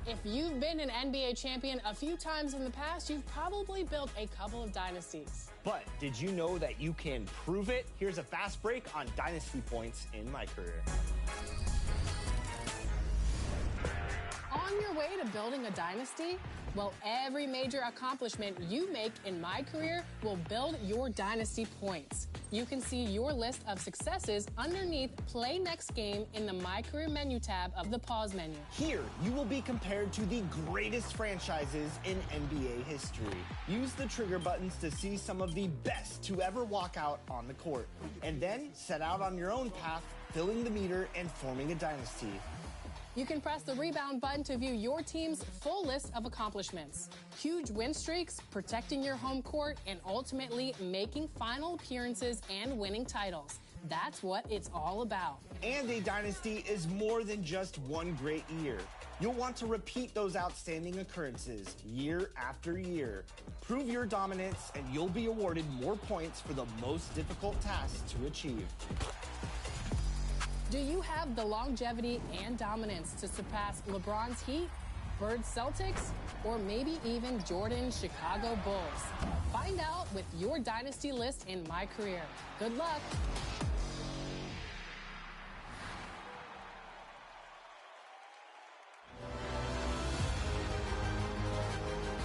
If you've been an NBA champion a few times in the past, you've probably built a couple of dynasties. But did you know that you can prove it? Here's a fast break on dynasty points in my career. On your way to building a dynasty? Well, every major accomplishment you make in my career will build your dynasty points. You can see your list of successes underneath Play Next Game in the My Career menu tab of the Pause menu. Here, you will be compared to the greatest franchises in NBA history. Use the trigger buttons to see some of the best to ever walk out on the court. And then set out on your own path, filling the meter and forming a dynasty. You can press the rebound button to view your team's full list of accomplishments. Huge win streaks, protecting your home court, and ultimately making final appearances and winning titles. That's what it's all about. And a dynasty is more than just one great year. You'll want to repeat those outstanding occurrences year after year. Prove your dominance, and you'll be awarded more points for the most difficult tasks to achieve. Do you have the longevity and dominance to surpass LeBron's Heat, Bird's Celtics, or maybe even Jordan's Chicago Bulls? Find out with your dynasty list in My Career. Good luck.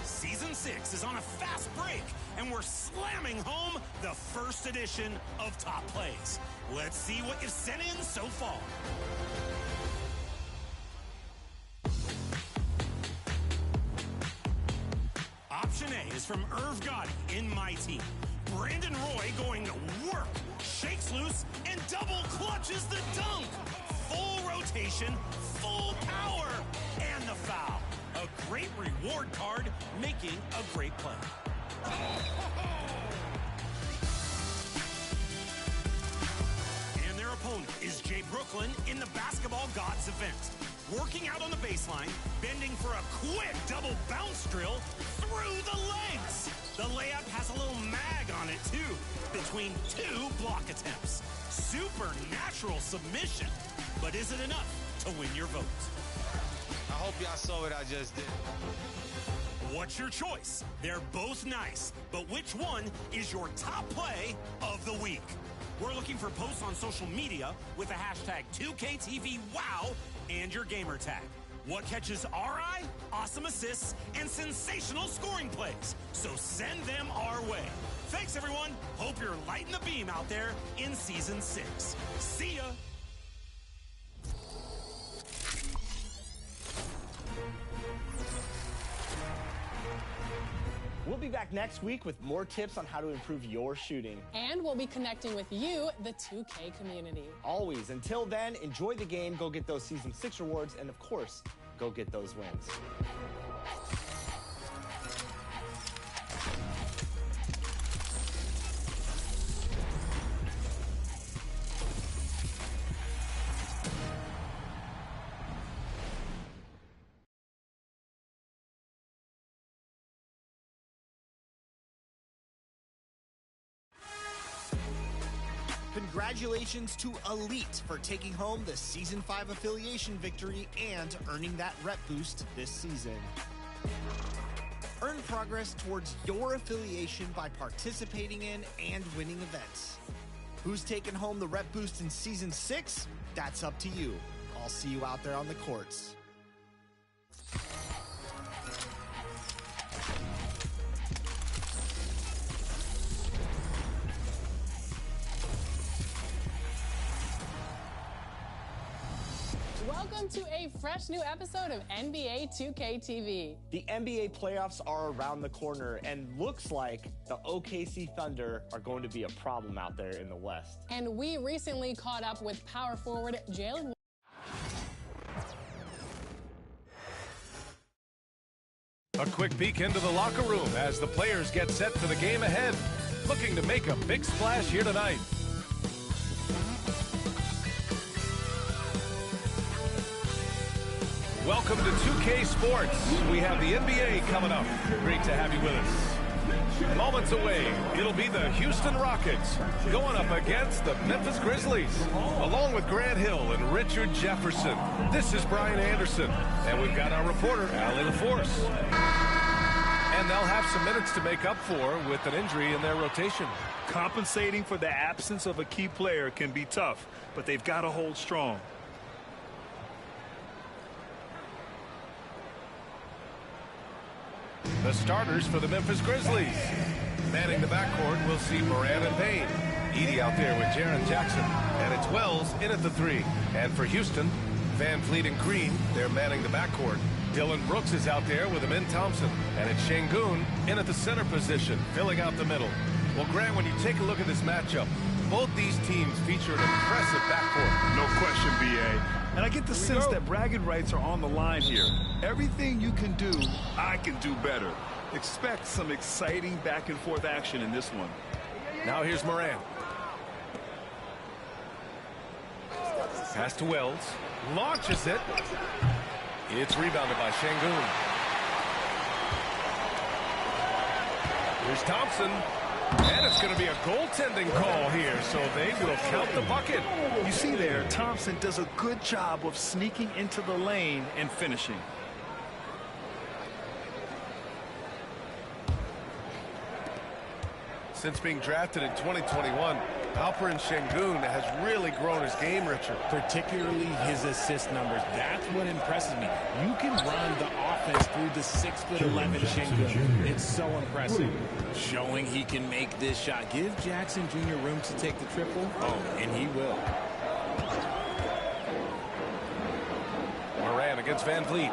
Season 6 is on a fast break, and we're slamming home the first edition of Top Plays. Let's see what you've sent in so far. Option A is from Irv Gotti in my team. Brandon Roy going to work, shakes loose, and double clutches the dunk. Full rotation, full power, and the foul. A great reward card, making a great play. And their opponent is Jay Brooklyn in the Basketball Gods event. Working out on the baseline, bending for a quick double bounce drill through the legs. The layup has a little mag on it, too, between two block attempts. Supernatural submission. But is it enough to win your vote? I hope y'all saw what I just did. What's your choice? They're both nice, but which one is your top play of the week? We're looking for posts on social media with the hashtag 2KTVWOW and your gamer tag. What catches our eye? Awesome assists and sensational scoring plays. So send them our way. Thanks, everyone. Hope you're lighting the beam out there in Season 6. See ya. We'll be back next week with more tips on how to improve your shooting. And we'll be connecting with you, the 2K community. Always. Until then, enjoy the game, go get those Season 6 rewards, and of course, go get those wins. Congratulations to Elite for taking home the Season 5 affiliation victory and earning that rep boost this season. Earn progress towards your affiliation by participating in and winning events. Who's taking home the rep boost in Season 6? That's up to you. I'll see you out there on the courts. Welcome to a fresh new episode of NBA 2K TV. The NBA playoffs are around the corner, and looks like the OKC Thunder are going to be a problem out there in the West. And we recently caught up with power forward Jalen. A quick peek into the locker room as the players get set for the game ahead. Looking to make a big splash here tonight. Welcome to 2K Sports. We have the NBA coming up. Great to have you with us. Moments away, it'll be the Houston Rockets going up against the Memphis Grizzlies. Along with Grant Hill and Richard Jefferson, this is Brian Anderson. And we've got our reporter, Allie LaForce. And they'll have some minutes to make up for with an injury in their rotation. Compensating for the absence of a key player can be tough, but they've got to hold strong. The starters for the Memphis Grizzlies. Manning the backcourt, we'll see Moran and Payne. Edey out there with Jaren Jackson. And it's Wells in at the 3. And for Houston, Van Fleet and Green, they're manning the backcourt. Dylan Brooks is out there with Amin Thompson. And it's Şengün in at the center position, filling out the middle. Well, Grant, when you take a look at this matchup, both these teams feature an impressive backcourt. No question, B.A. And I get the sense that bragging rights are on the line here. Everything you can do, I can do better. Expect some exciting back-and-forth action in this one. Now here's Moran. Pass to Wells. Launches it. It's rebounded by Şengün. Here's Thompson. And it's going to be a goaltending call here, so they will count the bucket. You see there, Thompson does a good job of sneaking into the lane and finishing. Since being drafted in 2021, Alperen Şengün has really grown his game, Richard. Particularly his assist numbers. That's what impresses me. You can run the offense through the 6'11" Şengün. It's so impressive. Showing he can make this shot. Give Jackson Jr. room to take the triple. Oh, and he will. Moran against Van Vliet.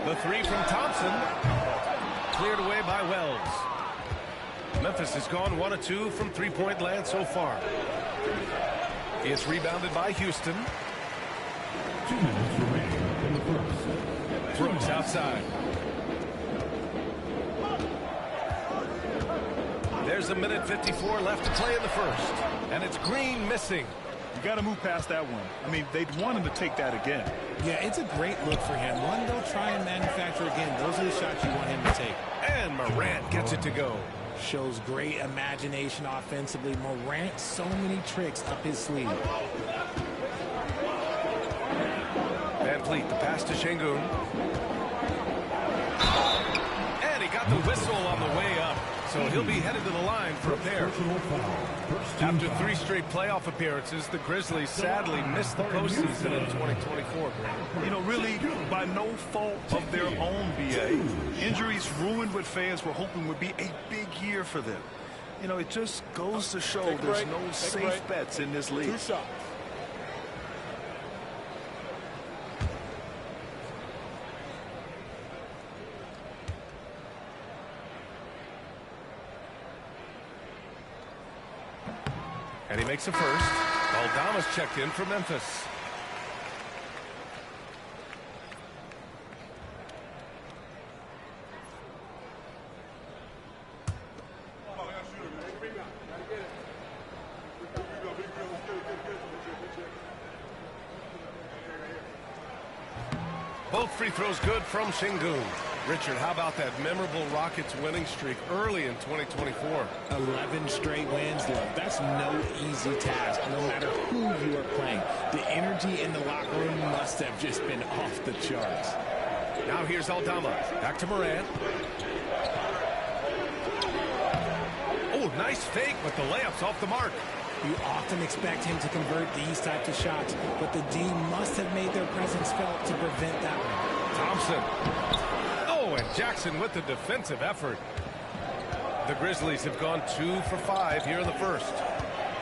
The 3 from Thompson. Cleared away by Wells. Memphis has gone 1 of 2 from three-point land so far. It's rebounded by Houston. 2 minutes remaining in the first. Brooks outside. There's a minute 54 left to play in the first. And it's Green missing. You got to move past that one. I mean, they'd want him to take that again. Yeah, it's a great look for him. One they'll try and manufacture again. Those are the shots you want him to take. And Morant gets it to go. Shows great imagination offensively. Morant, so many tricks up his sleeve. Van Vliet, the pass to Şengün. And he got the whistle on the way up. So he'll be headed to the line for a pair. After 3 straight playoff appearances, the Grizzlies sadly missed the postseason in 2024. You know, really, by no fault of their own, B.A. Injuries ruined what fans were hoping would be a big year for them. You know, it just goes to show there's no safe bets in this league. 2 shots. And he makes a first. Aldama's checked in for Memphis. Both free throws good from Şengün. Richard, how about that memorable Rockets winning streak early in 2024? 11 straight wins, love. That's no easy task, no matter who you are playing. The energy in the locker room must have just been off the charts. Now here's Aldama. Back to Moran. Oh, nice fake, but the layup's off the mark. You often expect him to convert these types of shots, but the D must have made their presence felt to prevent that one. Thompson. Oh, and Jackson with the defensive effort. The Grizzlies have gone 2 for 5 here in the first.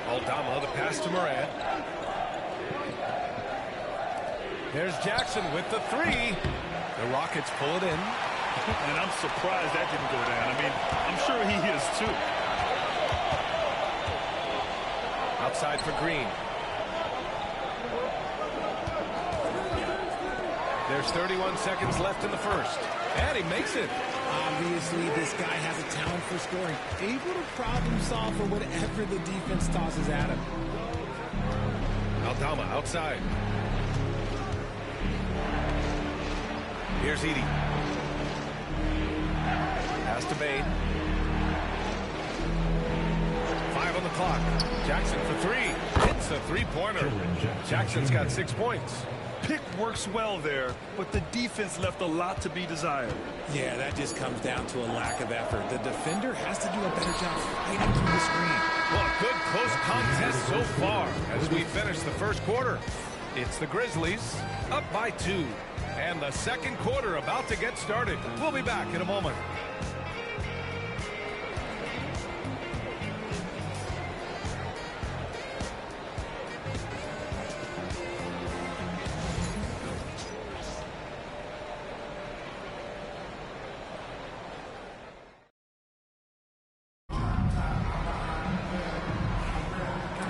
Aldama, the pass to Moran. There's Jackson with the 3. The Rockets pull it in. And I'm surprised that didn't go down. I mean, I'm sure he is too. Outside for Green. There's 31 seconds left in the first. And he makes it. Obviously, this guy has a talent for scoring. Able to problem solve for whatever the defense tosses at him. Aldama outside. Here's Edey. Pass to Bain. 5 on the clock. Jackson for 3. Hits a three-pointer. Jackson's got 6 points. Pick works well there, but the defense left a lot to be desired. Yeah, that just comes down to a lack of effort. The defender has to do a better job fighting through the screen. Well, a good close contest so far as we finish the first quarter. It's the Grizzlies up by 2. And the second quarter about to get started. We'll be back in a moment.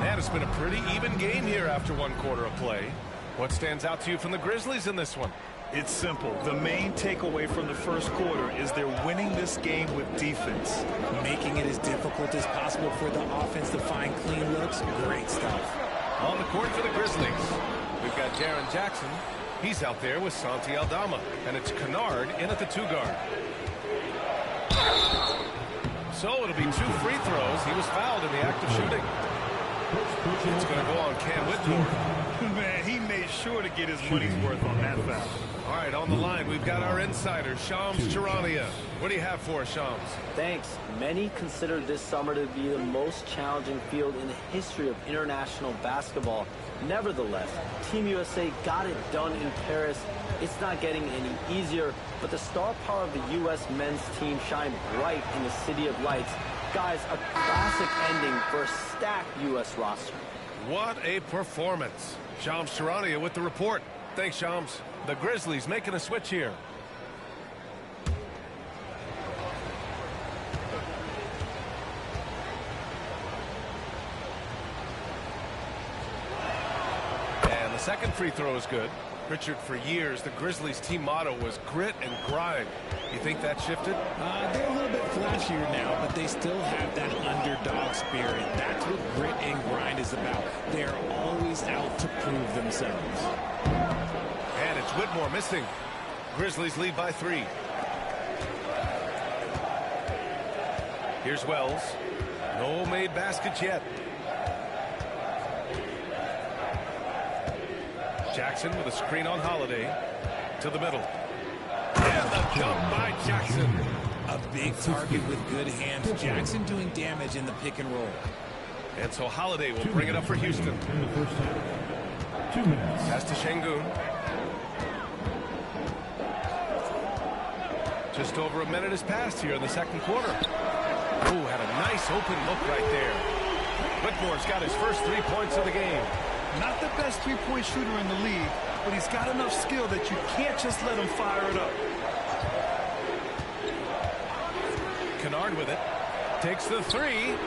And it's been a pretty even game here after 1 quarter of play. What stands out to you from the Grizzlies in this one? It's simple. The main takeaway from the first quarter is they're winning this game with defense. Making it as difficult as possible for the offense to find clean looks. Great stuff. On the court for the Grizzlies, we've got Jaren Jackson. He's out there with Santi Aldama. And it's Kennard in at the 2 guard. So it'll be 2 free throws. He was fouled in the act of shooting. It's going to go on Cam Whitmore. Man, he made sure to get his money's worth on that foul. All right, on the line, we've got our insider, Shams Charania. What do you have for us, Shams? Thanks. Many consider this summer to be the most challenging field in the history of international basketball. Nevertheless, Team USA got it done in Paris. It's not getting any easier, but the star power of the U.S. men's team shined bright in the City of Lights. Guys, a classic ending for a stacked U.S. roster. What a performance. Shams Charania with the report. Thanks, Shams. The Grizzlies making a switch here. And the second free throw is good. Richard, for years, the Grizzlies' team motto was grit and grind. You think that shifted? They're a little bit flashier now, but they still have that underdog spirit. That's what grit and grind is about. They're always out to prove themselves. And it's Whitmore missing. Grizzlies lead by 3. Here's Wells. No made baskets yet. Jackson with a screen on Holiday to the middle. And the jump by Jackson. A big target with good hands. Jackson doing damage in the pick and roll. And so Holiday will bring it up for Houston. In the first half. 2 minutes. Pass to Şengün. Just over a minute has passed here in the second quarter. Ooh, had a nice open look right there. Whitmore's got his first 3 points of the game. Not the best three-point shooter in the league, but he's got enough skill that you can't just let him fire it up. Kennard with it. Takes the 3.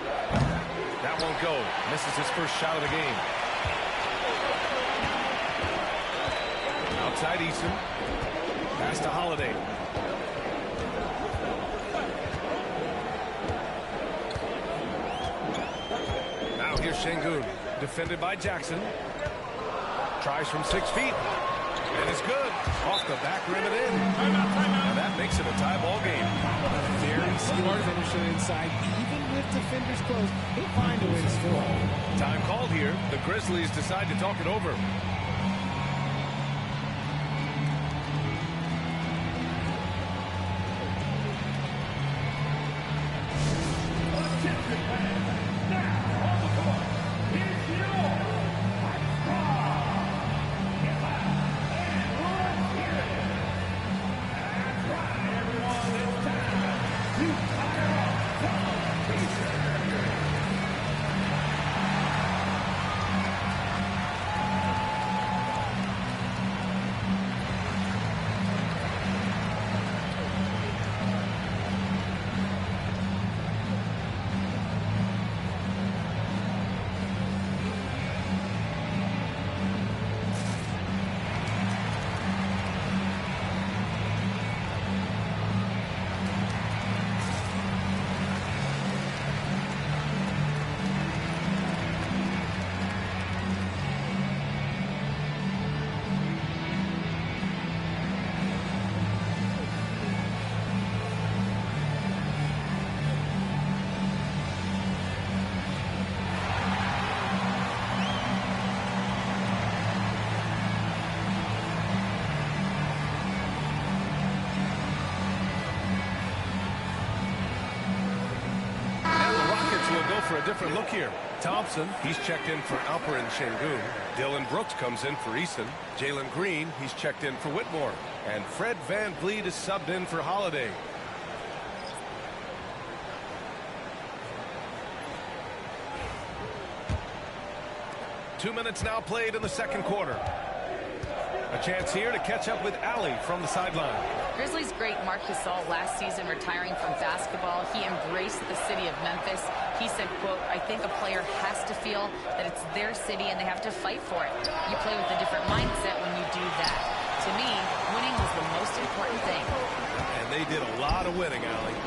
That won't go. Misses his first shot of the game. Outside Eason. Pass to Holiday. Now here's Şengün. Defended by Jackson. Tries from 6 feet. And it's good. Off the back rim and in. And that makes it a tie ball game. A very skilled finisher inside. Even with defenders close, he'll find a way to score. Time called here. The Grizzlies decide to talk it over. go for a different look here. Thompson, he's checked in for Alperen Şengün. Dylan Brooks comes in for Eason. Jalen Green, he's checked in for Whitmore. And Fred VanVleet is subbed in for Holiday. Two minutes now played in the second quarter. A chance here to catch up with Allie from the sideline. Grizzlies great Marc Gasol last season retiring from basketball. He embraced the city of Memphis. He said, quote, "I think a player has to feel that it's their city and they have to fight for it. You play with a different mindset when you do that." To me, winning was the most important thing. And they did a lot of winning, Allie.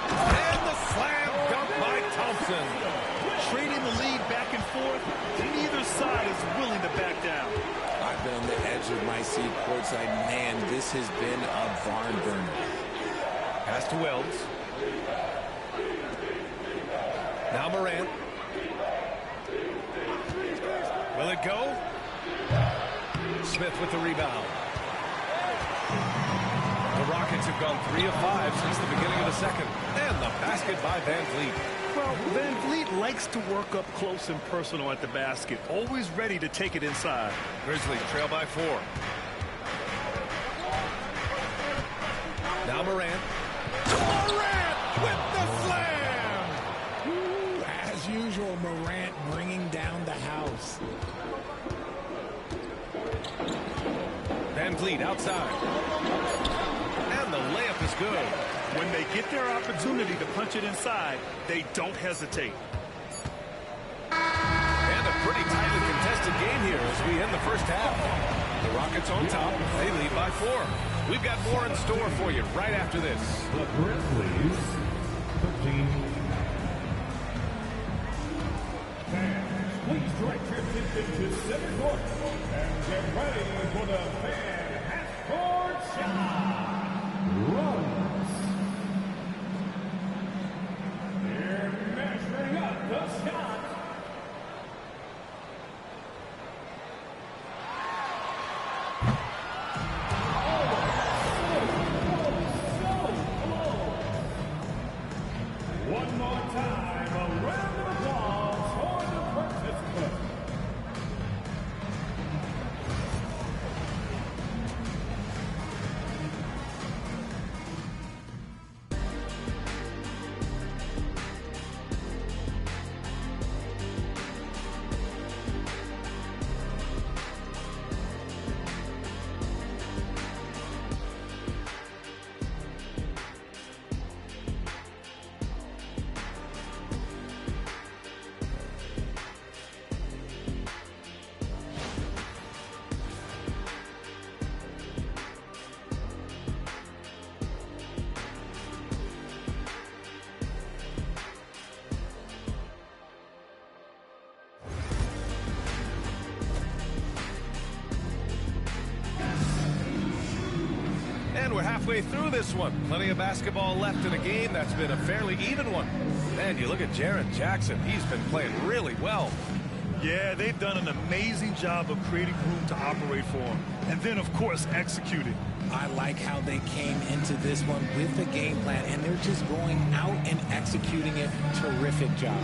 And the slam dunk by Thompson. Trading the lead back and forth, neither side is willing to back down. I've been on the edge of my seat courtside. Man, this has been a barn burner. Pass to Wells. Now Morant. Will it go? Smith with the rebound. The Rockets have gone 3 of 5 since the beginning of the second. And the basket by VanVleet. Well, VanVleet likes to work up close and personal at the basket, always ready to take it inside. Grizzlies trail by 4. Now Morant. Morant with the slam! Ooh, as usual, Morant bringing down the house. VanVleet outside. And the layup is good. When they get their opportunity to punch it inside, they don't hesitate. And a pretty tightly contested game here as we end the first half. The Rockets on top. They lead by 4. We've got more in store for you right after this. The Grizzlies, 15. Fans, please direct your attention to center court and get ready for the fan half-court shot. Runs. They're measuring up the shot. One more time, a round of applause for the participants. And we're halfway through this one. Plenty of basketball left in a game that's been a fairly even one. And you look at Jaren Jackson. He's been playing really well. Yeah, they've done an amazing job of creating room to operate for him. And then, of course, executing. I like how they came into this one with the game plan, and they're just going out and executing it. Terrific job.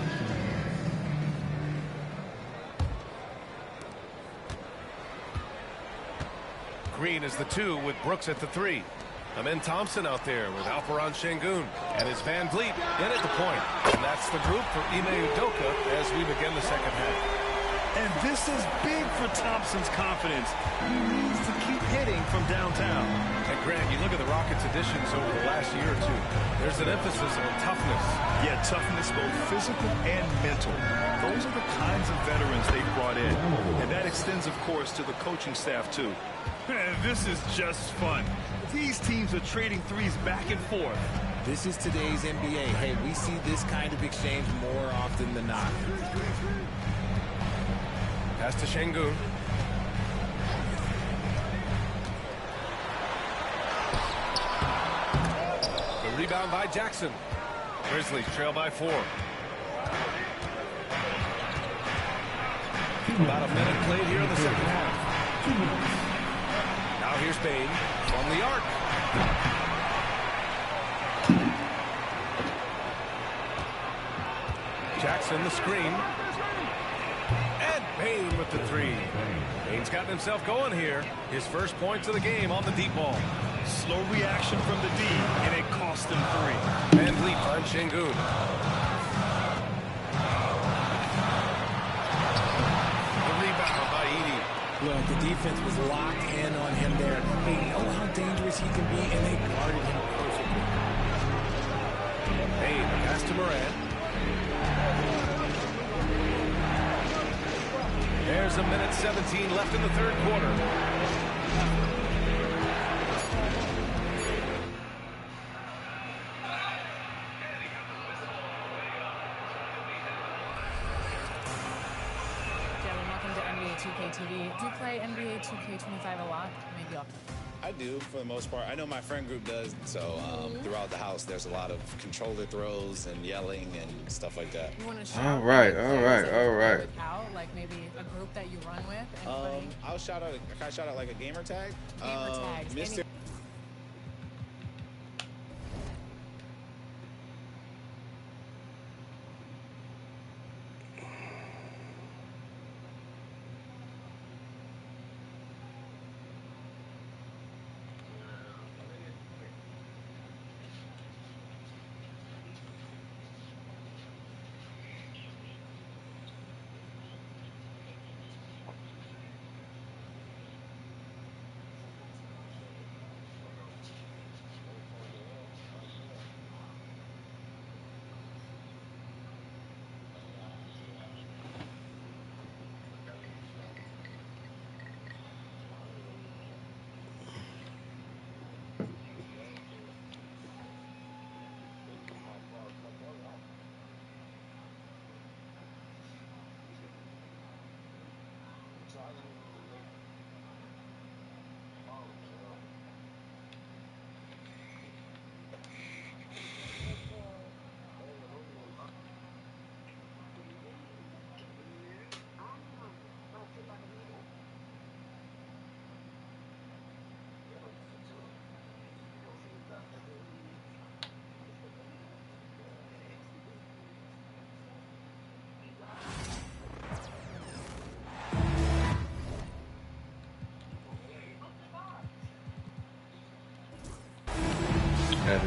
Green is the 2 with Brooks at the 3. Amen Thompson out there with Alperen Şengün. And it's VanVleet in at the point. And that's the group for Ime Udoka as we begin the second half. And this is big for Thompson's confidence. He needs to keep hitting from downtown. And Grant, you look at the Rockets' additions over the last year or two. There's an emphasis on toughness. Yeah, toughness, both physical and mental. Those are the kinds of veterans they've brought in. And that extends, of course, to the coaching staff, too. This is just fun. These teams are trading threes back and forth. This is today's NBA. Hey, we see this kind of exchange more often than not. Pass to Şengün. The rebound by Jackson. Grizzlies trail by 4. About a minute played here in the second half. Now here's Bain from the arc. Jackson the screen. And Payne with the three. Payne's gotten himself going here. His first points of the game on the deep ball. Slow reaction from the D, and it cost him 3. Van Vliet finds Şengün. The rebound by Edey. Look, the defense was locked in on him there. They know how dangerous he can be, and they guarded him perfectly. Payne pass to Morant. There's a minute 17 left in the third quarter. TV. Do you play NBA 2K25 a lot? Maybe often. I do, for the most part. I know my friend group does, so throughout the house, there's a lot of controller throws and yelling and stuff like that. You want to all right. Out, like maybe a group that you run with? I'll shout out. Can I shout out like a gamer tag? Gamer tags. Mr.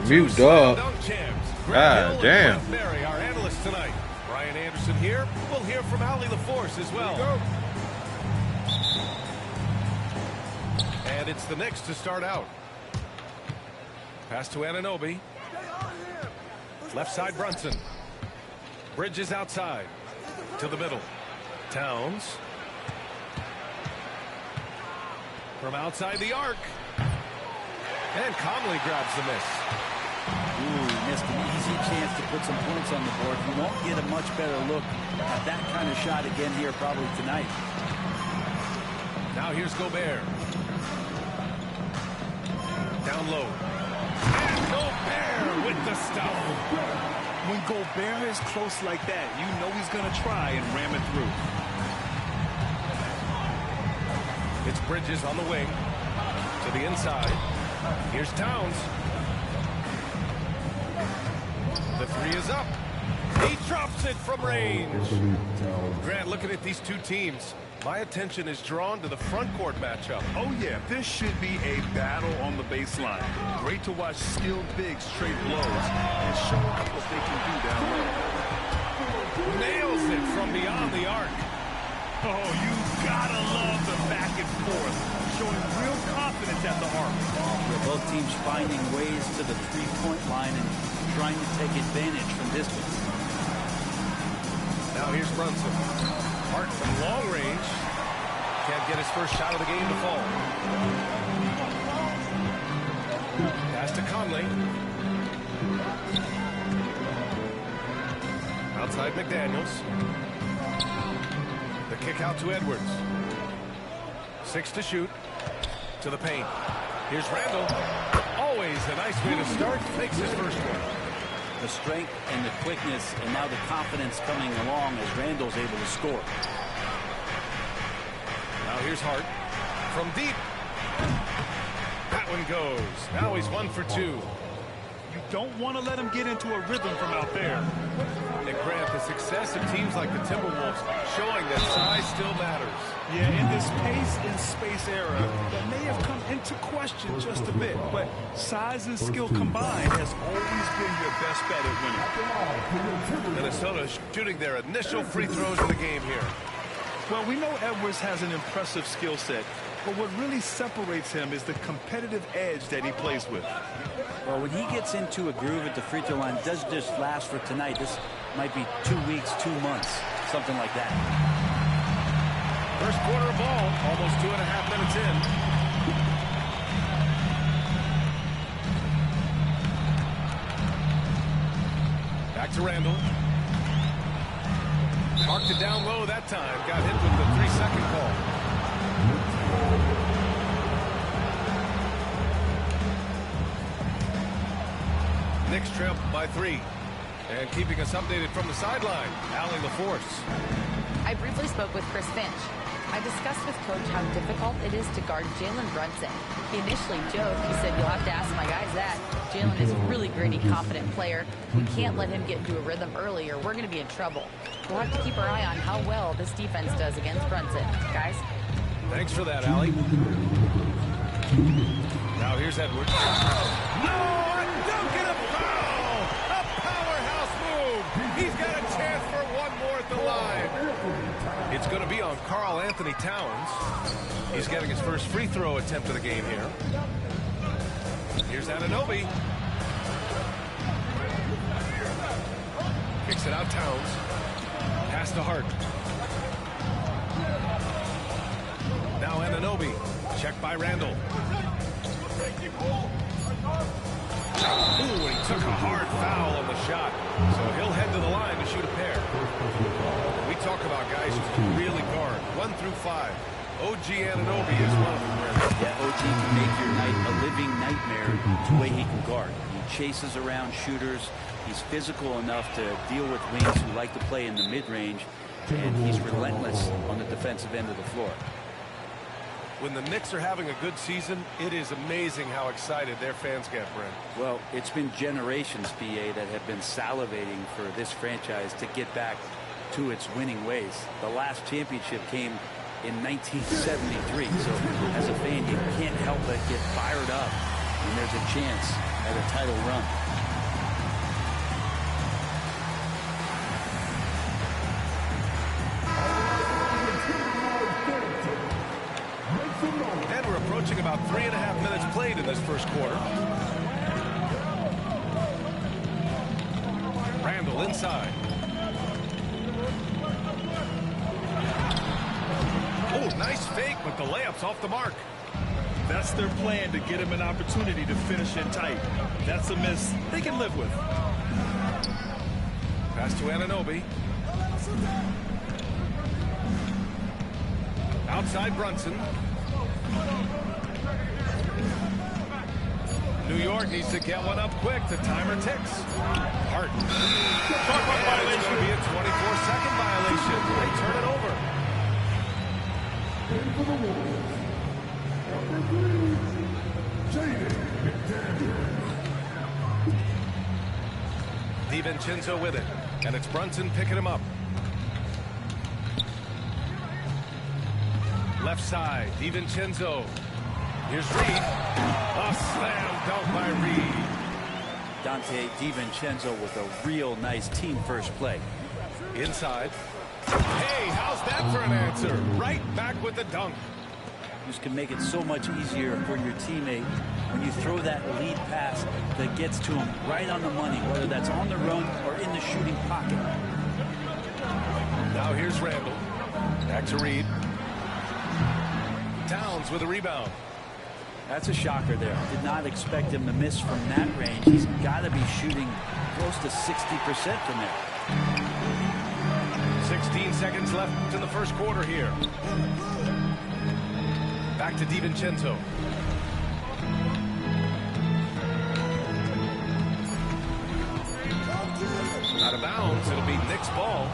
Mute dog. God damn. Barry, our analyst tonight. Brian Anderson here. We'll hear from Allie LaForce as well. And it's the Knicks to start out. Pass to Anunoby. Left side Brunson. Bridges outside. To the middle. Towns. From outside the arc. And Conley grabs the miss. Ooh, missed an easy chance to put some points on the board. You won't get a much better look at that kind of shot again here probably tonight. Now here's Gobert. Down low. And Gobert with the stop. When Gobert is close like that, you know he's going to try and ram it through. It's Bridges on the wing. To the inside. Here's Towns. The three is up. He drops it from range. Grant, looking at these two teams, my attention is drawn to the front court matchup. Oh, yeah. This should be a battle on the baseline. Great to watch skilled bigs trade blows and show what they can do down low. Nails it from beyond the arc. Oh, you gotta love the back and forth, showing real confidence at the arc. Both teams finding ways to the three-point line and trying to take advantage from distance. Now here's Brunson. Hart from long range. Can't get his first shot of the game to fall. Pass to Conley. Outside McDaniels. The kick out to Edwards. 6 to shoot. To the paint. Here's Randall. Always a nice way to start. Makes his first one. The strength and the quickness and now the confidence coming along as Randall's able to score. Now here's Hart. From deep. That one goes. Now he's 1 for 2. You don't want to let him get into a rhythm from out there. And Grant, this success of teams like the Timberwolves showing that size still matters. Yeah, in this pace and space era, that may have come into question just a bit, but size and skill combined has always been your best bet at winning. Minnesota shooting their initial free throws of the game here. Well, we know Edwards has an impressive skill set, but what really separates him is the competitive edge that he plays with. Well, when he gets into a groove at the free throw line, it doesn't just last for tonight. This might be 2 weeks, 2 months, something like that. First quarter of ball, almost 2.5 minutes in. Back to Randall. Marked it down low that time. Got hit with the 3-second call. Knicks trail by 3. And keeping us updated from the sideline, Allie LaForce. I briefly spoke with Chris Finch. I discussed with Coach how difficult it is to guard Jalen Brunson. He initially joked. He said, you'll have to ask my guys that. Jalen is a really gritty, confident player. We can't let him get into a rhythm early or we're going to be in trouble. We'll have to keep our eye on how well this defense does against Brunson. Guys? Thanks for that, Allie. Now here's Edwards. No! A dunk and a foul! A powerhouse move! He's got a chance for one more at the line. It's going to be on Karl Anthony Towns. He's getting his first free throw attempt of the game here. Here's Anunoby. Kicks it out, Towns. Pass to Hart. Now Anunoby. Checked by Randall. Ooh, and he took a hard foul on the shot. So he'll head to the line to shoot a pair. We talk about guys who can really guard. 1 through 5. OG Anunoby is one of them. Yeah, OG can make your night a living nightmare the way he can guard. He chases around shooters. He's physical enough to deal with wings who like to play in the mid-range. And he's relentless on the defensive end of the floor. When the Knicks are having a good season, it is amazing how excited their fans get, Brent. Well, it's been generations, PA, that have been salivating for this franchise to get back to its winning ways. The last championship came in 1973, so as a fan, you can't help but get fired up when there's a chance at a title run. And we're approaching about 3.5 minutes played in this first quarter. Randall inside. Oh, nice fake, but the layup's off the mark. That's their plan, to get him an opportunity to finish in tight. That's a miss they can live with. Pass to Anunoby. Outside Brunson. New York needs to get one up quick. The timer ticks. Hart. And it's going to be a 24-second violation. They turn it over. DiVincenzo with it. And it's Brunson picking him up. Left side, DiVincenzo. Here's Reed. A slam dunk by Reed. Dante DiVincenzo with a real nice team first play. Inside. Hey, how's that for an answer? Right back with the dunk. This can make it so much easier for your teammate when you throw that lead pass that gets to him right on the money, whether that's on the run or in the shooting pocket. Now here's Randall. Back to Reed. Towns with a rebound. That's a shocker there. Did not expect him to miss from that range. He's got to be shooting close to 60% from there. 16 seconds left in the first quarter here. Back to DiVincenzo. Out of bounds. It'll be Knicks ball.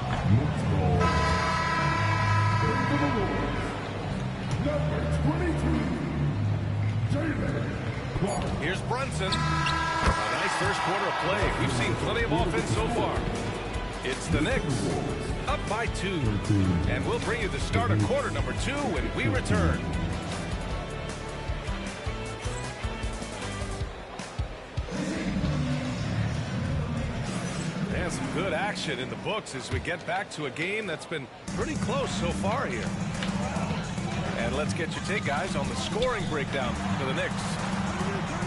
Here's Brunson. A nice first quarter of play. We've seen plenty of offense so far. It's the Knicks, up by 2. And we'll bring you the start of quarter number 2 when we return. And some good action in the books as we get back to a game that's been pretty close so far here. And let's get your take, guys, on the scoring breakdown for the Knicks.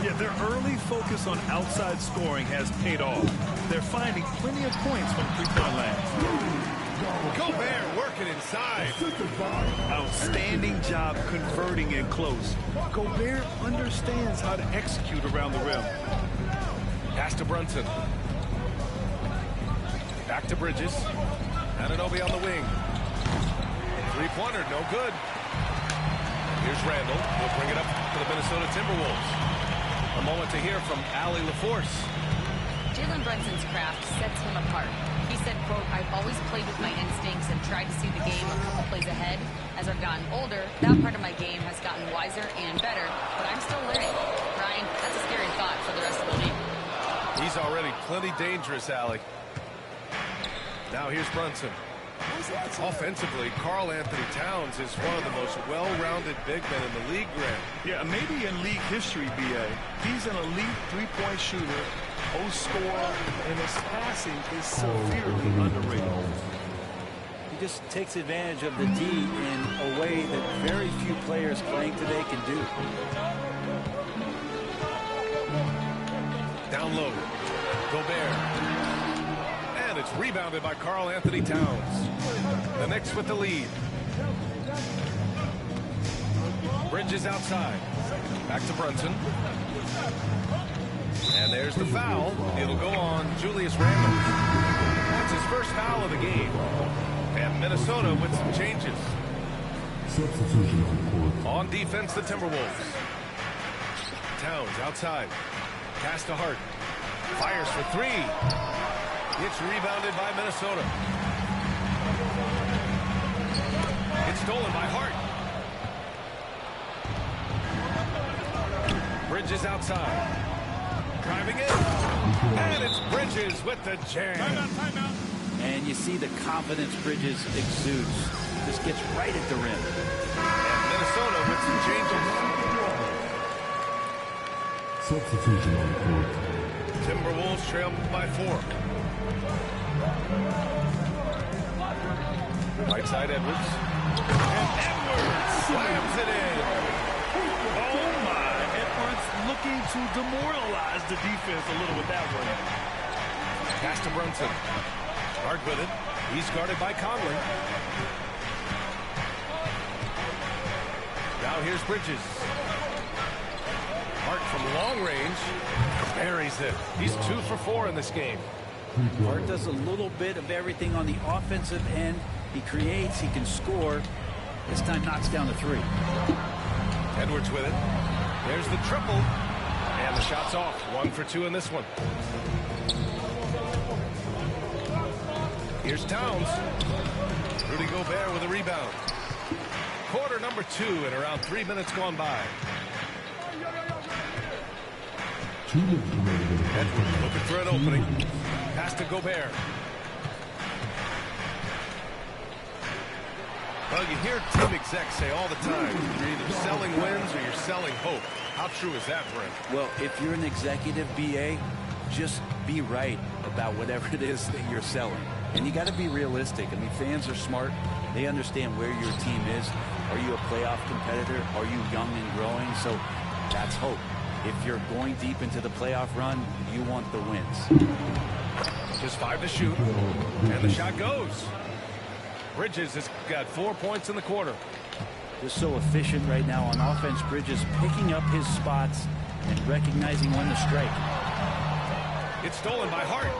Yeah, their early focus on outside scoring has paid off. They're finding plenty of points from three-point land. Gobert working inside. Outstanding job converting in close. Gobert understands how to execute around the rim. Pass to Brunson. Back to Bridges. Anunoby on the wing. Three-pointer, no good. Here's Randall. He'll bring it up to the Minnesota Timberwolves. A moment to hear from Allie LaForce. Jalen Brunson's craft sets him apart. He said, quote, I've always played with my instincts and tried to see the game a couple plays ahead. As I've gotten older, that part of my game has gotten wiser and better, but I'm still learning. Ryan, that's a scary thought for the rest of the league. He's already plenty dangerous, Allie. Now here's Brunson. Offensively, Karl Anthony Towns is one of the most well-rounded big men in the league, Grant. Yeah, maybe in league history, B.A. He's an elite three-point shooter, post scorer, and his passing is severely underrated. He just takes advantage of the D in a way that very few players playing today can do. Down low. Gobert. And it's rebounded by Karl Anthony Towns. The Knicks with the lead. Bridges outside. Back to Brunson. And there's the foul. It'll go on Julius Randle. That's his first foul of the game. And Minnesota with some changes. On defense, the Timberwolves. Towns outside. Pass to Hart. Fires for 3. It's rebounded by Minnesota. It's stolen by Hart. Bridges outside. Driving in. And it's Bridges with the jam. Timeout. And you see the confidence Bridges exudes. Just gets right at the rim. And Minnesota with some changes. Substitution on the court. Timberwolves trail by 4. Right side Edwards. And Edwards slams it in. Oh my, Edwards looking to demoralize the defense a little with that one. Pass to Brunson. Hard with it. He's guarded by Conley. Now here's Bridges. Hart from long range. Buries it. He's 2 for 4 in this game. Hart does a little bit of everything on the offensive end. He creates, he can score. This time knocks down the 3. Edwards with it. There's the triple. And the shot's off. 1 for 2 in this one. Here's Towns. Rudy Gobert with a rebound. Quarter number 2 and around 3 minutes gone by. Edwards looking for an opening. Pass to Gobert. Well, you hear team execs say all the time, you're either selling wins or you're selling hope. How true is that, Brent? Well, if you're an executive BA, just be right about whatever it is that you're selling. And you got to be realistic. I mean, fans are smart. They understand where your team is. Are you a playoff competitor? Are you young and growing? So that's hope. If you're going deep into the playoff run, you want the wins. Just 5 to shoot. And the shot goes. Bridges has got 4 points in the quarter. Just so efficient right now on offense. Bridges picking up his spots and recognizing when to strike. It's stolen by Hart.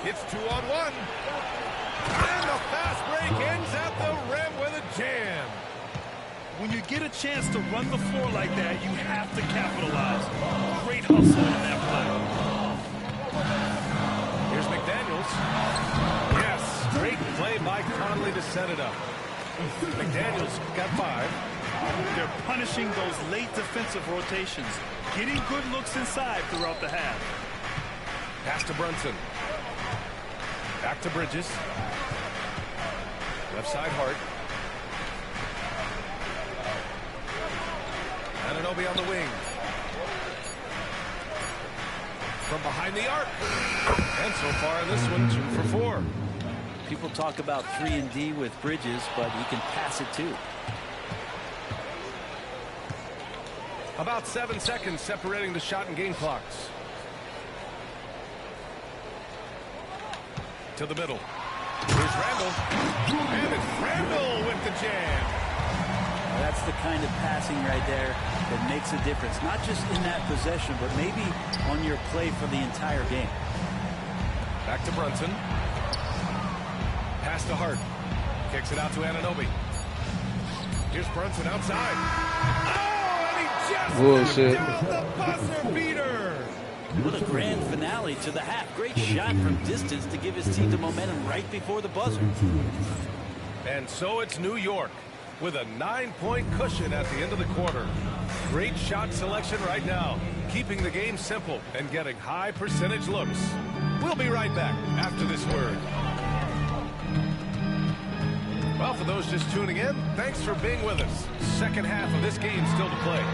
It's 2-on-1. And the fast break ends at the rim with a jam. When you get a chance to run the floor like that, you have to capitalize. Great hustle on that play. Here's McDaniels. Yes, great play by Conley to set it up. McDaniels got 5. They're punishing those late defensive rotations, getting good looks inside throughout the half. Pass to Brunson. Back to Bridges. Left side Hart. Anunoby on the wing. From behind the arc. And so far in this one, 2 for 4. People talk about 3-and-D with Bridges, but he can pass it too. About 7 seconds separating the shot and game clocks. To the middle. Here's Randall. And it's Randall with the jam. That's the kind of passing right there that makes a difference. Not just in that possession, but maybe on your play for the entire game. Back to Brunson. Pass to Hart. Kicks it out to Anunoby. Here's Brunson outside. Oh, and he just bullshit. Down the buzzer beater. What a grand finale to the half. Great shot from distance to give his team the momentum right before the buzzer. And so it's New York with a 9-point cushion at the end of the quarter. Great shot selection right now, keeping the game simple and getting high percentage looks. We'll be right back after this word. Well, for those just tuning in, thanks for being with us. Second half of this game still to play.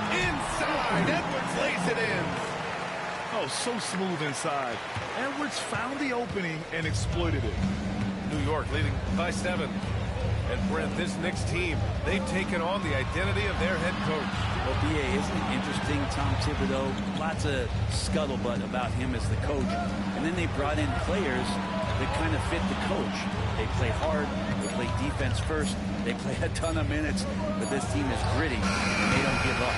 Inside, Edwards lays it in. Oh, so smooth inside. Edwards found the opening and exploited it. New York leading by 7. And Brent, this Knicks team, they've taken on the identity of their head coach. Well, B.A., isn't it interesting, Tom Thibodeau? Lots of scuttlebutt about him as the coach. And then they brought in players that kind of fit the coach. They play hard, they play defense first, they play a ton of minutes, but this team is gritty, and they don't give up.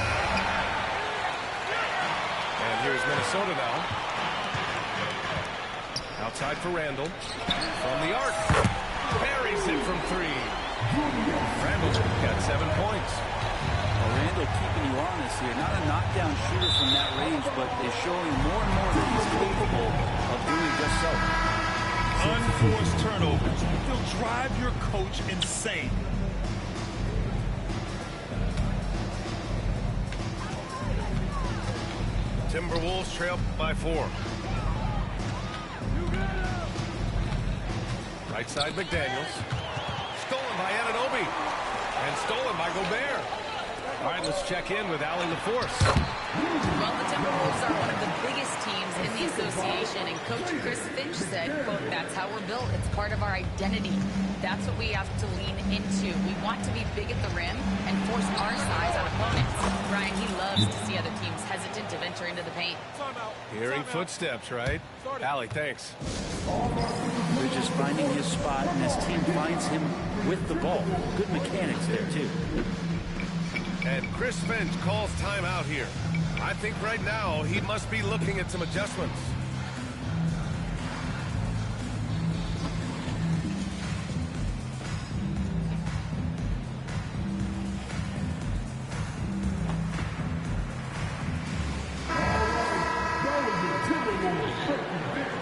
And here's Minnesota now. Outside for Randall. From the arc. Buries it from 3. Randall got 7 points. Well, Randall keeping you honest here. Not a knockdown shooter from that range, but is showing more and more that he's capable of doing just so. Unforced turnovers. They'll drive your coach insane. Timberwolves trail by 4. Right side McDaniels. Stolen by Anunoby. And stolen by Gobert. All right, let's check in with Allie LaForce. Well, the Timberwolves are one of the biggest teams in the association, and Coach Chris Finch said, quote, that's how we're built. It's part of our identity. That's what we have to lean into. We want to be big at the rim and force our size on opponents. Ryan, he loves to see other teams hesitant to venture into the paint. Hearing footsteps, right? Allie, thanks. Bridges finding his spot, and his team finds him with the ball. Good mechanics there, too. And Chris Finch calls timeout here. I think right now he must be looking at some adjustments.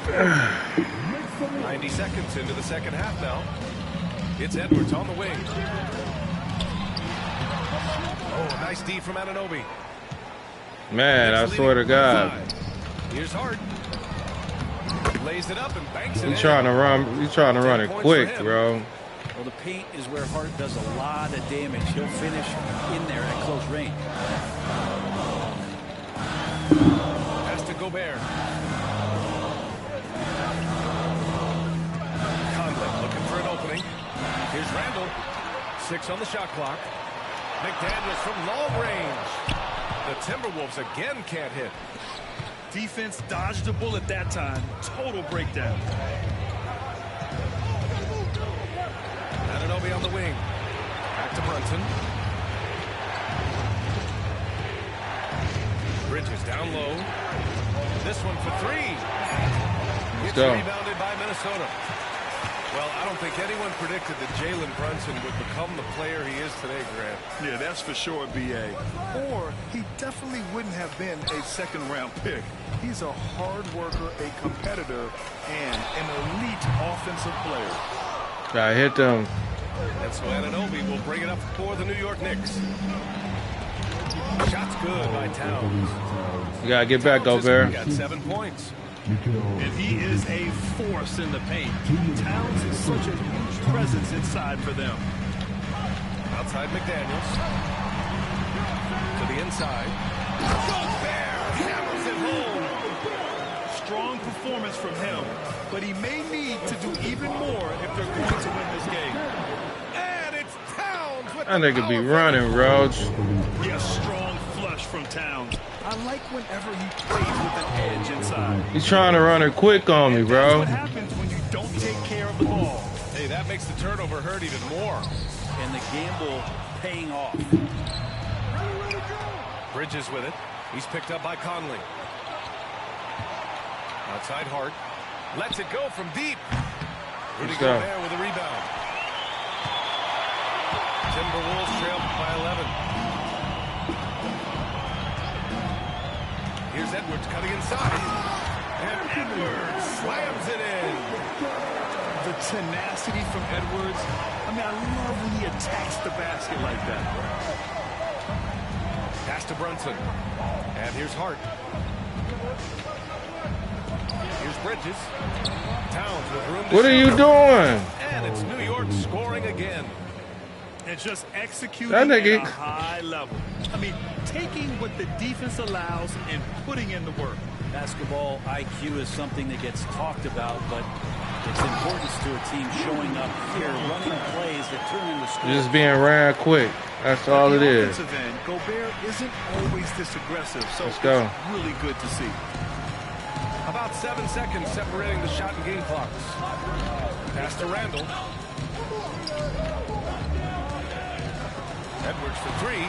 Next 90 seconds into the second half now. It's Edwards on the wing. Oh, nice D from Anunoby. Man, I swear to God. Here's Hart. Lays it up and banks it. He's trying to run it quick, bro. Well, the paint is where Hart does a lot of damage. He'll finish in there at close range. Pass to Gobert. Conley looking for an opening. Here's Randall. 6 on the shot clock. McDaniels from long range. The Timberwolves again can't hit. Defense dodged a bullet that time. Total breakdown. Anunoby on the wing. Back to Brunson. Bridges down low. This one for 3. It's rebounded by Minnesota. Well, I don't think anyone predicted that Jalen Brunson would become the player he is today, Grant. Yeah, that's for sure, B.A. Or he definitely wouldn't have been a second-round pick. He's a hard worker, a competitor, and an elite offensive player. I hit them. And so Anunoby will bring it up for the New York Knicks. Shot's good by Towns. You gotta get back, Gobert. Got 7 points. And he is a force in the paint. Towns is such a huge presence inside for them. Outside McDaniels. To the inside. Gobert hammers it home. Strong performance from him, but he may need to do even more if they're going to win this game. And it's Towns with That nigga be running, Roach. Yes, strong flush from Towns. I like whenever he plays with an edge inside. He's trying to run it quick on me, bro. What happens when you don't take care of the ball? Hey, that makes the turnover hurt even more. And the gamble paying off. Bridges with it. He's picked up by Conley. Outside Hart. Lets it go from deep. Rudy Gobert with a rebound. Timberwolves trail by 11. Here's Edwards cutting inside. And Edwards slams it in. The tenacity from Edwards. I mean, I love when he attacks the basket like that. Pass to Brunson. And here's Hart. Here's Bridges. Towns with room to What are you doing? And it's New York scoring again. And just executing at a high level. I mean, taking what the defense allows and putting in the work. Basketball IQ is something that gets talked about, but its importance to a team showing up here, running plays that turn into scores. Just being ran quick. That's all it is. End, Gobert isn't always this aggressive, so Let's go. It's really good to see. About 7 seconds separating the shot and game clocks. Pass to Randall. Edwards for three.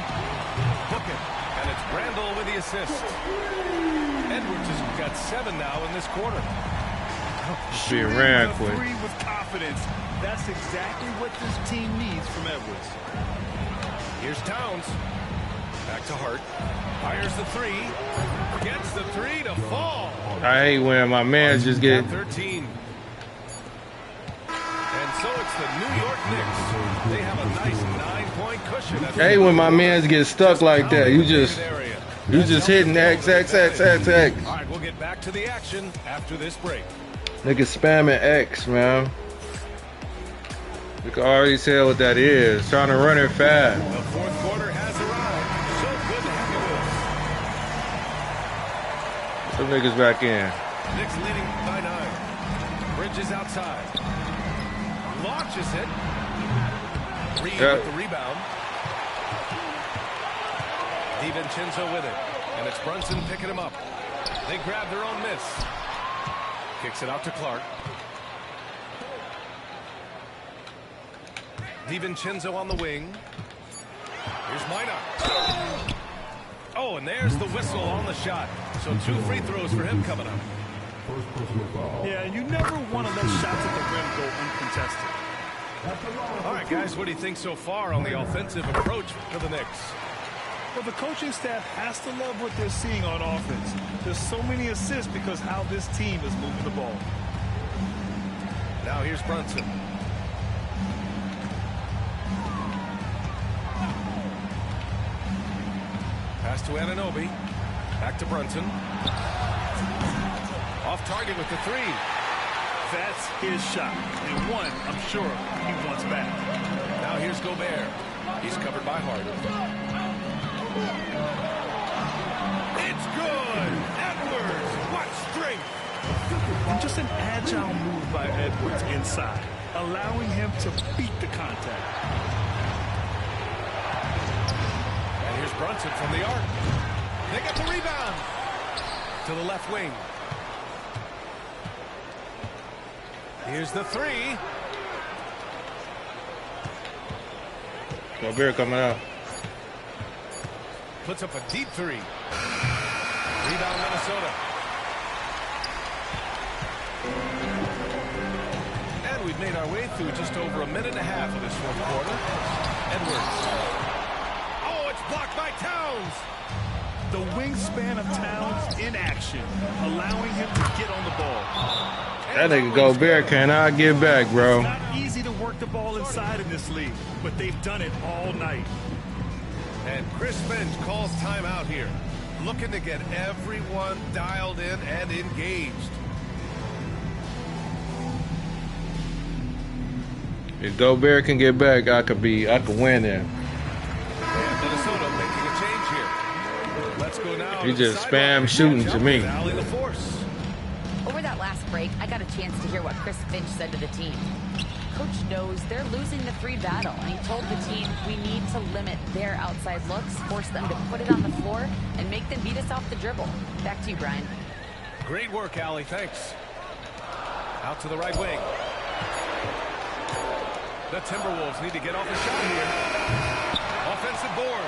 Book it. And it's Randall with the assist. Edwards has got 7 now in this quarter. Being ran quick. Three with confidence. That's exactly what this team needs from Edwards. Here's Towns. Back to Hart. Fires the three. Gets the three to fall. I hate when my man just get 13. And so it's the New York Knicks. They have a nice 9-point cushion. I hate when my mans get stuck like that. You just hitting X. All right, we'll get back to the action after this break. Nigga spamming X, man. You can already tell what that is. Trying to run it fast. The fourth quarter has arrived. So good to have you with us. Some niggas back in. Knicks leading by 9. Bridges outside. Launches it. Reed with the rebound. DiVincenzo with it. And it's Brunson picking him up. They grab their own miss. Kicks it out to Clark. DiVincenzo on the wing. Here's Minot. Oh, and there's the whistle on the shot. So 2 free throws for him coming up. Yeah, and you never want to let shots at the rim go uncontested. All right, guys, what do you think so far on the offensive approach for the Knicks? Well, the coaching staff has to love what they're seeing on offense. There's so many assists because how this team is moving the ball. Now here's Brunson. Pass to Anunoby. Back to Brunson. Off target with the three. That's his shot. And one, I'm sure, he wants back. Now here's Gobert. He's covered by Hart. It's good. Edwards. What strength. And just an agile move by Edwards inside, allowing him to beat the contact. And here's Brunson from the arc. They get the rebound. To the left wing. Here's the three. Gobert coming out. Puts up a deep three. Rebound Minnesota. And we've made our way through just over a minute and a half of this fourth quarter. Edwards. Oh, it's blocked by Towns. The wingspan of Towns in action, allowing him to get on the ball. That nigga Gobert cannot get back, bro. It's not easy to work the ball inside in this league, but they've done it all night. And Chris Finch calls timeout here. Looking to get everyone dialed in and engaged. If Gobert can get back, I could win there. And Minnesota making a change here. Let's go now. He just spam shooting to me. Over that last break, I got a chance to hear what Chris Finch said to the team. Coach knows they're losing the 3 battle, and he told the team we need to limit their outside looks, force them to put it on the floor, and make them beat us off the dribble. Back to you, Brian. Great work, Allie. Thanks. Out to the right wing. The Timberwolves need to get off a shot here. Offensive board.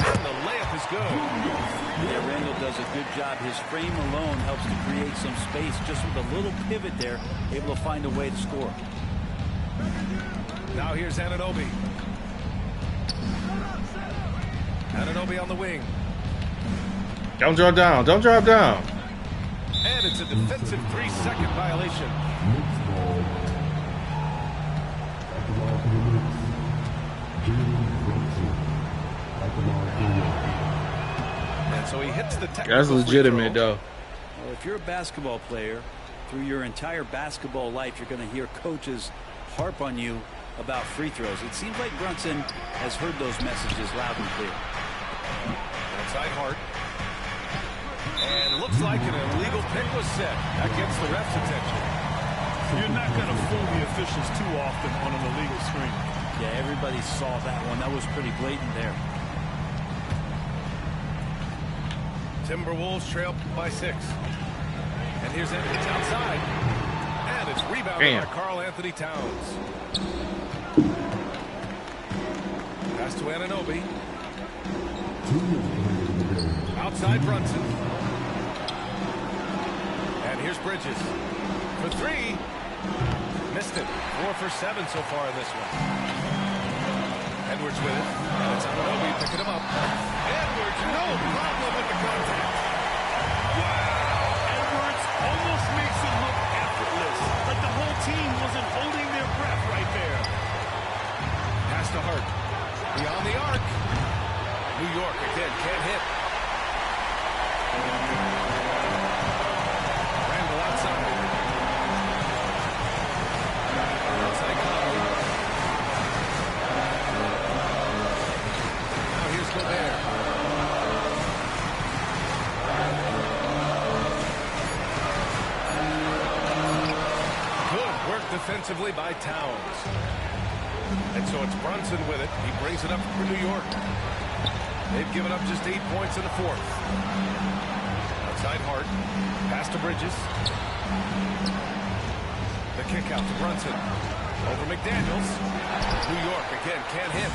And the layup is good. Yeah, Randall does a good job. His frame alone helps to create some space. Just with a little pivot there, able to find a way to score. Now here's Anunoby. Anunoby on the wing. Don't drop down. Don't drop down. And it's a defensive 3-second violation. And so he hits the technical. That's legitimate, though. Well, if you're a basketball player, through your entire basketball life, you're going to hear coaches harp on you about free throws. It seems like Brunson has heard those messages loud and clear. Outside Hart. And looks like an illegal pick was set. That gets the ref's attention. You're not going to fool the officials too often on an illegal screen. Yeah, everybody saw that one. That was pretty blatant there. Timberwolves trail by 6. And here's Edmonds outside. And it's rebounded by Karl Anthony Towns. Pass to Anunoby. Outside Brunson. And here's Bridges. For 3. Missed it. 4 for 7 so far in this one. Edwards with it. And it's Anunoby picking him up. Edwards, no problem with the contact. Wow. Edwards almost makes it look effortless. Like the whole team wasn't holding their breath right there. Pass to Hart. Beyond the arc. New York again can't hit. Randall outside. Outside Conley. Now here's Gobert. Good work defensively by Towns. And so it's Brunson with it. He brings it up for New York. They've given up just 8 points in the 4th. Outside Hart. Pass to Bridges. The kick out to Brunson. Over McDaniels. New York again can't hit.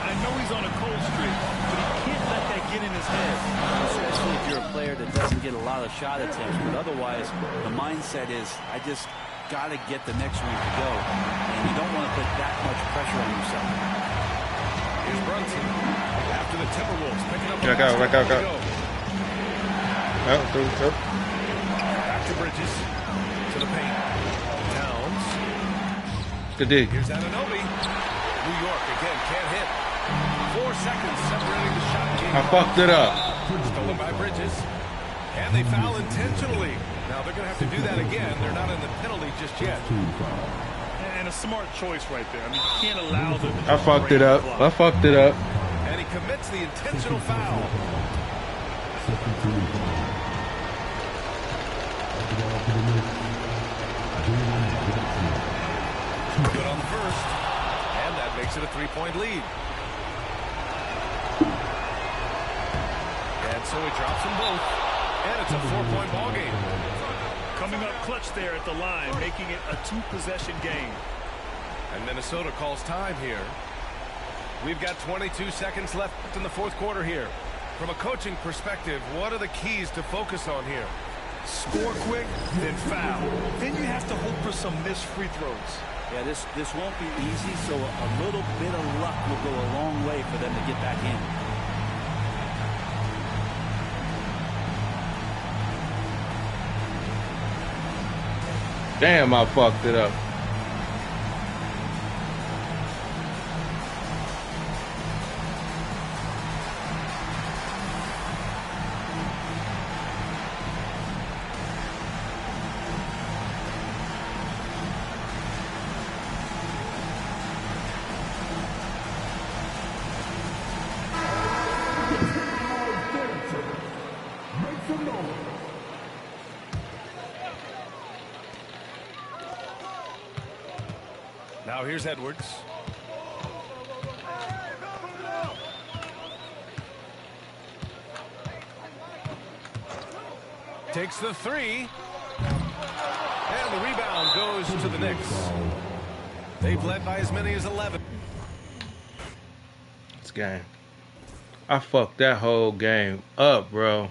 I know he's on a cold streak, but he can't let that get in his head. Especially if you're a player that doesn't get a lot of shot attempts. But otherwise, the mindset is, I just got to get the next one to go. And you don't want to put that much pressure on yourself. Here's Brunson. After the Timberwolves picking up the Back out. Back to Bridges. To the paint. Towns. Good dig. Here's Anunoby. New York again can't hit. 4 seconds separating the shot game. I fucked it up. Stolen by Bridges. And they foul intentionally. Now they're going to have to do that again. They're not in the penalty just yet. And a smart choice right there. I mean, you can't allow them to... I fucked it up. And he commits the intentional foul. Good on the first. And that makes it a 3-point lead. And so he drops them both. And it's a 4-point ball game. Coming up clutch there at the line, making it a 2-possession game. And Minnesota calls time here. We've got 22 seconds left in the 4th quarter here. From a coaching perspective, what are the keys to focus on here? Score quick, then foul. Then you have to hope for some missed free throws. Yeah, this won't be easy, so a little bit of luck will go a long way for them to get back in. Damn, I fucked it up. Now here's Edwards. Takes the three. And the rebound goes to the Knicks. They've led by as many as 11. This game. I fucked that whole game up, bro.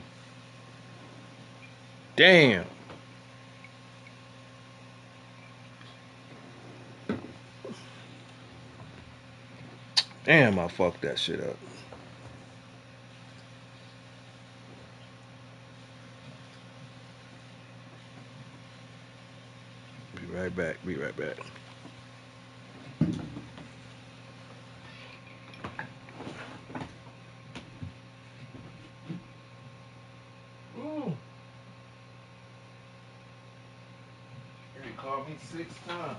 Damn. Damn, I fucked that shit up. Be right back. Be right back. Ooh. He called me 6 times.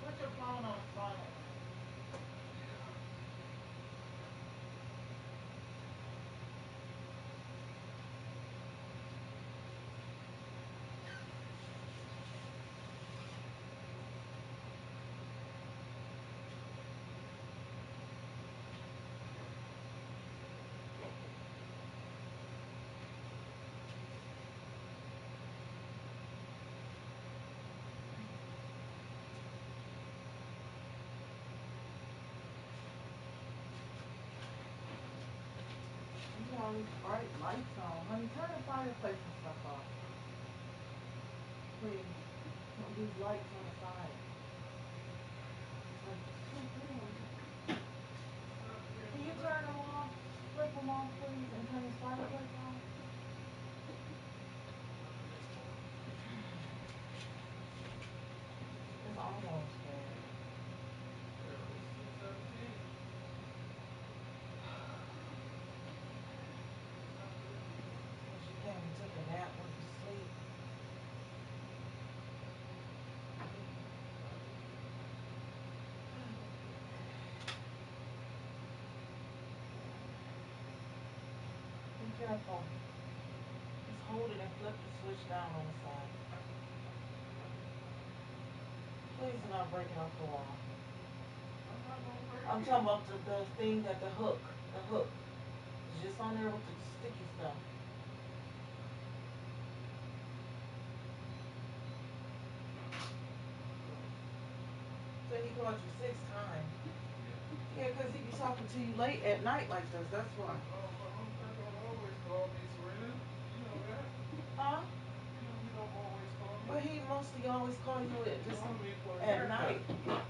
Put your phone on silent. You got all these bright lights on. Honey, turn the fireplace and stuff off. Please. Don't these lights on the side. Can you turn them off? Flip them off, please, and turn this fireplace off? It's almost there. She came and took a nap, went to sleep. Be careful. Just hold it and flip the switch down on the side. Please do not break it off the wall. I'm talking about the thing that the hook. The hook. It's just on there with the sticky stuff. So he called you 6 times. Yeah, because he be talking to you late at night like this. That's why. Huh? But he mostly always call you at just at night. Oh,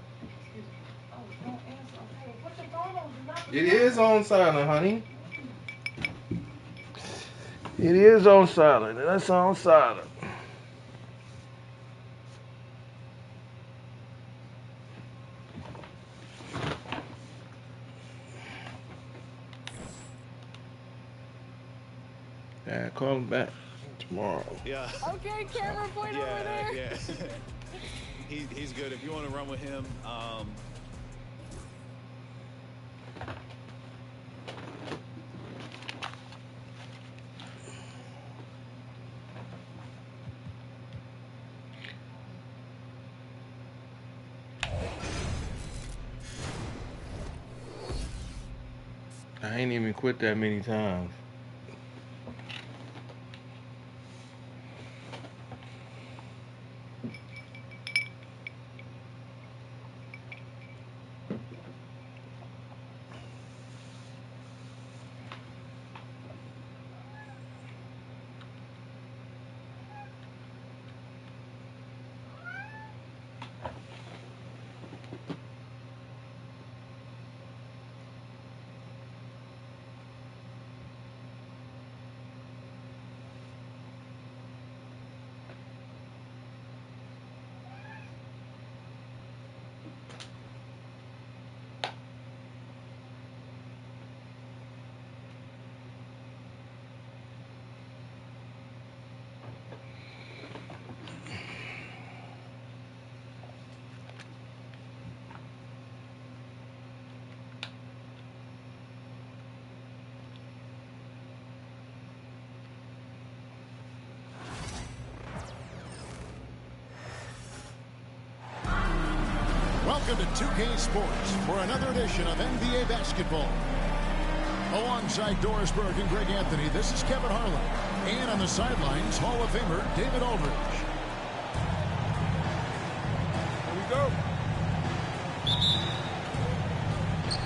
don't answer. Okay, well, put your phone on. Do not. It is on silent, honey. It is on silent. That's on silent. Yeah, call him back tomorrow. Yeah. Okay, camera point over there. Yeah. He's good. If you want to run with him, I ain't even quit that many times. Welcome to 2K Sports for another edition of NBA basketball. Alongside Doris Burke and Greg Anthony, this is Kevin Harlan. And on the sidelines, Hall of Famer David Aldridge. Here we go.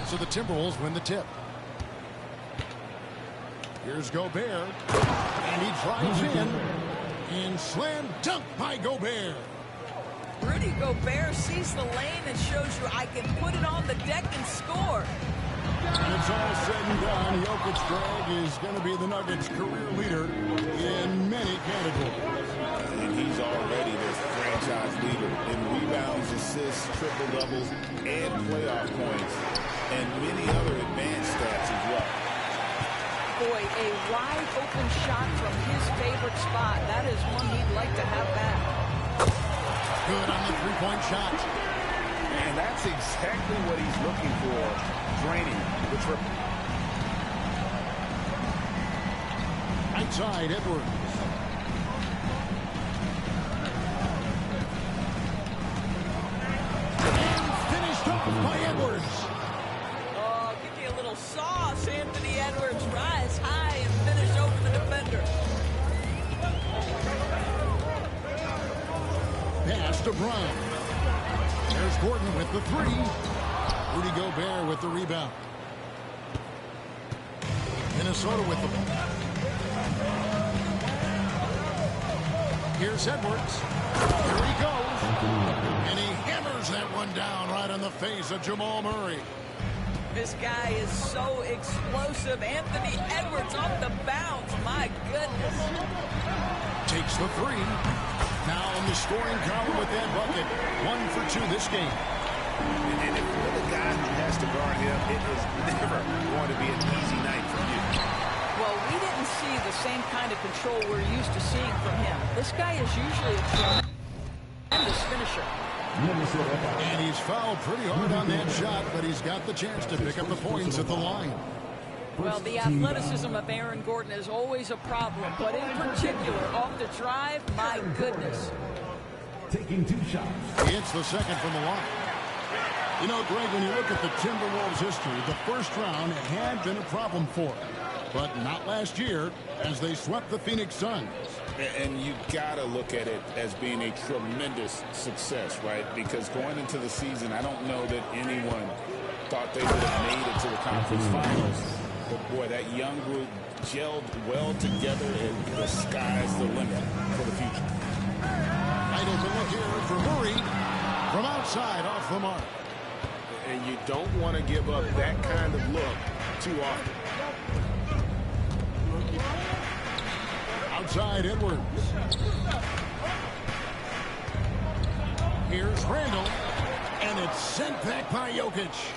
So the Timberwolves win the tip. Here's Gobert. And he drives in. And slam dunk by Gobert. Rudy Gobert sees the lane and shows you I can put it on the deck and score. And it's all said and done. Jokic, Greg, is going to be the Nuggets' career leader in many categories. And he's already their franchise leader in rebounds, assists, triple-doubles, and playoff points, and many other advanced stats as well. Boy, a wide-open shot from his favorite spot. That is one he'd like to have back. Good on the three-point shot. And that's exactly what he's looking for, draining the triple. Outside, Edwards. And finished off by Edwards. Oh, give me a little sauce, Anthony Edwards. Rise high and finish over the defender. Pass to Brown. There's Gordon with the three. Rudy Gobert with the rebound. Minnesota with the ball. Here's Edwards. Here he goes. And he hammers that one down right on the face of Jamal Murray. This guy is so explosive. Anthony Edwards off the bounce. My goodness. Takes the three. Now in the scoring column with that bucket. 1 for 2 this game. And if you're the guy who has to guard him, it is never going to be an easy night for you. Well, we didn't see the same kind of control we're used to seeing from him. This guy is usually a tremendous finisher. And he's fouled pretty hard on that shot, but he's got the chance to pick up the points at the line. Well, the athleticism of Aaron Gordon is always a problem, but in particular, off the drive, my goodness. Taking 2 shots. He hits the second from the line. You know, Greg, when you look at the Timberwolves' history, the first round had been a problem for them. But not last year, as they swept the Phoenix Suns. And you got to look at it as being a tremendous success, right? Because going into the season, I don't know that anyone thought they would have made it to the conference finals. But, boy, that young group gelled well together, and the sky's the limit for the future. Right open look here for Murray. From outside, off the mark. And you don't want to give up that kind of look too often. Outside, Edwards. Here's Randall. And it's sent back by Jokic.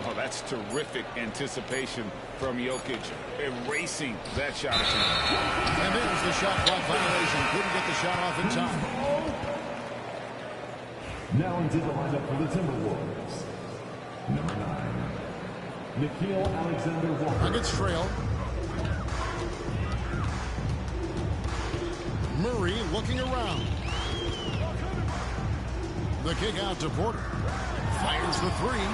Oh, that's terrific anticipation from Jokic, erasing that shot attempt. And there's the shot clock violation. Couldn't get the shot off in time. Now into the lineup for the Timberwolves. Number 9, Nickeil Alexander-Walker. Nuggets trail. Murray looking around. The kick out to Porter. Fires the three.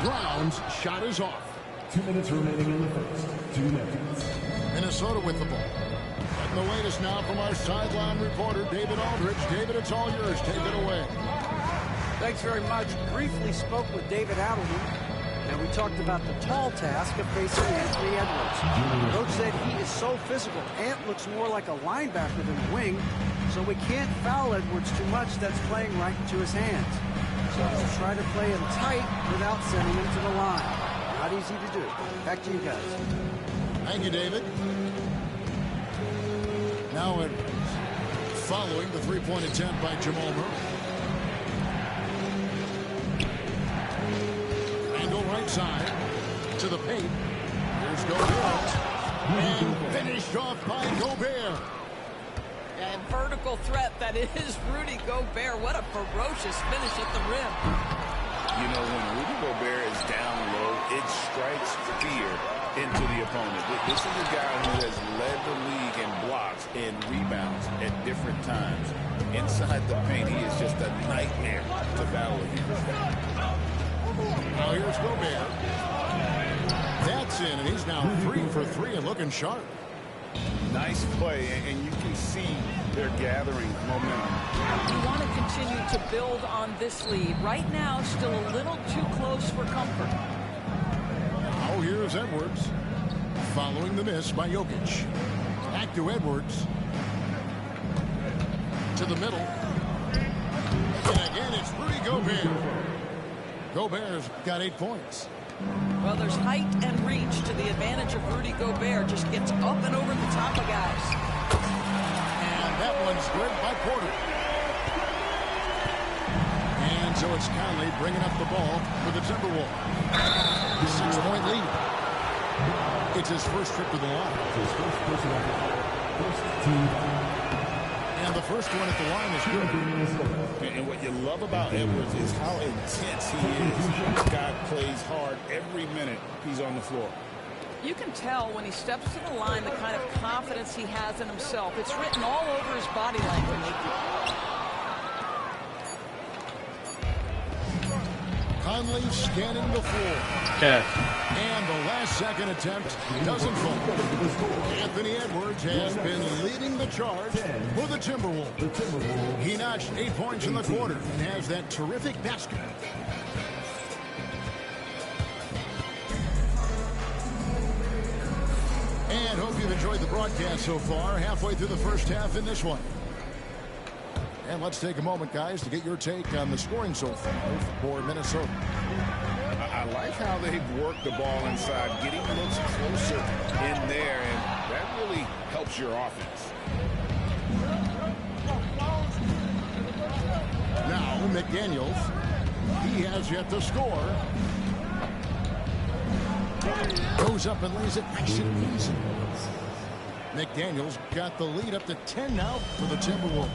Brown's shot is off. 2 minutes remaining in the first. 2 minutes. Minnesota with the ball. And the latest now from our sideline reporter, David Aldridge. David, it's all yours. Take it away. Thanks very much. Briefly spoke with David Adelman, and we talked about the tall task of facing Anthony Edwards. Coach said he is so physical. Ant looks more like a linebacker than a wing, so we can't foul Edwards too much. That's playing right into his hands. So we'll try to play him tight without sending him to the line. Not easy to do. Back to you guys. Thank you, David. Now Edwards following the three-point attempt by Jamal Murray. Angle right side to the paint. Here's Gobert. And finished off by Gobert. And vertical threat, that is Rudy Gobert. What a ferocious finish at the rim. You know, when Rudy Gobert is down low, it strikes fear into the opponent. This is a guy who has led the league in blocks and rebounds at different times. Inside the paint, he is just a nightmare to battle against. Now here's Gobert. That's in, and he's now 3 for 3 and looking sharp. Nice play, and you can see they're gathering momentum. You want to continue to build on this lead. Right now, still a little too close for comfort. Now here's Edwards. Following the miss by Jokic. Back to Edwards. To the middle. And again, it's Rudy Gobert. Gobert's got 8 points. Well, there's height and reach to the advantage of Rudy Gobert. Just gets up and over the top of guys. And that one's good by Porter. And so it's Conley bringing up the ball for the Timberwolves. 6-point lead. It's his first trip to the line. And the first one at the line is good. And what you love about Edwards is how intense he is. This guy plays hard every minute he's on the floor. You can tell when he steps to the line the kind of confidence he has in himself. It's written all over his body language. Conley scanning the floor. Catch. And the last second attempt doesn't fall. Anthony Edwards has been leading the charge for the Timberwolves. He notched 8 points in the quarter and has that terrific basket. And hope you've enjoyed the broadcast so far. Halfway through the first half in this one. And let's take a moment, guys, to get your take on the scoring so far for Minnesota. I like how they've worked the ball inside, getting looks closer in there, and that really helps your offense. Now, McDaniels, he has yet to score. Goes up and lays it nice and easy. McDaniels got the lead up to 10 now for the Timberwolves.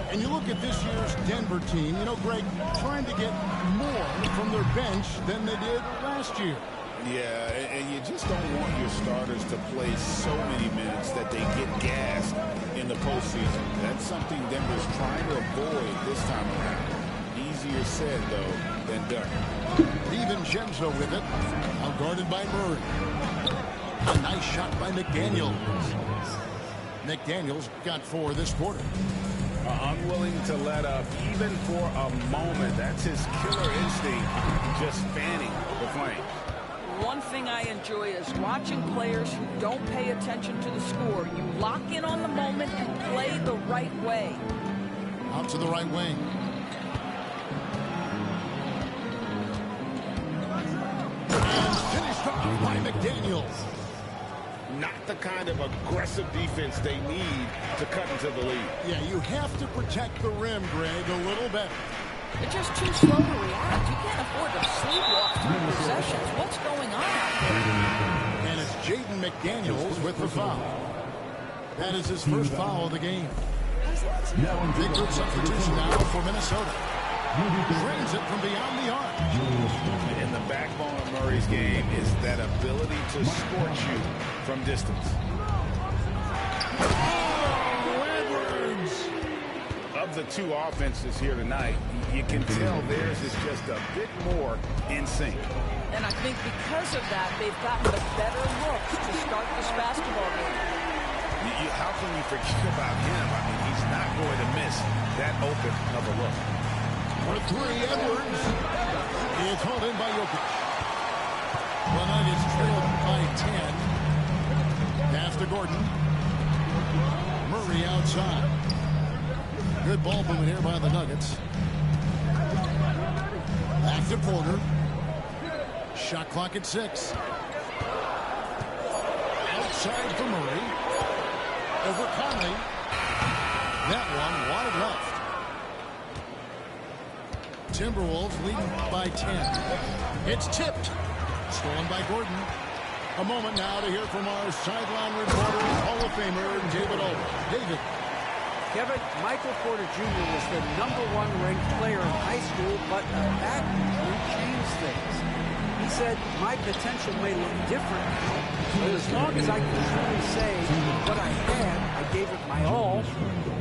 And you look at this year's Denver team, you know, Greg, trying to get more from their bench than they did last year. Yeah, and you just don't want your starters to play so many minutes that they get gassed in the postseason. That's something Denver's trying to avoid this time around. Easier said, though, than done. DiVincenzo with it, now guarded by Murray. A nice shot by McDaniels. McDaniels got 4 this quarter. Unwilling to let up even for a moment. That's his killer instinct, just fanning the flame. One thing I enjoy is watching players who don't pay attention to the score. You lock in on the moment and play the right way. Out to the right wing. And finished off by McDaniels. Not the kind of aggressive defense they need to cut into the lead. Yeah, you have to protect the rim, Greg, a little better. They're just too slow to react. You can't afford to sleepwalk through possessions. What's going on out there? And it's Jaden McDaniels with the foul. That is his first foul of the game. Big good substitution now for Minnesota. Drains it from beyond the arc. And the backbone of Murray's game is that ability to scorch you from distance. Oh, Edwards! Of the two offenses here tonight, you can tell theirs is just a bit more in sync. And I think because of that, they've gotten the better looks to start this basketball game. How can you forget about him? I mean, he's not going to miss that open of a look. For 3, Edwards. It's hauled in by Jokic. The Nuggets trailed by 10. Pass to Gordon. Murray outside. Good ball movement here by the Nuggets. Back to Porter. Shot clock at 6. Outside for Murray. Over Conley. That one wide left. Timberwolves leading by 10. It's tipped. Stolen by Gordon. A moment now to hear from our sideline reporter, Hall of Famer David Aldridge. David. Kevin, Michael Porter Jr. was the #1 ranked player in high school, but a back injury changed things. He He said, my potential may look different, but as long as I can truly say what I had, I gave it my all,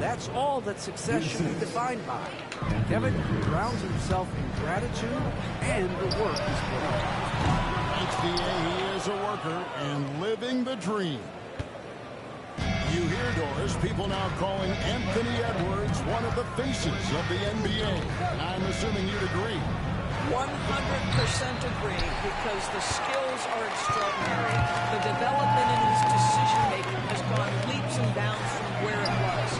that's all that success should be defined by. Kevin grounds himself in gratitude and the work he's put in. HDA, he is a worker and living the dream. You hear, Doris, people now calling Anthony Edwards one of the faces of the NBA. I'm assuming you'd agree. 100% agree, because the skills are extraordinary. The development in his decision-making has gone leaps and bounds from where it was.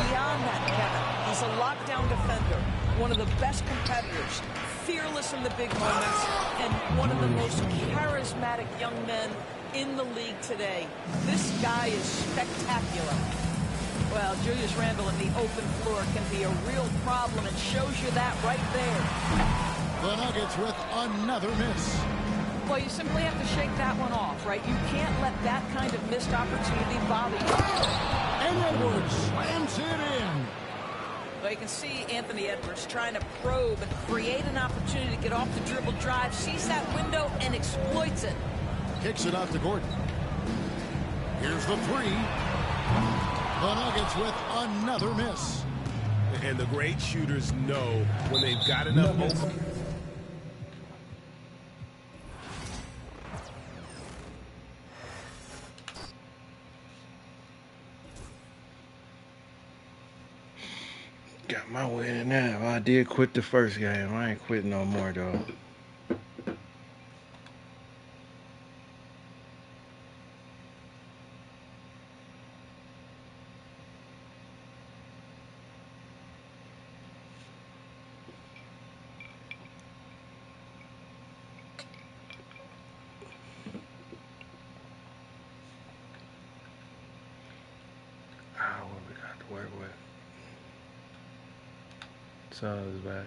Beyond that, Kevin, he's a lockdown defender, one of the best competitors, fearless in the big moments, and one of the most charismatic young men in the league today. This guy is spectacular. Well, Julius Randle in the open floor can be a real problem, and shows you that right there. The Nuggets with another miss. Well, you simply have to shake that one off, right? You can't let that kind of missed opportunity bother you. And Edwards slams it in. Well, you can see Anthony Edwards trying to probe and create an opportunity to get off the dribble drive, sees that window and exploits it. Kicks it out to Gordon. Here's the three. The Nuggets with another miss. And the great shooters know when they've got enough momentum. Got my way in that. I did quit the first game. I ain't quitting no more, though. What we got to work with? Salah is back.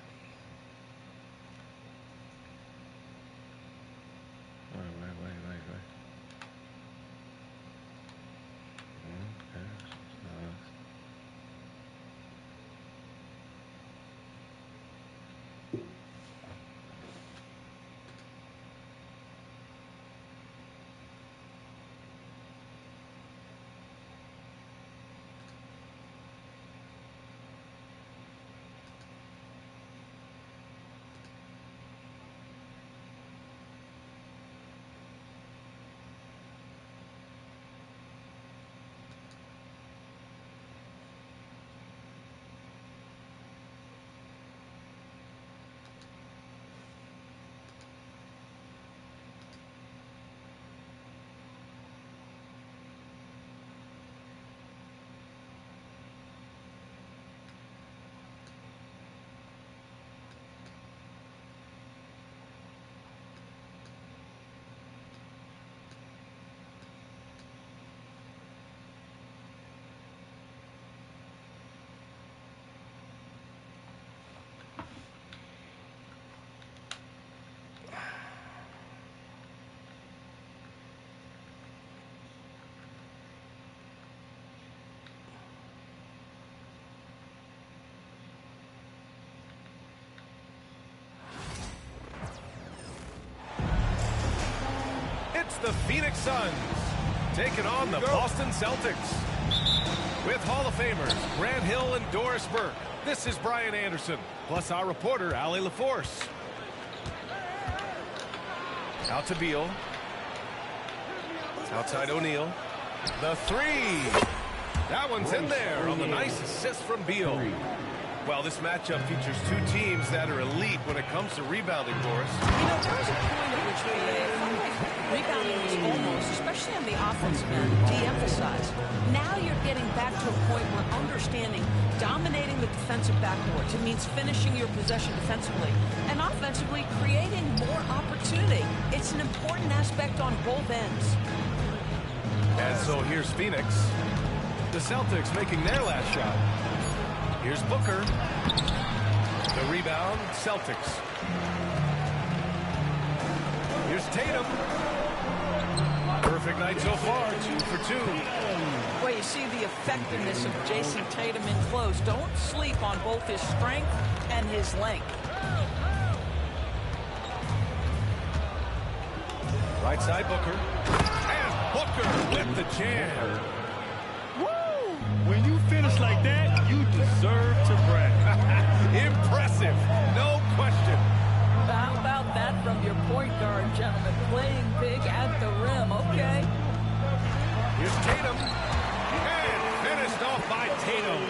Wait. Okay. It's the Phoenix Suns taking on the Boston Celtics. With Hall of Famers Grant Hill and Doris Burke, this is Brian Anderson, plus our reporter, Allie LaForce. Out to Beal. Outside O'Neal. The three. That one's in there on the nice assist from Beal. Well, this matchup features two teams that are elite when it comes to rebounding, Doris. You know, there was a point at which rebounding was almost, especially on the offensive end, de-emphasized. Now you're getting back to a point where understanding dominating the defensive backcourt, it means finishing your possession defensively, and offensively creating more opportunity. It's an important aspect on both ends. And so here's Phoenix. The Celtics making their last shot. Here's Booker. The rebound, Celtics. Here's Tatum. Perfect night so far, 2 for 2. Well, you see the effectiveness of Jason Tatum in close. Don't sleep on both his strength and his length. Right side Booker. And Booker with the jam. Woo! When you finish like that, you deserve to brag. Impressive. No question. How about that from your point guard, gentlemen? Playing big at the rim, okay? Here's Tatum. And finished off by Tatum.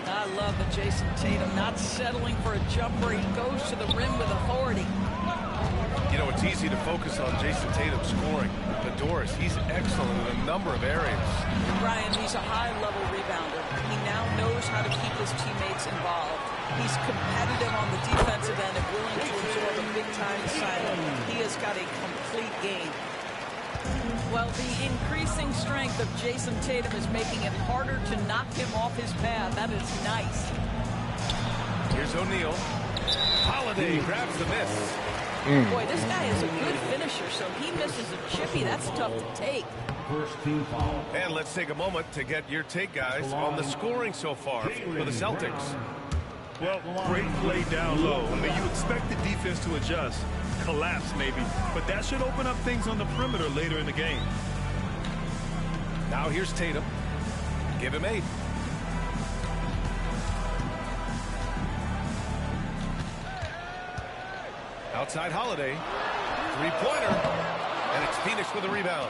I love the Jason Tatum not settling for a jumper. He goes to the rim with authority. You know, it's easy to focus on Jason Tatum scoring. But Doris, he's excellent in a number of areas. Ryan, he's a high-level rebounder. He now knows how to keep his teammates involved. He's competitive on the defensive end and willing to absorb a big-time assignment. He has got a complete game. Well, the increasing strength of Jason Tatum is making it harder to knock him off his path. That is nice. Here's O'Neal. Holiday grabs the miss. Boy, this guy is a good finisher, so he misses a chippy. That's tough to take. First team foul. And let's take a moment to get your take, guys, on the scoring so far for the Celtics. Well, great play down low. I mean, you expect the defense to adjust, collapse maybe, but that should open up things on the perimeter later in the game. Now here's Tatum. Give him 8. Outside Holiday. Three-pointer. And it's Phoenix with a rebound.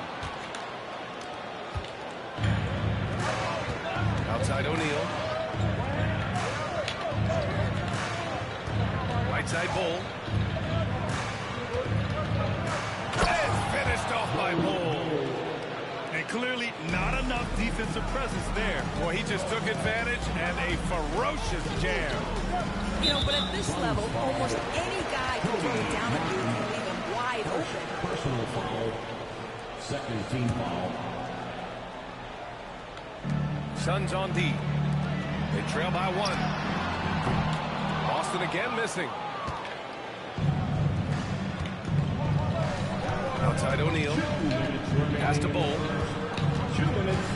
Outside O'Neal. Right side Bull. And finished off by Bull. And clearly not enough defensive presence there. Boy, he just took advantage and a ferocious jam. You know, but at this level, almost any guy can throw it down at you and leave him wide open. Personal foul. Second team foul. Suns on D. They trail by 1. Boston again missing. Outside O'Neal. Pass to Bull. 2 minutes.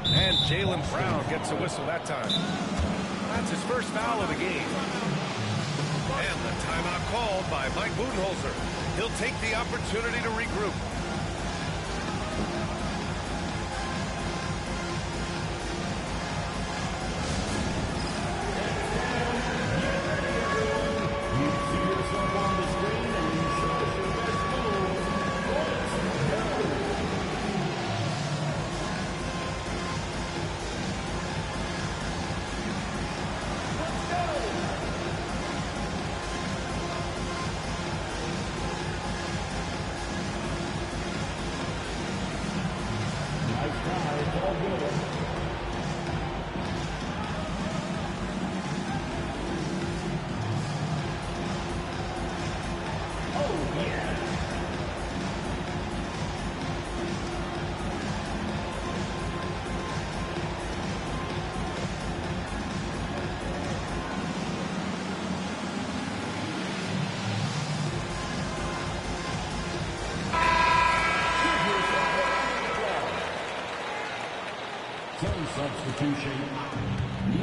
And Jaylen Brown gets a whistle that time. That's his first foul of the game. And the timeout called by Mike Budenholzer. He'll take the opportunity to regroup.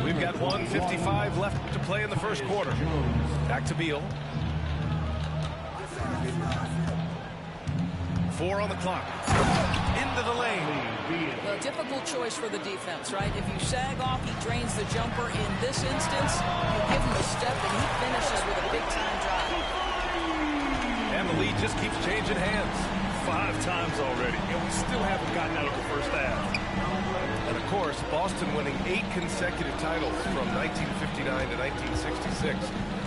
We've got 1:55 left to play in the first quarter. Back to Beal. 4 on the clock. Into the lane. Well, difficult choice for the defense, right? If you sag off, he drains the jumper. In this instance, you give him a step, and he finishes with a big-time drive. And the lead just keeps changing hands. 5 times already, and we still haven't gotten out of the first half. And, of course, Boston winning 8 consecutive titles from 1959 to 1966.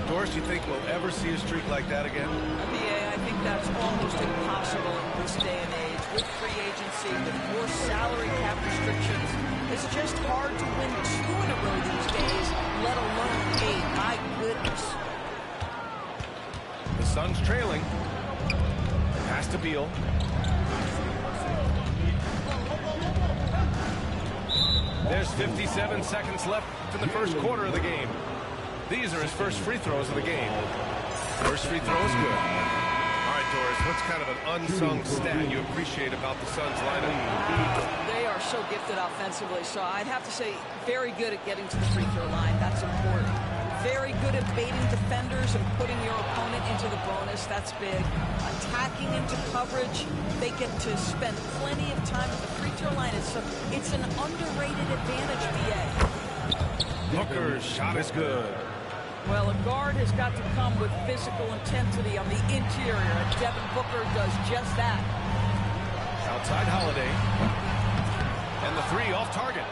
Doris, you think we'll ever see a streak like that again? Yeah, I think that's almost impossible in this day and age. With free agency, with more salary cap restrictions, it's just hard to win 2 in a row these days, let alone 8. My goodness. The Suns trailing. Pass to Beal. There's 57 seconds left in the first quarter of the game. These are his first free throws of the game. First free throw is good. All right, Doris, what's kind of an unsung stat you appreciate about the Suns lineup? They are so gifted offensively, so I'd have to say very good at getting to the free throw line. That's important. very good at baiting defenders and putting your opponent into the bonus. That's big. Attacking into coverage. They get to spend plenty of time at the free throw line. It's an underrated advantage, BA. Booker's shot is good. Well, a guard has got to come with physical intensity on the interior, and Devin Booker does just that. Outside Holiday. And the three off target.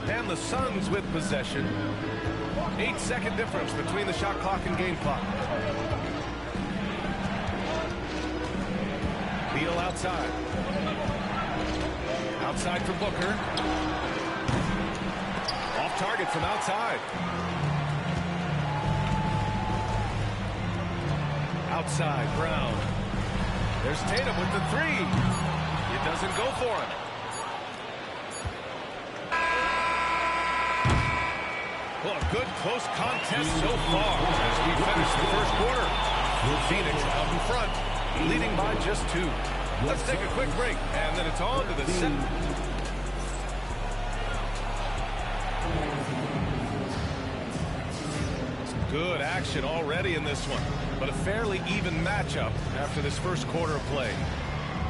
And the Suns with possession. 8-second difference between the shot clock and game clock. Beal outside. Outside for Booker. Off target from outside. Outside, Brown. There's Tatum with the three. It doesn't go for him. Well, a good close contest so far as we finish the first quarter. Phoenix out in front, leading by just 2. Let's take a quick break, and then it's on to the second. Some good action already in this one, but a fairly even matchup after this first quarter of play.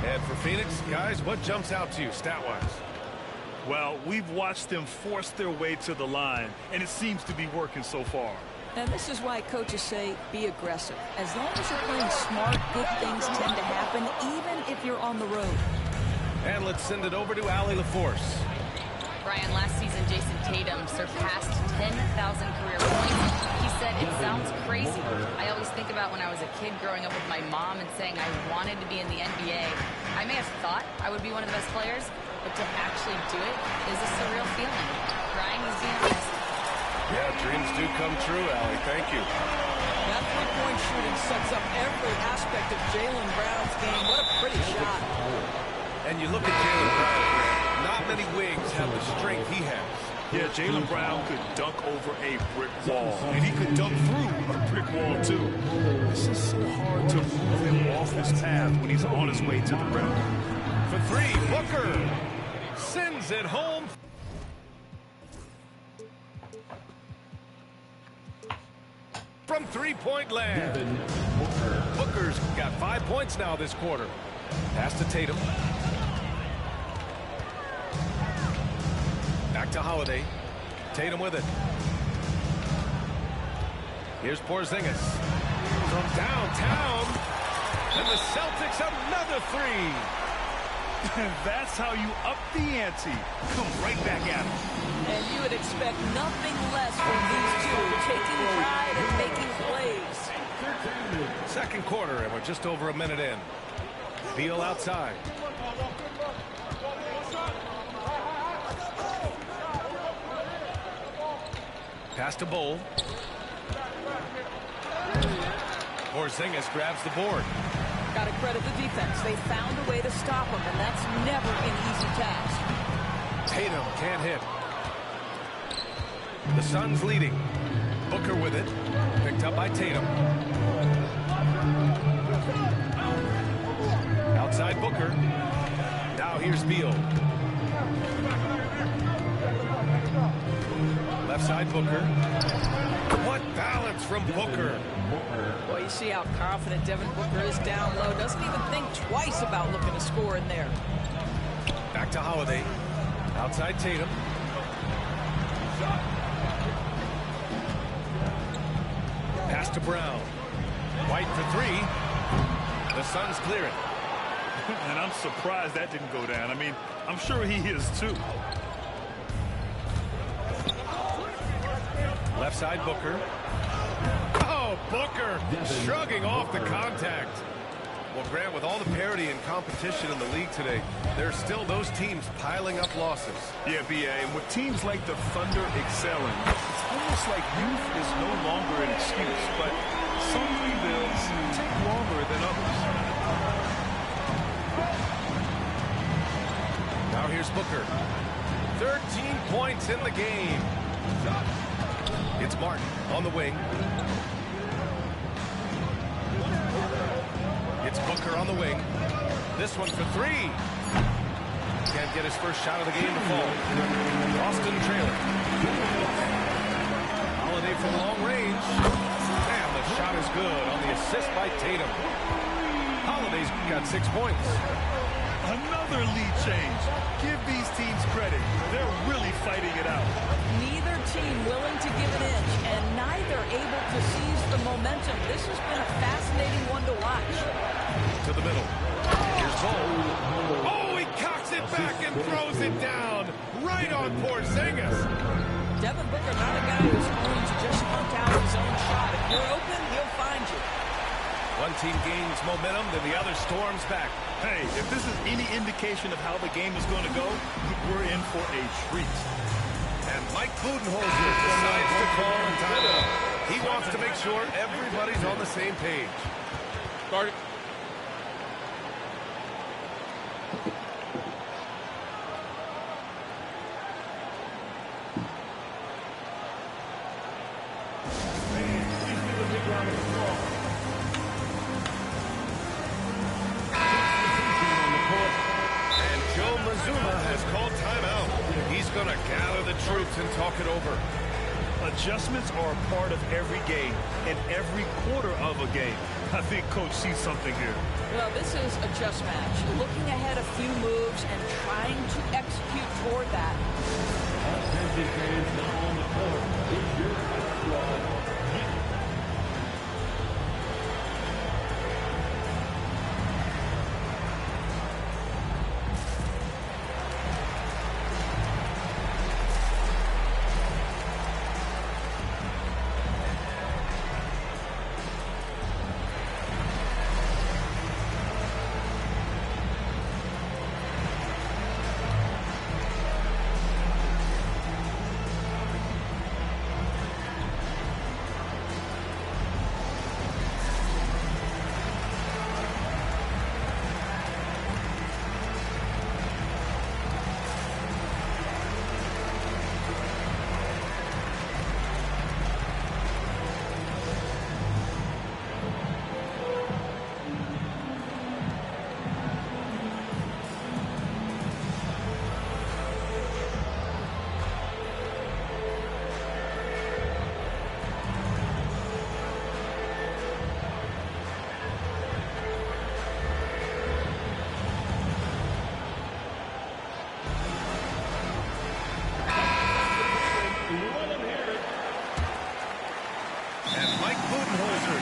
And for Phoenix, guys, what jumps out to you stat-wise? Well, we've watched them force their way to the line, and it seems to be working so far. And this is why coaches say be aggressive. As long as you're playing smart, good things tend to happen, even if you're on the road. And let's send it over to Allie LaForce. Brian, last season, Jason Tatum surpassed 10,000 career points. He said, it sounds crazy. I always think about when I was a kid growing up with my mom and saying I wanted to be in the NBA. I may have thought I would be one of the best players, but to actually do it is a surreal feeling. Brian, he's being honest. Yeah, dreams do come true, Allie. Thank you. That three-point shooting sets up every aspect of Jaylen Brown's game. What a pretty shot. And you look at Jaylen Brown. Not many wings have the strength he has. Yeah, Jaylen Brown could dunk over a brick wall, and he could dunk through a brick wall, too. It's just so hard to move him off his path when he's on his way to the rim. For three, Booker sends it home. From three-point land. Booker's got 5 points now this quarter. Pass to Tatum. Back to Holiday. Tatum with it. Here's Porzingis. From downtown. And the Celtics another three. That's how you up the ante. Come right back at him. And you would expect nothing less from these two, taking pride and making plays. Second quarter, and we're just over a minute in. Beal outside. Pass to Bowl. Porzingis grabs the board. Got to credit the defense. They found a way to stop him, and that's never an easy task. Tatum can't hit. The Suns leading. Booker with it. Picked up by Tatum. Outside Booker. Now here's Beal. Left side Booker. What balance from Booker. Well, you see how confident Devin Booker is down low. Doesn't even think twice about looking to score in there. Back to Holiday. Outside Tatum. Pass to Brown. White for three. The Suns clear it. And I'm surprised that didn't go down. I mean, I'm sure he is too. Left side Booker. Oh, Booker shrugging off the contact. Well, Grant, with all the parity and competition in the league today, there's still those teams piling up losses. Yeah, BA, and with teams like the Thunder excelling, it's almost like youth is no longer an excuse, but some rebuilds take longer than others. Now here's Booker. 13 points in the game. It's Martin on the wing. It's Booker on the wing. This one for three. Can't get his first shot of the game to fall. Boston trailing. good on the assist by Tatum. Holiday's got 6 points. Another lead change. Give these teams credit. They're really fighting it out. Neither team willing to give an inch, and neither able to seize the momentum. This has been a fascinating one to watch. To the middle. Here's Cole. Oh, he cocks it back and throws it down. Right on Porzingis. Devin Booker, not a guy who's going to just punt out his own shot. If you're open, he'll find you. One team gains momentum, then the other storms back. Hey, if this is any indication of how the game is going to go, we're in for a treat. And Mike Budenholzer decides to call a timeout. He wants to make sure everybody's on the same page. Start it. Going to gather the troops and talk it over. Adjustments are a part of every game and every quarter of a game. I think Coach sees something here. Well, this is a chess match. Looking ahead a few moves and trying to execute toward that. Attention fans, now on the court is your squad.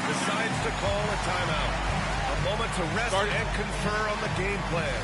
Decides to call a timeout. A moment to rest and confer on the game plan.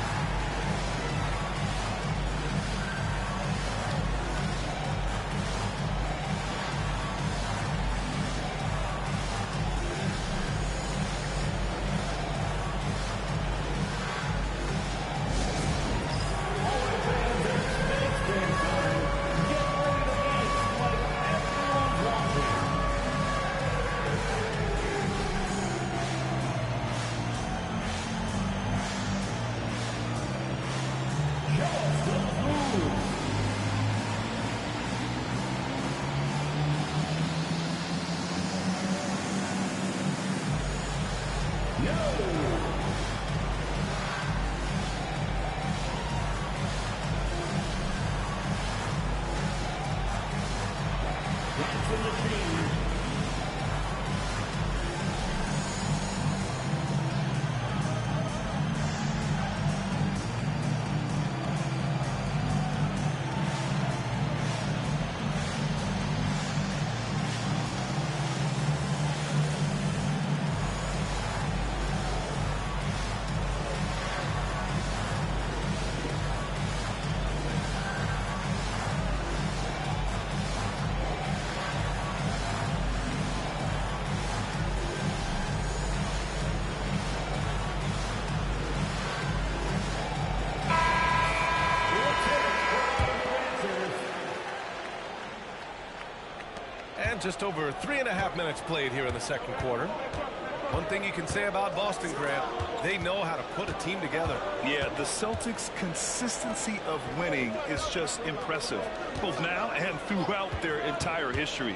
Just over 3.5 minutes played here in the second quarter. One thing you can say about Boston, Grant, they know how to put a team together. Yeah, the Celtics' consistency of winning is just impressive, both now and throughout their entire history.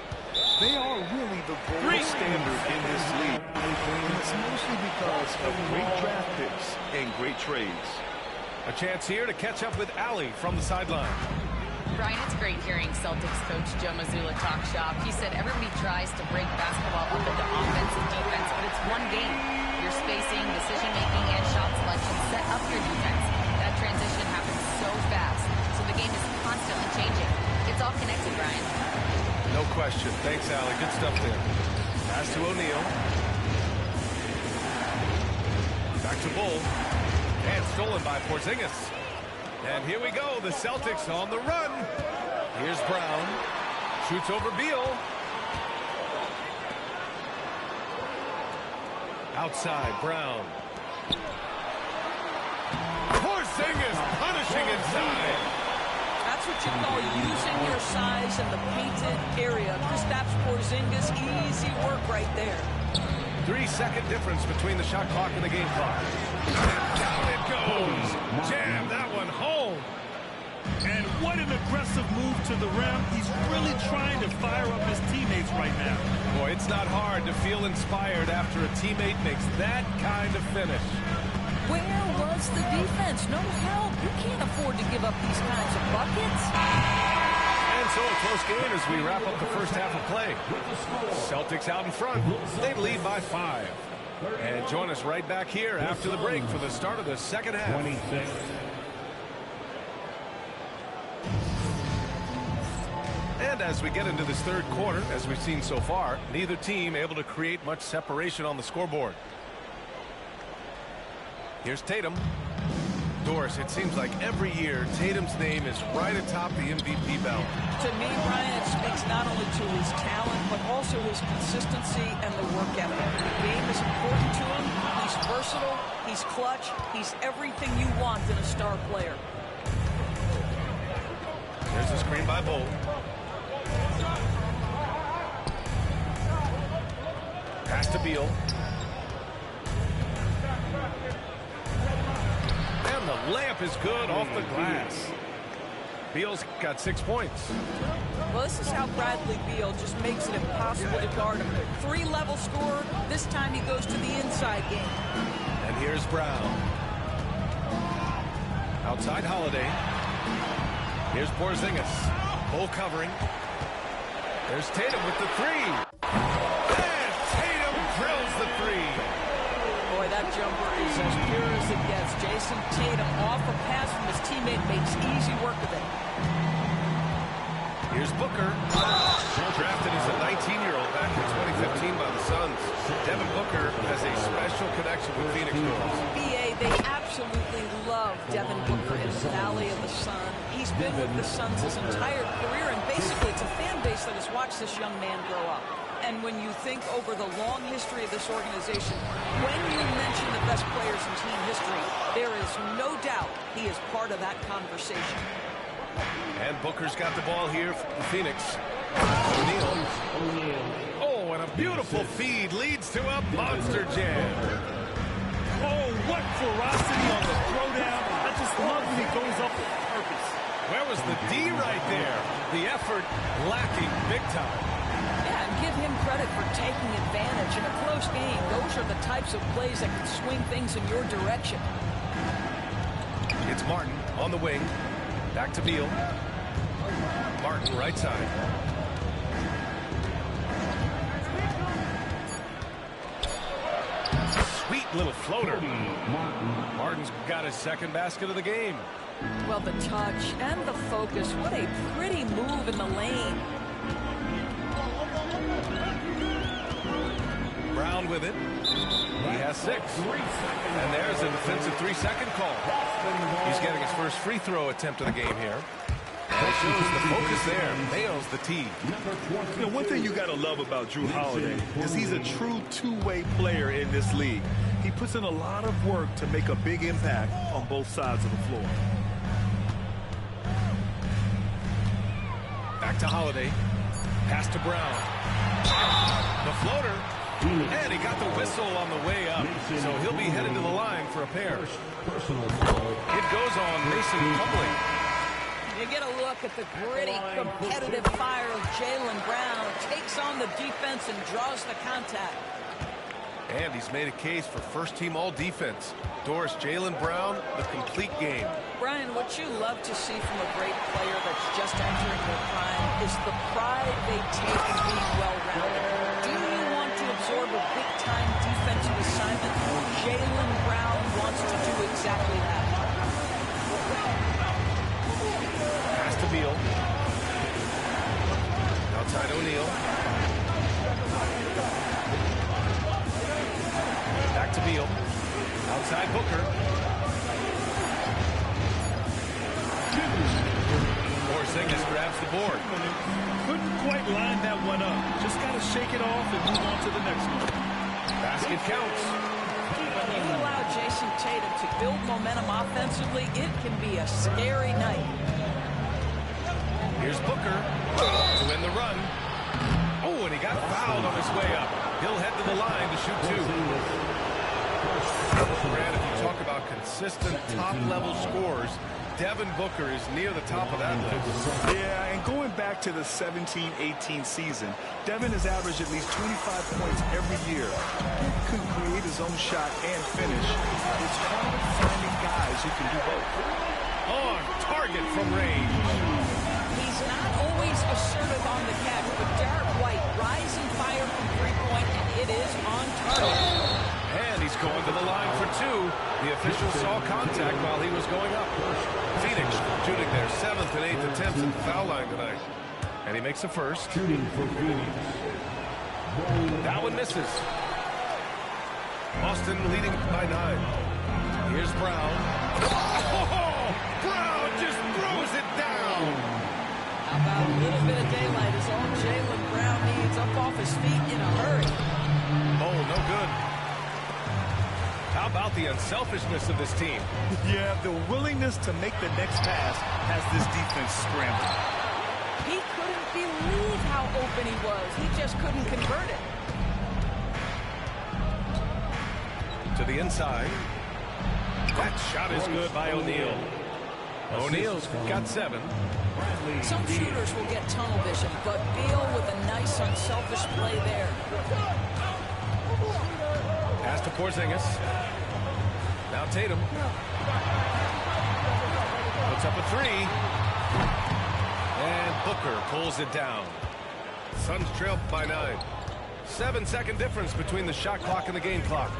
They are really the gold standard in this league. And it's mostly because of great draft picks and great trades. A chance here to catch up with Allie from the sideline. Brian, it's great hearing Celtics coach Joe Mazzulla talk shop. He said everybody tries to break basketball up into offense and defense, but it's one game. Your spacing, decision-making, and shot selection set up your defense. That transition happens so fast, so the game is constantly changing. It's all connected, Brian. No question. Thanks, Allie. Good stuff there. Pass to O'Neal. Back to Bull. And stolen by Porzingis. And here we go. The Celtics on the run. Here's Brown. Shoots over Beal. Outside, Brown. Porzingis punishing inside. That's what you call using your size in the painted area. Kristaps Porzingis, easy work right there. 3-second difference between the shot clock and the game clock. And down it goes. Jam that one home. And what an aggressive move to the rim. He's really trying to fire up his teammates right now. Boy, it's not hard to feel inspired after a teammate makes that kind of finish. Where was the defense? No help. You can't afford to give up these kinds of buckets. And so a close game as we wrap up the first half of play. Celtics out in front. They lead by 5. And join us right back here after the break for the start of the second half. 26. And as we get into this third quarter, as we've seen so far, neither team able to create much separation on the scoreboard. Here's Tatum. Doris, it seems like every year Tatum's name is right atop the MVP belt. To me, Brian, it speaks not only to his talent, but also his consistency and the work ethic. The game is important to him. He's versatile. He's clutch. He's everything you want in a star player. There's a screen by Bull. Pass to Beal. And the layup is good off the glass. Beal's got 6 points. Well, this is how Bradley Beal just makes it impossible to guard him. 3-level scorer. This time he goes to the inside game. And here's Brown. Outside Holiday. Here's Porzingis. Bull covering. There's Tatum with the 3. And Tatum drills the 3. Boy, that jumper is as pure as it gets. Jason Tatum off a pass from his teammate makes easy work of it. Here's Booker. Drafted as a 19-year-old back in 2015 by the Suns. Devin Booker has a special connection with Phoenix girls. BA, they absolutely love Devin Booker in the Valley of the Sun. He's been with the Suns his entire career, and basically it's a fan base that has watched this young man grow up. And when you think over the long history of this organization, when you mention the best players in team history, there is no doubt he is part of that conversation. And Booker's got the ball here for Phoenix. O'Neal. Oh, and a beautiful feed leads to a monster jam. Oh, what ferocity on the throwdown. I just love when he goes up with purpose. Where was the D right there? The effort lacking big time. Yeah, and give him credit for taking advantage. In a close game, those are the types of plays that can swing things in your direction. It's Martin on the wing. Back to Beal. Martin right side. Sweet little floater. Martin's got his second basket of the game. Well, the touch and the focus. What a pretty move in the lane. Brown with it. He has 6. And there's a defensive 3-second call. He's getting his first free throw attempt of the game here. And it shows the focus there. Nails the tee. You know, one thing you got to love about Jrue Holiday is he's a true two-way player in this league. He puts in a lot of work to make a big impact on both sides of the floor. Back to Holiday. Pass to Brown. The floater. And he got the whistle on the way up. So he'll be headed to the line for a pair. It goes on Mason Plumlee. You get a look at the gritty, competitive fire of Jaylen Brown. Takes on the defense and draws the contact. And he's made a case for first-team all-defense. Doris, Jaylen Brown, the complete game. Brian, what you love to see from a great player that's just entering their prime is the pride they take in being well-rounded. Do you want to absorb a big-time defensive assignment? Jaylen Brown wants to do exactly that. Pass to Beal. Outside O'Neal. Back to Beal. Outside Booker. Porzingis grabs the board. Couldn't quite line that one up. Just got to shake it off and move on to the next one. Basket counts. When you allow Jason Tatum to build momentum offensively, it can be a scary night. Here's Booker to win the run. Oh, and he got fouled on his way up. He'll head to the line to shoot two. Brad, if you talk about consistent top-level scores, Devin Booker is near the top of that list. Yeah, and going back to the 17-18 season, Devin has averaged at least 25 points every year. He could create his own shot and finish. It's hard finding guys who can do both. On target from range. He's not always assertive on the catch, but Derek White, rising fire from three-point, and it is on target. And he's going to the line for two. The official saw contact while he was going up. Phoenix shooting their 7th and 8th attempts at the foul line tonight. And he makes the first. Shooting for Phoenix. That one misses. Boston leading by 9. Here's Brown. Oh, Brown just throws it down. How about a little bit of daylight is all Jaylen Brown needs, up off his feet in a hurry. Oh, no good. How about the unselfishness of this team? Yeah, the willingness to make the next pass has this defense scrambling. He couldn't believe how open he was. He just couldn't convert it. To the inside. That shot is good by O'Neal. O'Neal's got 7. Some shooters will get tunnel vision, but Beal with a nice unselfish play there. Pass to Porzingis. Now Tatum. Puts up a 3. And Booker pulls it down. Suns trail by 9. 7-second difference between the shot clock and the game clock.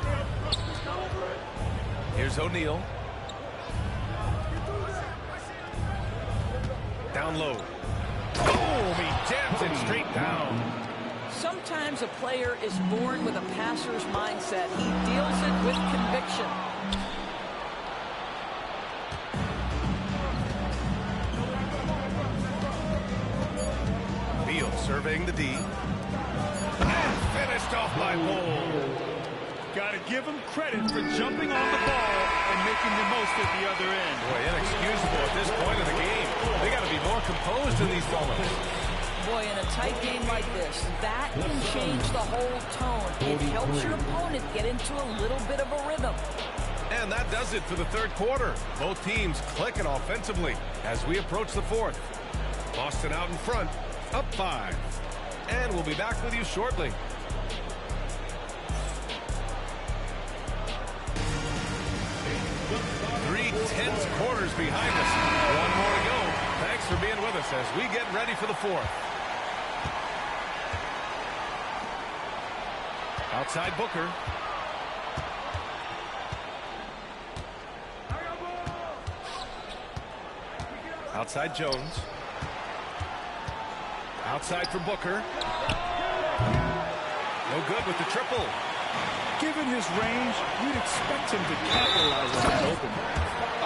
Here's O'Neal. Down low. Boom! He jams it straight down. Sometimes a player is born with a passer's mindset. He deals it with conviction. Beal surveying the D. And finished off by Bull. Got to give him credit for jumping on the ball and making the most at the other end. Boy, inexcusable at this point of the game. They got to be more composed in these moments. Boy, in a tight game like this, that can change the whole tone. It helps your opponent get into a little bit of a rhythm. And that does it for the third quarter. Both teams clicking offensively as we approach the fourth. Boston out in front, up 5. And we'll be back with you shortly. Three tense quarters behind us. One more to go. Thanks for being with us as we get ready for the fourth. Outside Booker. Outside Jones. Outside for Booker. No good with the triple. Given his range, you'd expect him to capitalize on that open.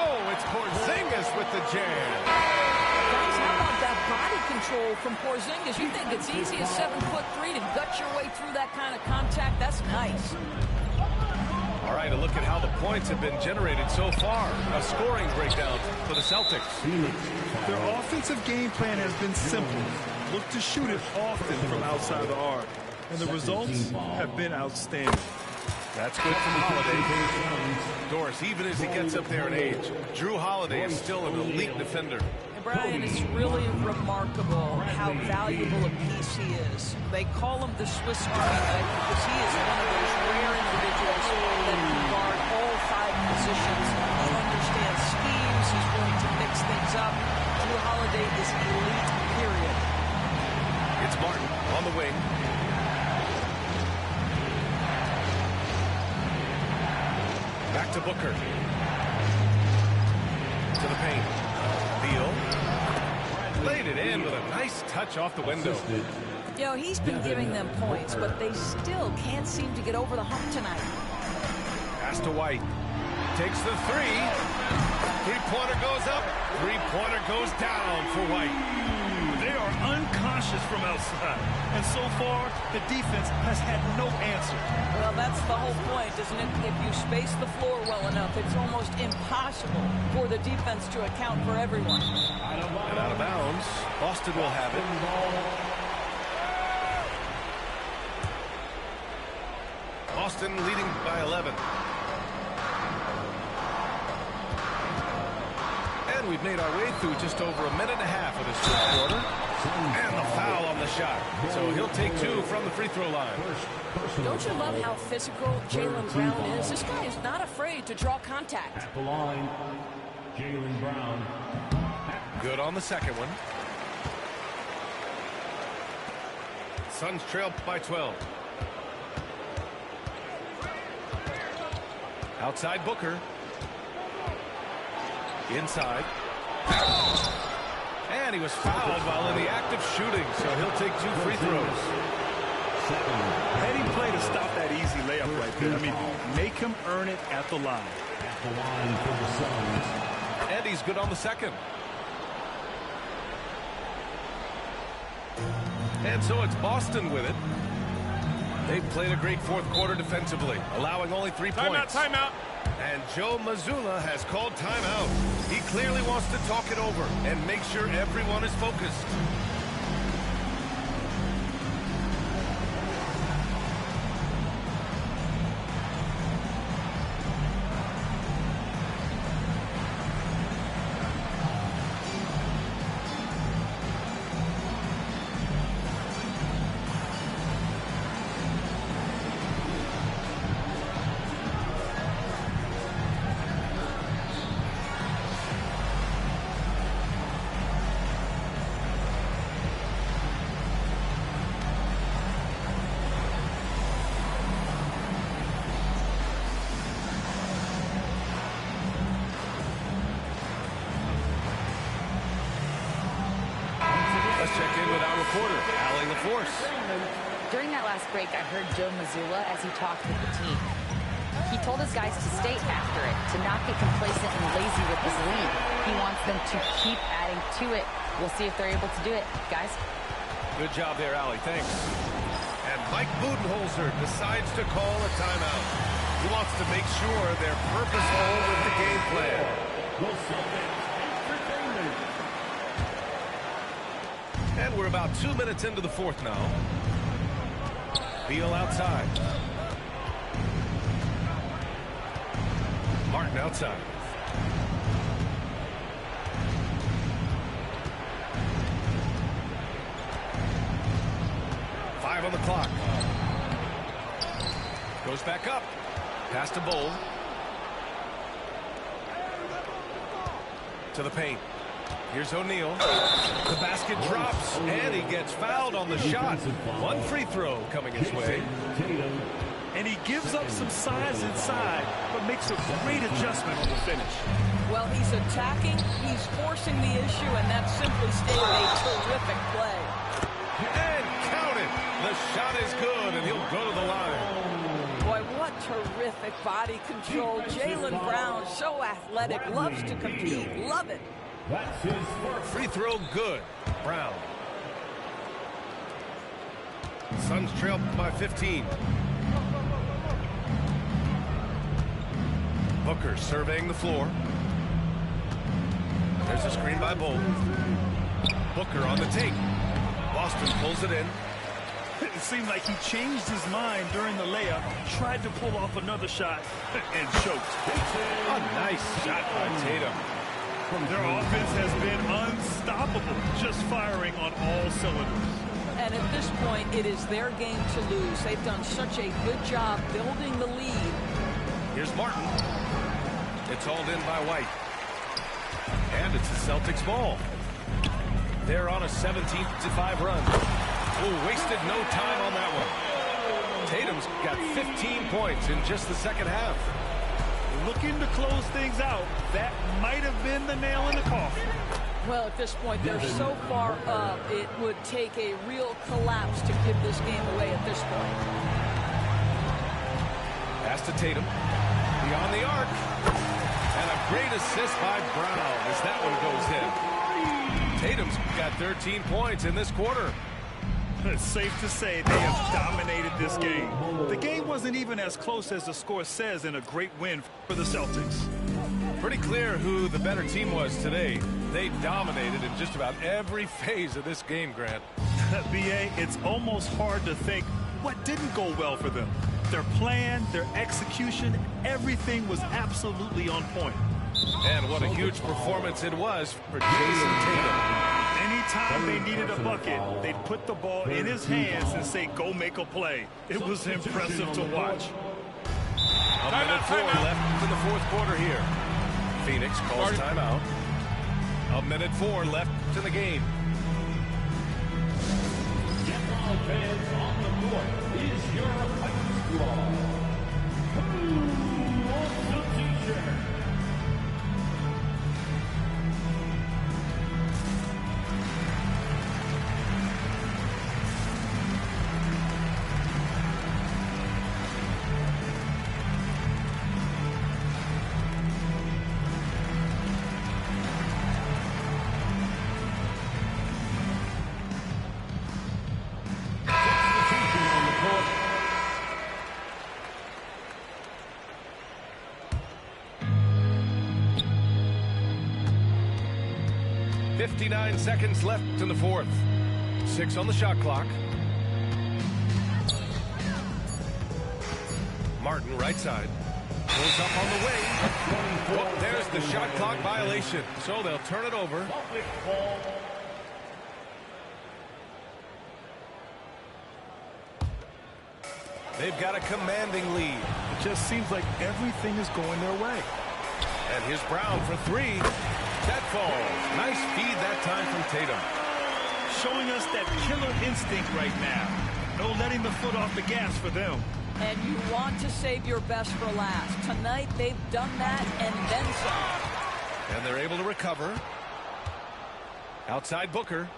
Oh, it's Porzingis with the jam. Guys, how about that body control from Porzingis? You think it's easy as 7'3" to gut your way through that kind of contact? That's nice. All right, a look at how the points have been generated so far. A scoring breakdown for the Celtics. Their offensive game plan has been simple. Look to shoot it often from outside the arc. And the results have been outstanding. That's good from Holiday. Doris, even as he gets up there in age, Drew Holiday is still an elite defender. Brian, it's really remarkable how valuable a piece he is. They call him the Swiss Army knife because he is one of those rare individuals that can guard all 5 positions. He understands schemes. He's willing to mix things up. Drew Holiday is elite, period. It's Martin on the wing. Back to Booker. To the paint. Beal. Laid it in with a nice touch off the window. You know, he's been giving them points, but they still can't seem to get over the hump tonight. Pass to White. Takes the 3. Three-pointer goes up. Three-pointer goes down for White. They are unconscious from outside. And so far, the defense has had no answer. Well, that's the whole point, isn't it? If you space the floor well enough, it's almost impossible for the defense to account for everyone. And out of bounds. Boston will have it. Boston leading by 11. And we've made our way through just over a minute and a half of this first quarter. And the foul on the shot. So he'll take 2 from the free throw line. Don't you love how physical Jaylen Brown is? This guy is not afraid to draw contact. At the line, Jaylen Brown. Good on the second one. Suns trail by 12. Outside Booker. Inside. And he was fouled while in the act of shooting, so he'll take 2 free throws. Heading play to stop that easy layup right there. I mean, make him earn it at the line. At the line for the Suns. And he's good on the second. And so it's Boston with it. They've played a great fourth quarter defensively, allowing only 3 points. Timeout. And Joe Mazzulla has called timeout. He clearly wants to talk it over and make sure everyone is focused. During that last break, I heard Joe Mazzulla as he talked with the team. He told his guys to stay after it, to not get complacent and lazy with this lead. He wants them to keep adding to it. We'll see if they're able to do it, guys. Good job there, Allie. Thanks. And Mike Budenholzer decides to call a timeout. He wants to make sure they're purposeful with the game plan. And we're about 2 minutes into the fourth now. Beal outside. Martin outside. Five on the clock. Goes back up. Pass to Bowl. To the paint. Here's O'Neal. The basket drops, and he gets fouled on the shot. 1 free throw coming his way. And he gives up some size inside, but makes a great adjustment on the finish. Well, he's attacking, he's forcing the issue, and that simply stated a terrific play. And count it. The shot is good, and he'll go to the line. Boy, what terrific body control. Jaylen Brown, so athletic, loves to compete. Love it. That's his first. Free throw good. Brown. Suns trail by 15. Booker surveying the floor. There's a screen by Bowl. Booker on the take. Boston pulls it in. It seemed like he changed his mind during the layup, tried to pull off another shot, and choked. A nice shot by Tatum. Their offense has been unstoppable, just firing on all cylinders. And at this point, it is their game to lose. They've done such a good job building the lead. Here's Martin. It's hauled in by White. And it's the Celtics ball. They're on a 17-5 run. Oh, wasted no time on that one. Tatum's got 15 points in just the second half. Looking to close things out. That might have been the nail in the coffin. Well, at this point, they're so far up, it would take a real collapse to give this game away at this point. Pass to Tatum. Beyond the arc. And a great assist by Brown as that one goes in. Tatum's got 13 points in this quarter. It's safe to say they have dominated this game. The game wasn't even as close as the score says in a great win for the Celtics. Pretty clear who the better team was today. They dominated in just about every phase of this game, Grant. B.A., it's almost hard to think what didn't go well for them. Their plan, their execution, everything was absolutely on point. And what a huge performance it was for Jason Tatum. Anytime they needed a bucket, they'd put the ball in his hands and say, go make a play. It was impressive to watch. A minute 4 left in the fourth quarter here. Phoenix calls timeout. A minute 4 left in the game. Offense on the court is your high squad. Who wants the t-shirt? Substitution on the court. 59 seconds left in the fourth. 6 on the shot clock. Martin, right side. Goes up on the wing. Oh, there's the shot clock violation. So they'll turn it over. They've got a commanding lead. It just seems like everything is going their way. And here's Brown for 3. That falls. Nice feed that time from Tatum. Showing us that killer instinct right now. No letting the foot off the gas for them. And you want to save your best for last. Tonight, they've done that and then some. And they're able to recover. Outside Booker.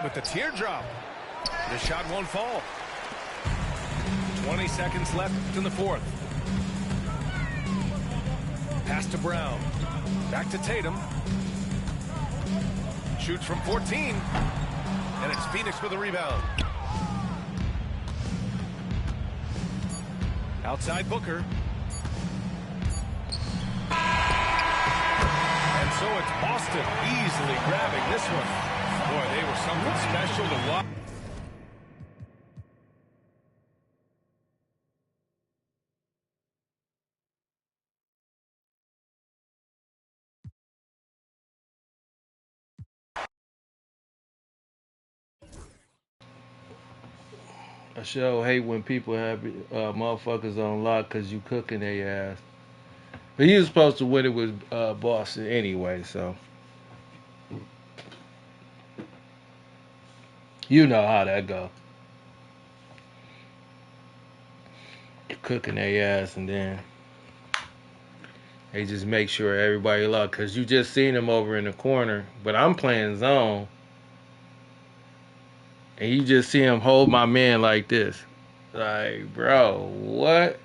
With the teardrop. The shot won't fall. 20 seconds left in the fourth. Pass to Brown. Back to Tatum. Shoots from 14. And it's Phoenix with a rebound. Outside Booker. And so it's Boston easily grabbing this one. Boy, they were something special to watch. I sure hate when people have motherfuckers on lock because you cooking their ass. But he was supposed to win it with Boston anyway, so. You know how that go. Cooking their ass and then they just make sure everybody locked because you just seen them over in the corner. But I'm playing zone. And you just see him hold my man like this. Like, bro, what?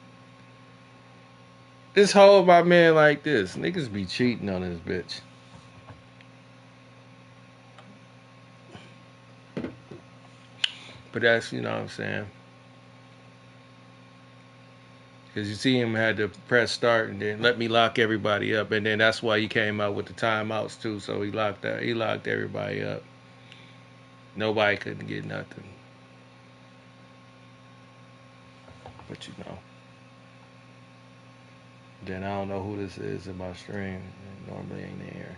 Just hold my man like this. Niggas be cheating on this bitch. But that's, you know what I'm saying? Because you see him had to press start and then let me lock everybody up. And then that's why he came out with the timeouts too. So he locked everybody up. Nobody couldn't get nothing. But you know. Then I don't know who this is in my stream. It normally ain't there.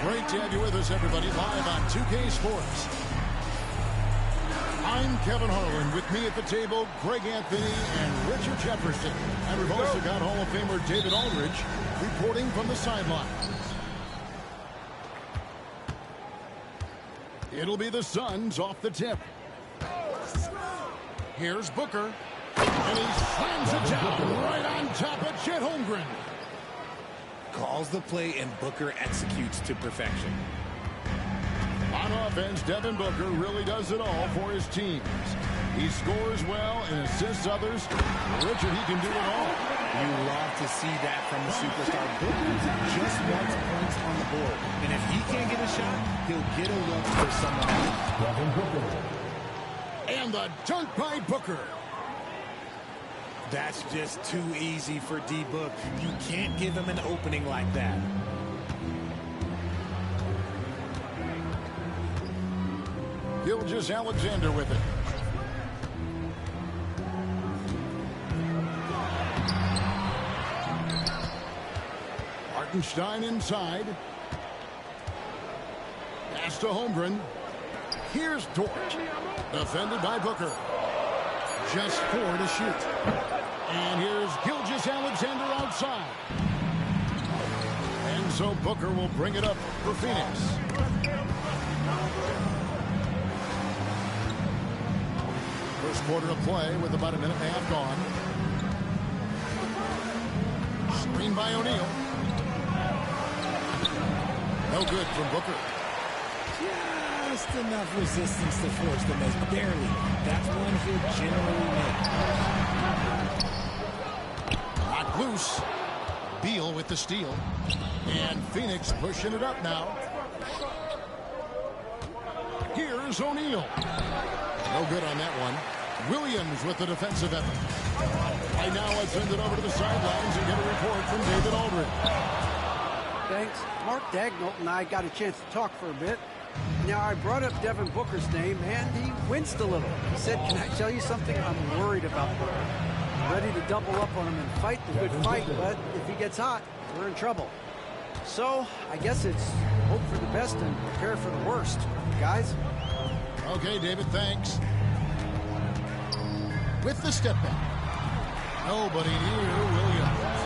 Great to have you with us, everybody, live on 2K Sports. I'm Kevin Harlan. With me at the table, Greg Anthony and Richard Jefferson. And we've also got Hall of Famer David Aldridge reporting from the sideline. It'll be the Suns off the tip. Here's Booker. And he slams it down right on top of Chet Holmgren. Calls the play, and Booker executes to perfection. On offense, Devin Booker really does it all for his teams. He scores well and assists others. Richard, he can do it all. You love to see that from a superstar. Booker just wants points on the board. And if he can't get a shot, he'll get a look for someone else. And the dunk by Booker. That's just too easy for D-Book. You can't give him an opening like that. Gilgeous-Alexander with it. Hartenstein inside. Pass to Holmgren. Here's Dort. Defended by Booker. Just 4 to shoot. And here's Gilgeous-Alexander outside. And so Booker will bring it up for Phoenix. First quarter of play with about a minute and a half gone. Screen by O'Neal. No good from Booker. Just enough resistance to force the miss. Barely. That's one he'll generally make. Knocked loose. Beal with the steal. And Phoenix pushing it up now. Here's O'Neal. No good on that one. Williams with the defensive effort. Right now, let's send it over to the sidelines and get a report from David Aldridge. Thanks. Mark Dagnall and I got a chance to talk for a bit. Now, I brought up Devin Booker's name, and he winced a little. He said, "Can I tell you something? I'm worried about Booker. I'm ready to double up on him and fight the good fight, but if he gets hot, we're in trouble." So, I guess it's hope for the best and prepare for the worst. Guys? Okay, David, thanks. With the step back. Nobody near Williams.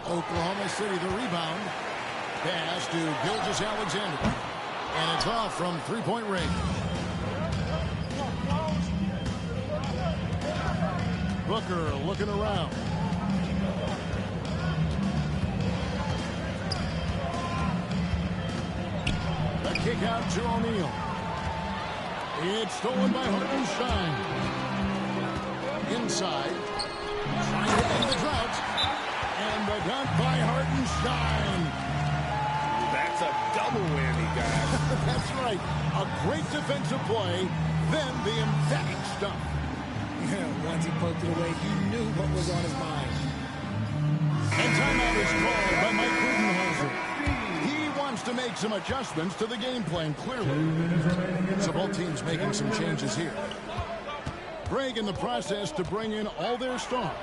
Oklahoma City the rebound. Pass to Gilgeous-Alexander. And it's off from three-point range. Booker looking around. The kick out to O'Neal. It's stolen by Hartenstein. Inside. Trying to end the drought. And the dunk by Hartenstein. That's a double whammy, guys. That's right. A great defensive play, then the emphatic stuff. Yeah, once he poked it away, you knew what was on his mind. And timeout is called by Mike Budenholzer. He wants to make some adjustments to the game plan, clearly. So both teams making some changes here. Greg in the process to bring in all their stars.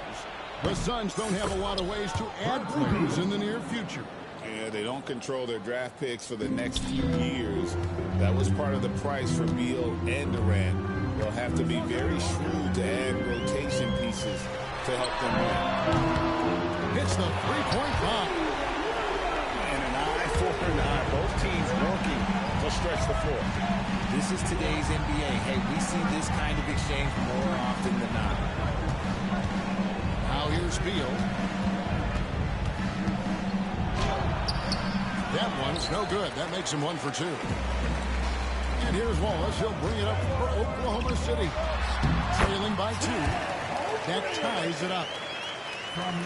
The Suns don't have a lot of ways to add players in the near future. Yeah, they don't control their draft picks for the next few years. That was part of the price for Beal and Durant. They'll have to be very shrewd to add rotation pieces to help them win. It's the three-point line. And an eye for an eye. Both teams working to stretch the floor. This is today's NBA. Hey, we see this kind of exchange more often than not. Now here's Beal. That one's no good. That makes him 1 for 2. And here's Wallace. He'll bring it up for Oklahoma City. Trailing by 2. That ties it up.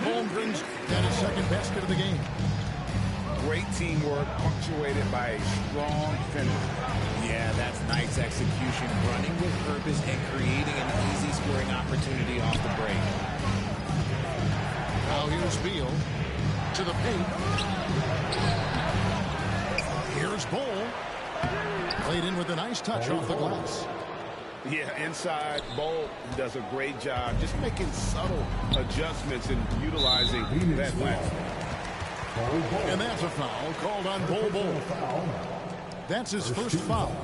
Holmgren's got his second basket of the game. Great teamwork punctuated by a strong finish. Yeah, that's nice execution. Running with purpose and creating an easy scoring opportunity off the break. Now here's Beal to the paint. Here's Bull. Played in with a nice touch off the glass. Yeah, inside, Bull does a great job just making subtle adjustments and utilizing that last. And that's a foul called on Bull. That's his first foul.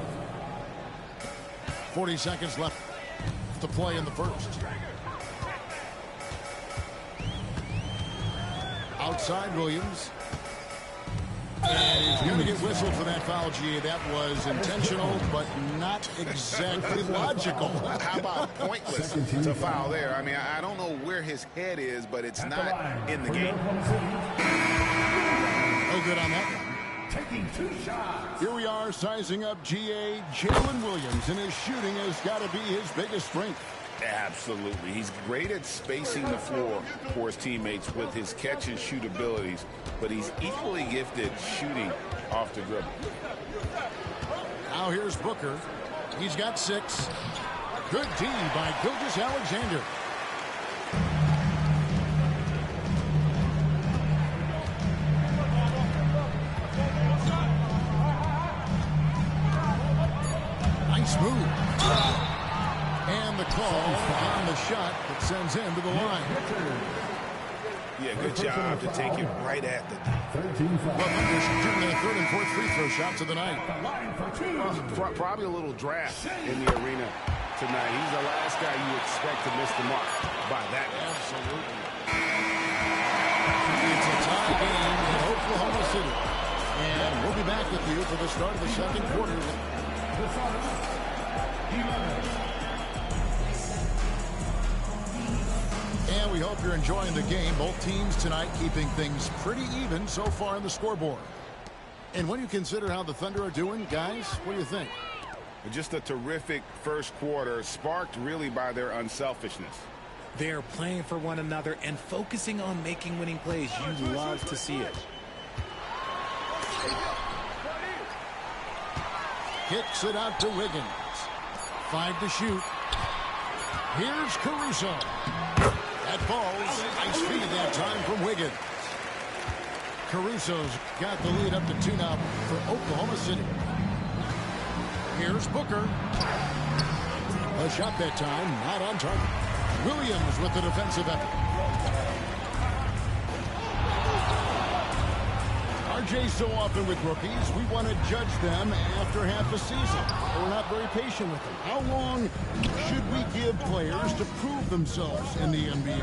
40 seconds left to play in the first. Outside Williams. And he's going to get whistled for that foul, G. That was intentional, but not exactly logical. How about pointless to foul there? I mean, I don't know where his head is, but it's not in the game. No good on that one. Taking 2 shots. Here we are sizing up GA Jalen Williams, and his shooting has got to be his biggest strength. Absolutely. He's great at spacing the floor for his teammates with his catch and shoot abilities, but he's equally gifted shooting off the dribble. Now here's Booker. He's got 6. Good D by Gilgeous-Alexander. Nice move. And the call on the shot that sends him to the line. Yeah, good job to take it right at the Well, Thunder's shooting their 3rd and 4th free throw shots of the night. Probably a little draft in the arena tonight. He's the last guy you expect to miss the mark by that. Absolutely. It's a tie game in Oklahoma City. And we'll be back with you for the start of the second quarter. And we hope you're enjoying the game. Both teams tonight keeping things pretty even so far on the scoreboard. And when you consider how the Thunder are doing, guys, what do you think? Just a terrific first quarter, sparked really by their unselfishness. They're playing for one another and focusing on making winning plays. You love to see it. Kicks it out to Wiggins. 5 to shoot. Here's Caruso. That falls. Nice feed that time from Wiggins. Caruso's got the lead up to 2 now for Oklahoma City. Here's Booker. A shot that time, not on target. Williams with the defensive effort. RJ's so often with rookies, we want to judge them after half a season. We're not very patient with them. How long should we give players to prove themselves in the NBA?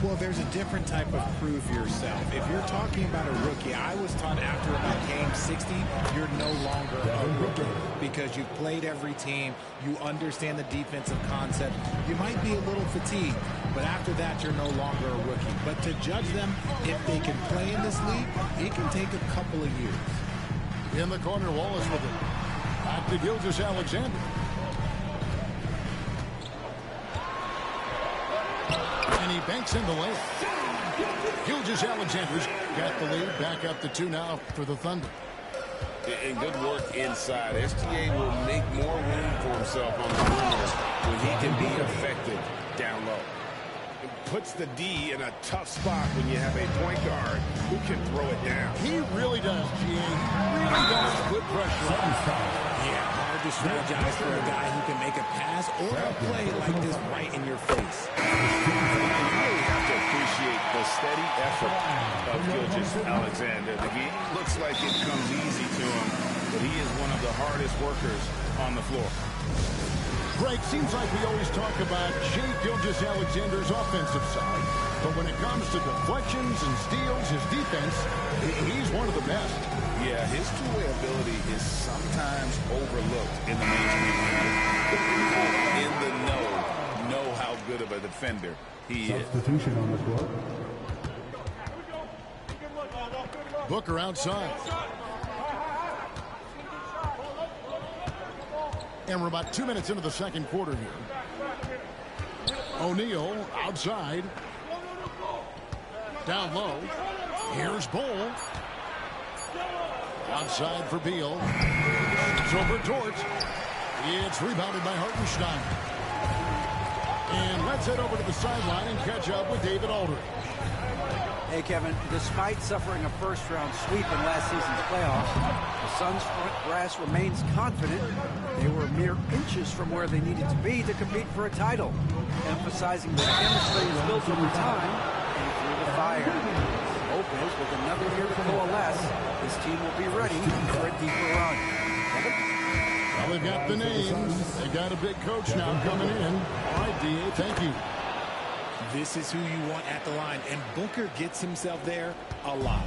Well, there's a different type of prove yourself. If you're talking about a rookie, I was taught after about game 60, you're no longer a rookie because you've played every team, you understand the defensive concept. You might be a little fatigued, but after that, you're no longer a rookie. But to judge them, if they can play in this league, it can take a couple of years. In the corner, Wallace with it. Back to Gilgeous-Alexander. And he banks in the layup. Gilgeous-Alexander's got the lead. Back up to 2 now for the Thunder. And good work inside. SGA will make more room for himself on the perimeter when he can be effective down low. It puts the D in a tough spot when you have a point guard who can throw it down. He really does, GA. Really does put pressure on. Yeah, hard to strategize for a guy who can make a pass or a play like this right in your face. You really have to appreciate the steady effort of Gilgeous-Alexander. The game looks like it comes easy to him, but he is one of the hardest workers on the floor. Greg, seems like we always talk about Shai Gilgeous-Alexander's offensive side, but when it comes to deflections and steals, his defense, he's one of the best. Yeah, his two-way ability is sometimes overlooked in the mainstream media. The people in the know how good of a defender he is. Substitution on the court. Booker outside. And we're about 2 minutes into the second quarter here. O'Neal outside. Down low. Here's Bull. Outside for Beal. It's over Dort. It's rebounded by Hartenstein. And let's head over to the sideline and catch up with David Aldridge. Hey, Kevin, despite suffering a first-round sweep in last season's playoffs, the Suns' front brass remains confident they were mere inches from where they needed to be to compete for a title, emphasizing that chemistry is built over time and through the fire. Hope is, with another year to coalesce, this team will be ready for a deeper run. Kevin? Well, they've got the names. They've got a big coach now coming in. All right, D.A., thank you. This is who you want at the line, and Booker gets himself there a lot.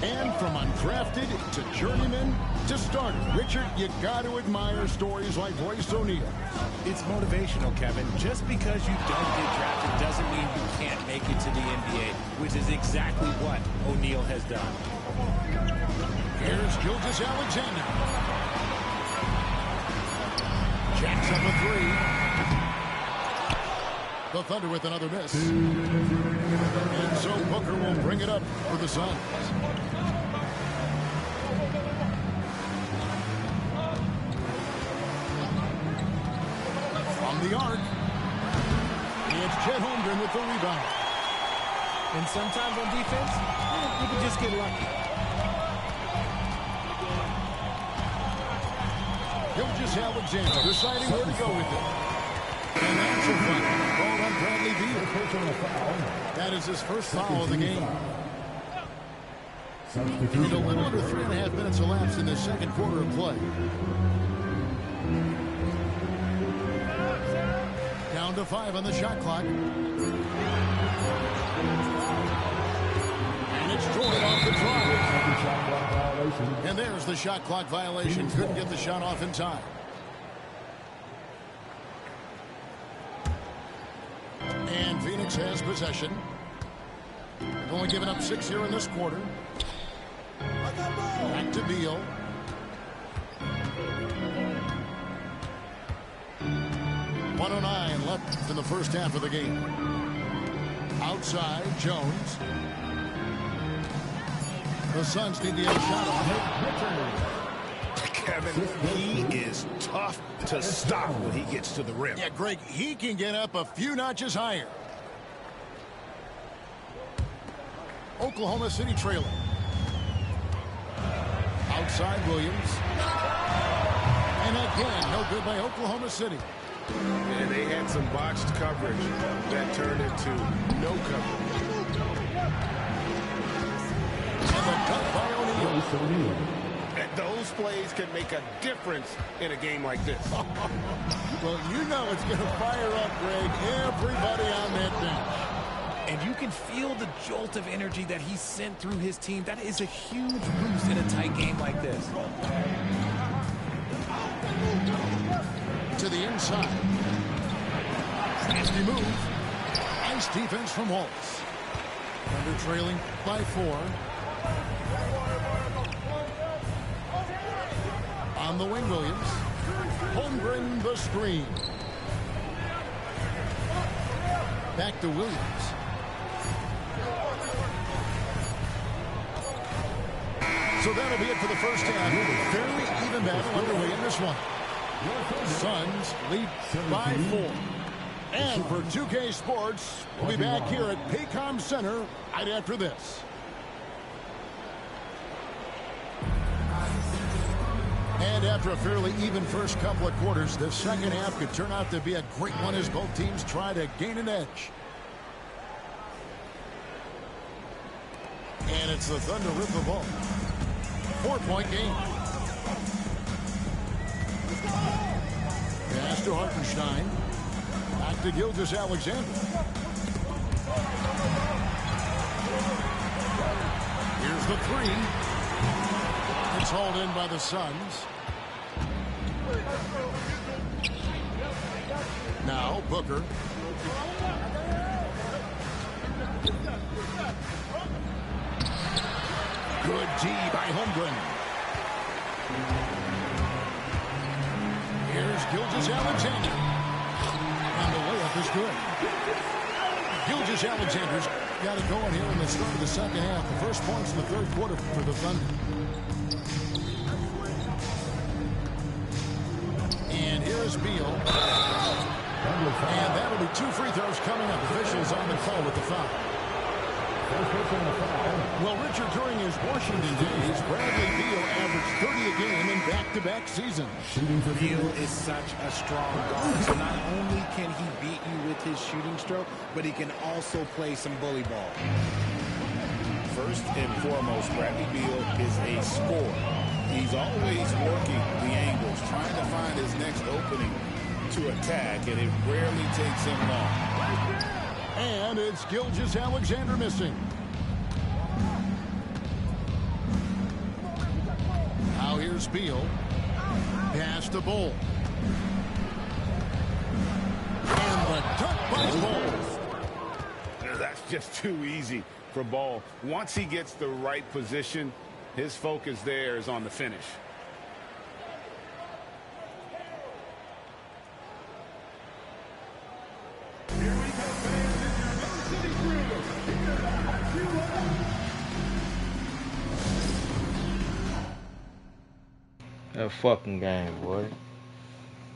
And from undrafted to journeyman to starter, Richard, you got to admire stories like Royce O'Neal. It's motivational, Kevin. Just because you don't get drafted doesn't mean you can't make it to the NBA, which is exactly what O'Neal has done. Here's Gilgeous-Alexander. Jacks up a three. The Thunder with another miss. And so Booker will bring it up for the Suns. From the arc, it's Chet Holmgren with the rebound. And sometimes on defense, you can just get lucky. Gilgeous-Alexander deciding where to go with it. And that's a foul. Called on Bradley Beal. That is his first foul of the game. And a little under 3.5 minutes elapsed in the second quarter of play. Down to 5 on the shot clock. And it's Jordan off the drive. And there's the shot clock violation. Couldn't get the shot off in time. And Phoenix has possession. Only giving up 6 here in this quarter. Back to Beal. .109 left in the first half of the game. Outside, Jones. The Suns need to get a shot off. Kevin, he is tough to stop when he gets to the rim. Yeah, Greg, he can get up a few notches higher. Oklahoma City trailing. Outside Williams. And again, no good by Oklahoma City. And they had some botched coverage that turned into no coverage. And the cut by O'Neal. And those plays can make a difference in a game like this. Well, you know it's going to fire up, Greg, everybody on that bench. And you can feel the jolt of energy that he sent through his team. That is a huge boost in a tight game like this. To the inside. Nasty move. Nice defense from Wallace. Under trailing by 4. On the wing, Williams. Holmgren the screen. Back to Williams. So that'll be it for the first half. Fairly even battle underway in this one. Suns lead by 4. And for 2K Sports, we'll be back here at Paycom Center right after this. And after a fairly even first couple of quarters, the second half could turn out to be a great one as both teams try to gain an edge. And it's the Thunder with the ball. 4-point game. Pass to Hartenstein. Back to Gilgeous-Alexander. Here's the three. It's hauled in by the Suns. Now Booker. Good D by Holmgren. Here's Gilgeous-Alexander. And the layup is good. Gilgeous-Alexander's got it going here in the start of the second half. The first points in the third quarter for the Thunder. And here's Beal. And that'll be 2 free throws coming up. Officials on the call with the foul. Well, Richard, during his Washington days, Bradley Beal averaged 30 a game in back-to-back seasons. Beal is such a strong guard, so not only can he beat you with his shooting stroke, but he can also play some bully ball. First and foremost, Bradley Beal is a scorer. He's always working the angles, trying to find his next opening to attack, and it rarely takes him long. And it's Gilgeous-Alexander missing. Now here's Beal. Pass to Bull. And the dunk by Bull. That's just too easy for Ball. Once he gets the right position, his focus there is on the finish. That fucking game, boy.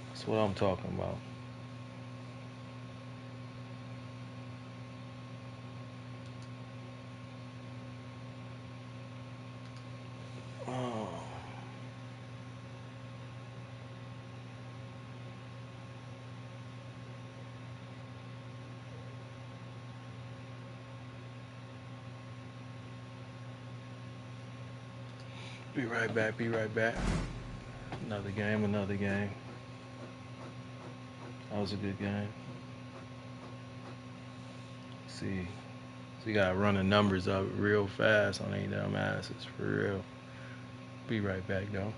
That's what I'm talking about. Oh. Be right back, be right back. Another game, another game. That was a good game. See, so you gotta run the numbers up real fast on these dumb asses, for real. Be right back, though.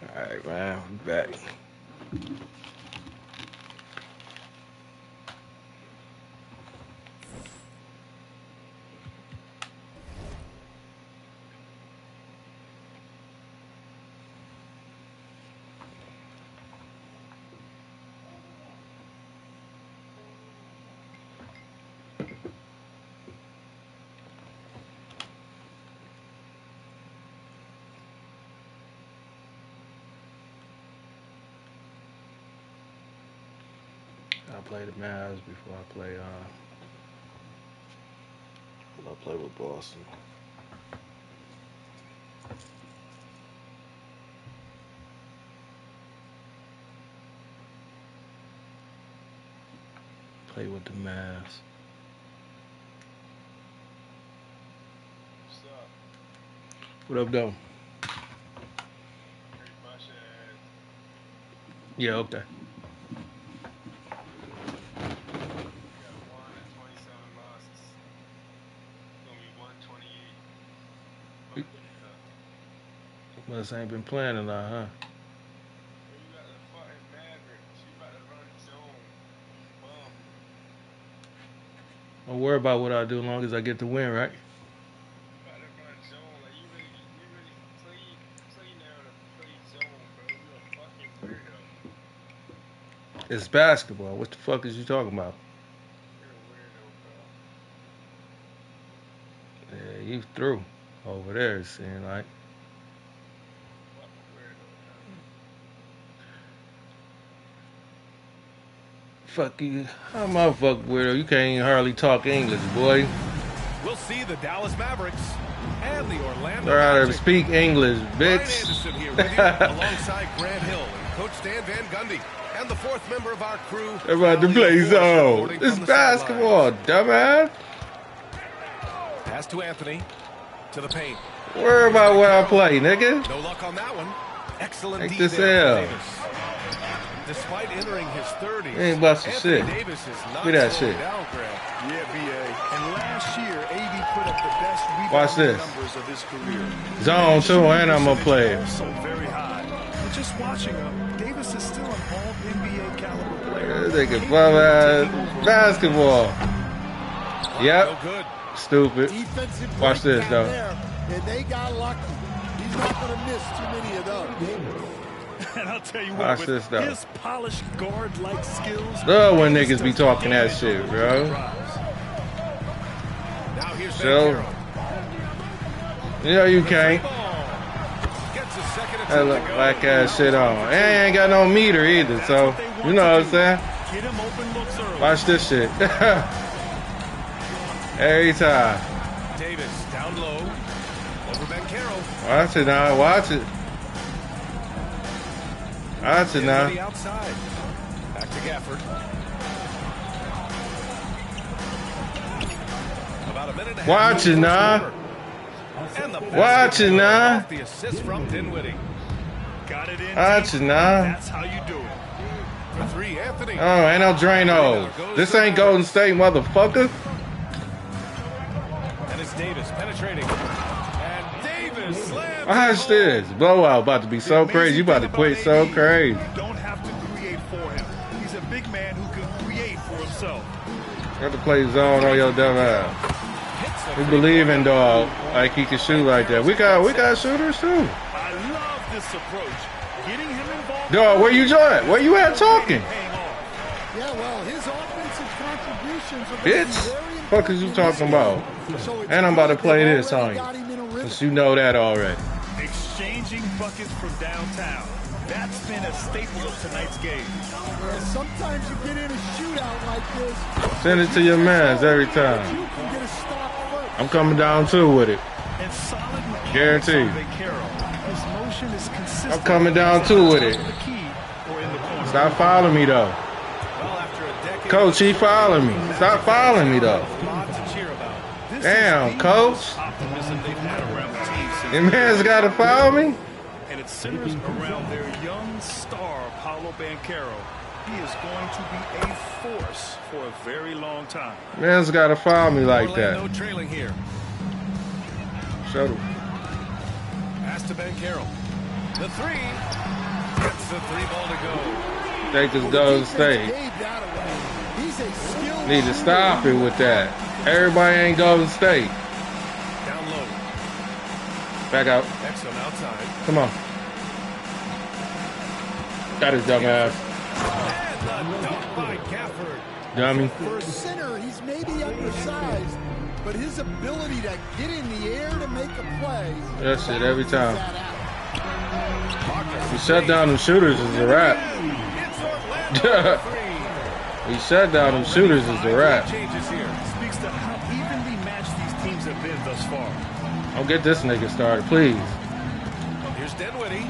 All right, man. I'm back. I play the Mavs before I play with Boston. Play with the Mavs. What up, though? Yeah, okay. Must ain't been playing a lot, huh? Don't worry about what I do as long as I get the win, right? It's basketball. What the fuck is you talking about? Yeah, you through over there, it seems like. Fuck you. I'm a fuck weirdo. You can't even hardly talk English, boy. We'll see the Dallas Mavericks and the Orlando Learn how to Magic. speak English, Brian bitch. Anderson here with you, alongside Grant Hill and Coach Stan Van Gundy, and the fourth member of our crew. They're about to play zone. It's basketball, dumbass. Pass to Anthony, to the paint. Worry about what I play, nigga. No luck on that one. Excellent Take D this there L. for Davis. Despite entering his 30s, You ain't busting shit. Davis is not Look at that slowing shit. down, Grant. Yeah, BA. And last year, AD put up the best Watch rebounding this. numbers of his career. Zone too, and I'm gonna play it. Also very high. But just watching him, Davis is still an all-NBA caliber player. This nigga bum ass basketball. Yep. good. Stupid. Defensive Watch this breakdown though. there, and they got lucky. He's not going to miss too many of those. And I'll tell you Watch what, this though. his polished guard-like skills. Love when niggas be talking that shit, bro. Now here's So, you know you can't. That look black ass shit on. And he ain't got no meter either, so you know what I'm saying? Get him open looks early. Watch this shit. Every time. Davis down low. Over Banchero. Watch it now. Watch it. Watch it now. The outside. Back to Gafford. About a minute and a half. Watch it now. And the Watch it now. The assist from Dinwiddie. Got it in. Watch it now. That's how you do it. For three, Anthony. Oh, ain't no Drano. This ain't Golden State, motherfucker. And it's Davis penetrating. And Davis slams. Watch this. Blowout about to be so crazy. You about to quit so crazy. You don't have to create for him. He's a big man who can create for himself. You have to play zone on your dumb ass. We believe in dog like he can shoot like that. We got shooters too. I love this approach. Getting him involved. Dog, where you at? Where you at talking? Yeah, well, his offensive contributions are Bitch, fuck is you talking about? And I'm about to play this on you. Cause you know that already. Exchanging buckets from downtown. That's been a staple of tonight's game. And sometimes you get in a shootout like this. Send it to your mans every time. You can get a stop first. I'm coming down too with it. And solid Guaranteed. His motion is consistent. I'm coming down too with it. Stop following me though. Coach, he following me. Stop following me though. Damn, coach. Your man's gotta follow me. And it centers around their young star, Paolo Banchero. He is going to be a force for a very long time. Man's gotta follow me like Orlando that. trailing here. Shuttle. Pass to Banchero. The three. Gets the three ball to go. Take this Golden State. Need to stop it with that. Everybody ain't Golden State. Down low. Back out. Exum outside. Come on. Got his dumb ass. And the dunk by Gafford. Dummy. For a center, he's maybe undersized, but his ability to get in the air to make a play. That shit every time. We shut down them shooters is a wrap. We shut down them shooters is a wrap. Changes here. Speaks to how evenly matched these teams have been thus far. Don't get this nigga started, please. Here's Dinwiddie.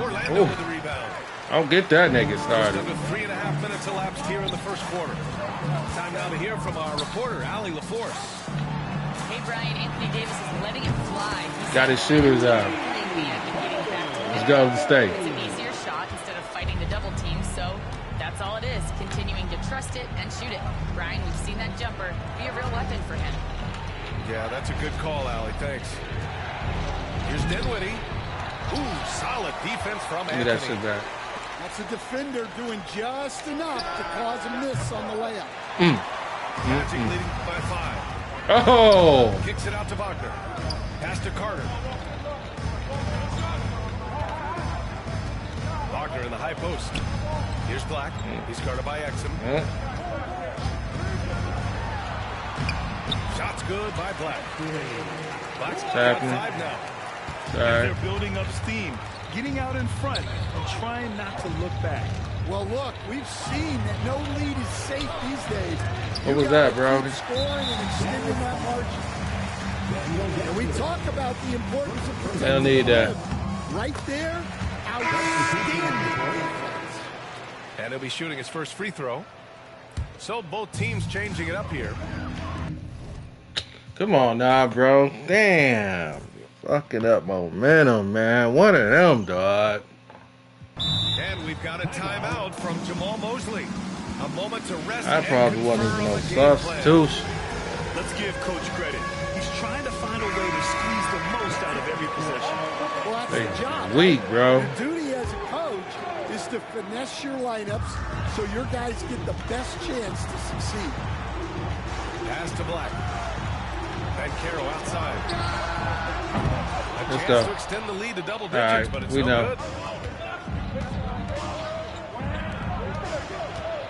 Orlando with the rebound. Don't get that nigga started. Just under 3.5 minutes elapsed here in the first quarter. Time now to hear from our reporter, Allie LaForce. Hey, Brian, Anthony Davis is letting it fly. Got his shooters out. Let's go to State. It's an easier shot instead of fighting the double team, so that's all it is. Continuing to trust it and shoot it. Brian, we've seen that jumper be a real weapon for him. Yeah, that's a good call, Allie. Thanks. Here's Dinwiddie. Ooh, solid defense from Anthony. Give me that shit back. That's a defender doing just enough to cause a miss on the layup. Magic leading by 5. Oh! Kicks it out to Wagner. Pass to Carter. Wagner in the high post. Here's Black. He's guarded by Exum. Shot's good by Black. Black's got 5 now. They're building up steam, getting out in front, and trying not to look back. Well, look, we've seen that no lead is safe these days. What was that, bro? Scoring and extending that margin. And we talk about the importance of protecting They don't need that. Right there, outstanding. And he'll be shooting his first free throw. So both teams changing it up here. Come on now, bro. Damn. Fucking up momentum, man. One of them, dog. And we've got a timeout from Jamal Mosley. A moment to rest. That probably wasn't even no substitution. Let's give Coach credit. He's trying to find a way to squeeze the most out of every possession. Well, that's the job. Weak, bro. The duty as a coach is to finesse your lineups so your guys get the best chance to succeed. Pass to Black. And Caro outside. Let's go. To extend the lead to double digits, but it's we no know. good.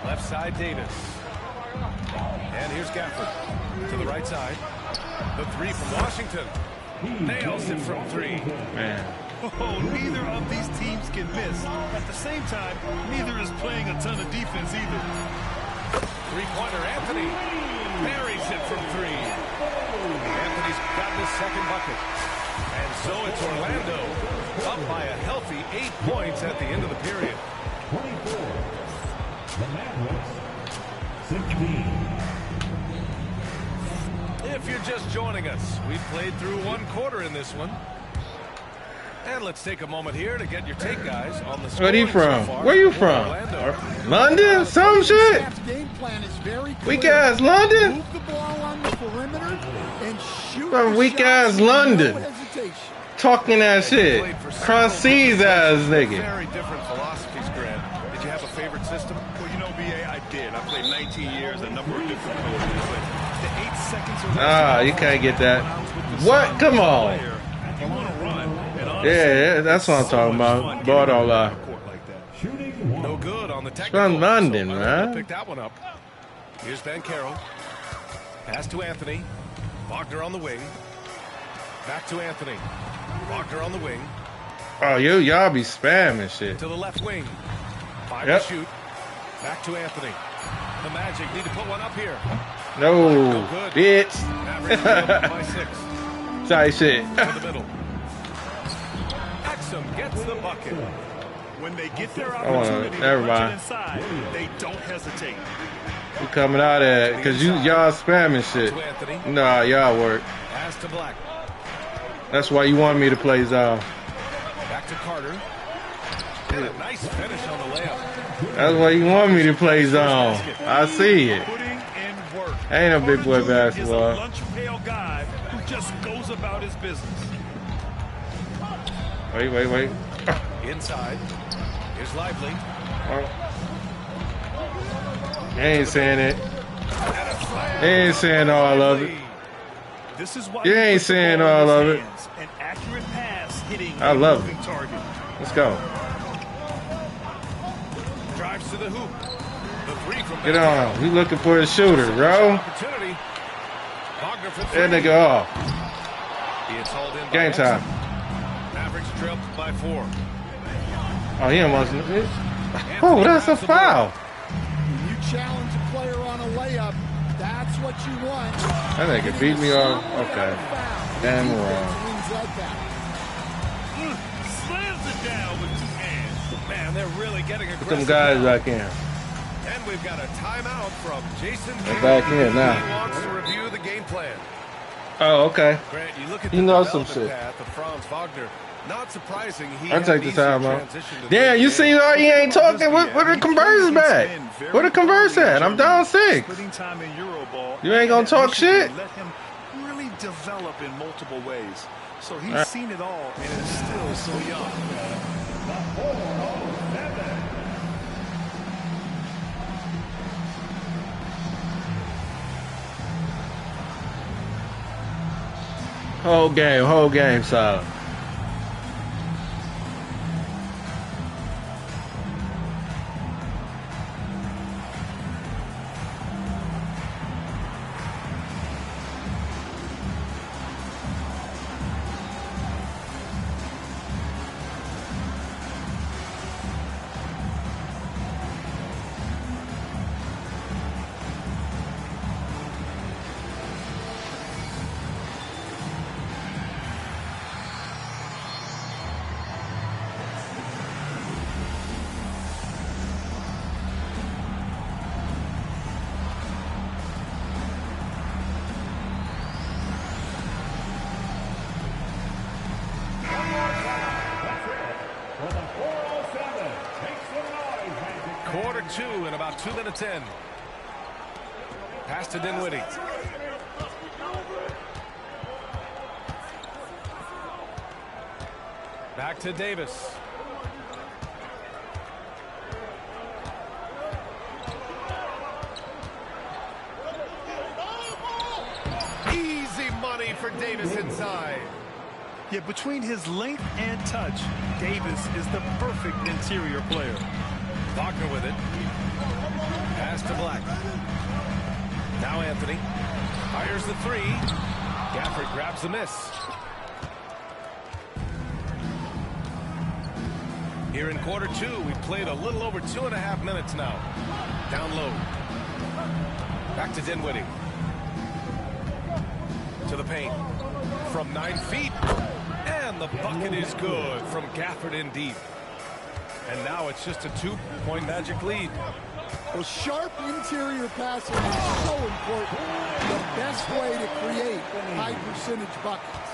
Left side, Davis. And here's Gafford to the right side. The three from Washington. Nails it from 3. Man. Oh, neither of these teams can miss. At the same time, neither is playing a ton of defense either. Three-pointer, Anthony. Buries it from 3. Anthony's got his second bucket. And so it's Orlando up by a healthy 8 points at the end of the period. 24. The Mavericks, 16. If you're just joining us, we've played through 1 quarter in this one. And let's take a moment here to get your take, guys, on the score. Where you from? Where you from? London? Some shit? Weak ass London? Move the ball on the perimeter and shoot From weak ass London. Talking that shit. Conceive ass nigga. Very different philosophies, Grant. Did you have a favorite system? Well, you know, BA, I did. I played 19 years, a number of different coaches, but the 8 seconds or Ah, you can't get that. What? Come on. you want to run. Yeah, that's what I'm talking about. Boy, don't lie. No good on the It's technical. from London, so man. pick that one up. Here's Banchero. Pass to Anthony. Wagner on the wing. Back to Anthony. Wagner on the wing. Oh, y'all be spamming shit. To the left wing. 5 Yep. to shoot. Back to Anthony. The Magic need to put one up here. No, bitch. Mavericks lead up by 6. Tight shit. To the middle. Exum gets the bucket. When they get their I wanna- opportunity never to punch mind. it inside, they don't hesitate. You coming out of that because y'all spamming shit. Nah, y'all work. Pass to Black. That's why you want me to play zone. Back to Carter. And a nice finish on the layup. That's why you want me to play zone. I see it. Ain't a big boy Is a basketball. lunch pail guy who just goes about his business. Wait. Inside. Here's Lively. He ain't saying it. He ain't saying all of it. This is why You ain't saying all of it. An accurate pass hitting I love it. target. Let's go. Drives to the hoop. The three from Get on. He looking for a shooter, bro. opportunity. Wagner for That three. nigga off. It's hauled in by Game time. Mavericks trailed by 4. Oh, he almost. Oh, that's a foul. When you challenge a player on a layup, that's what you want. That nigga beat me off. Okay. Damn wrong. Slams it down with 2 hands. Man, they're really getting Put aggressive. them guys now. back in. And we've got a timeout from Jason. They're back in now. He wants to review the game plan. Oh, okay. Grant, you look at He the knows some development shit. path of Franz Wagner. Not surprising. I'll take the time out. Damn, you see how he ain't talking? Where the converse back? Where the converse at? I'm down 6. Splitting time in Euroball. You ain't gonna talk shit? Let him really develop in multiple ways. So he's All right. seen it all and is still so young. Whole game solid. Quarter 2 in about 2 minutes in. Pass to Dinwiddie. Back to Davis. Easy money for Davis inside. Yeah, between his length and touch, Davis is the perfect interior player. Wagner with it. Pass to Black. Now Anthony. Fires the 3. Gafford grabs the miss. Here in quarter 2, we played a little over 2.5 minutes now. Down low. Back to Dinwiddie. To the paint. From 9 feet. And the bucket is good from Gafford in deep. And now it's just a 2-point Magic lead. Well, sharp interior passing is so important. The best way to create high percentage buckets.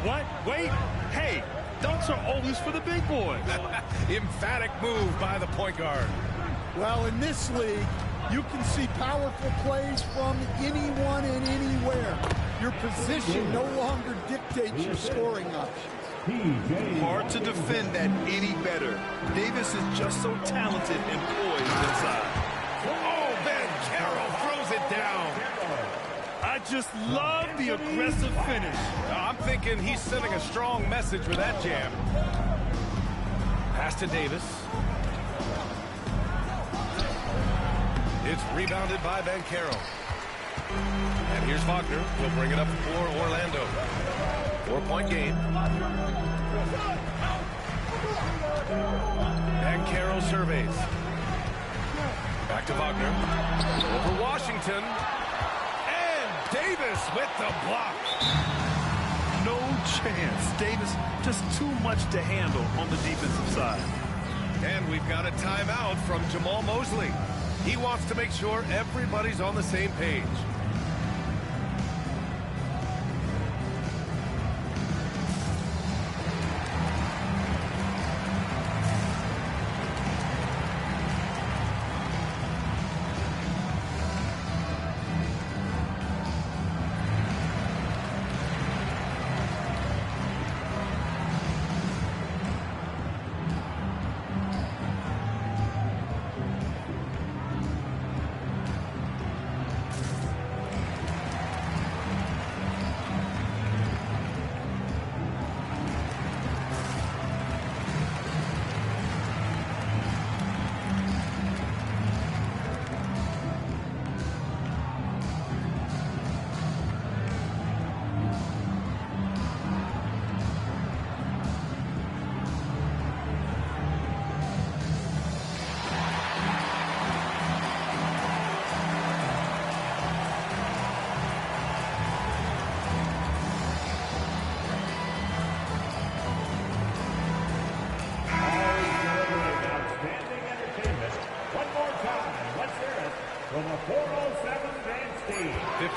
What? Wait. Hey, dunks are always for the big boys. Emphatic move by the point guard. Well, in this league, you can see powerful plays from anyone and anywhere. Your position no longer dictates your scoring options. Hard to defend that any better. Davis is just so talented and poised inside. Oh, Ben Carroll throws it down. I just love the aggressive finish. I'm thinking he's sending a strong message with that jam. Pass to Davis. It's rebounded by Ben Carroll. And here's Wagner. He'll bring it up for Orlando. 4-point game. And Carroll surveys. Back to Wagner. Over Washington. And Davis with the block. No chance. Davis just too much to handle on the defensive side. And we've got a timeout from Jamal Mosley. He wants to make sure everybody's on the same page.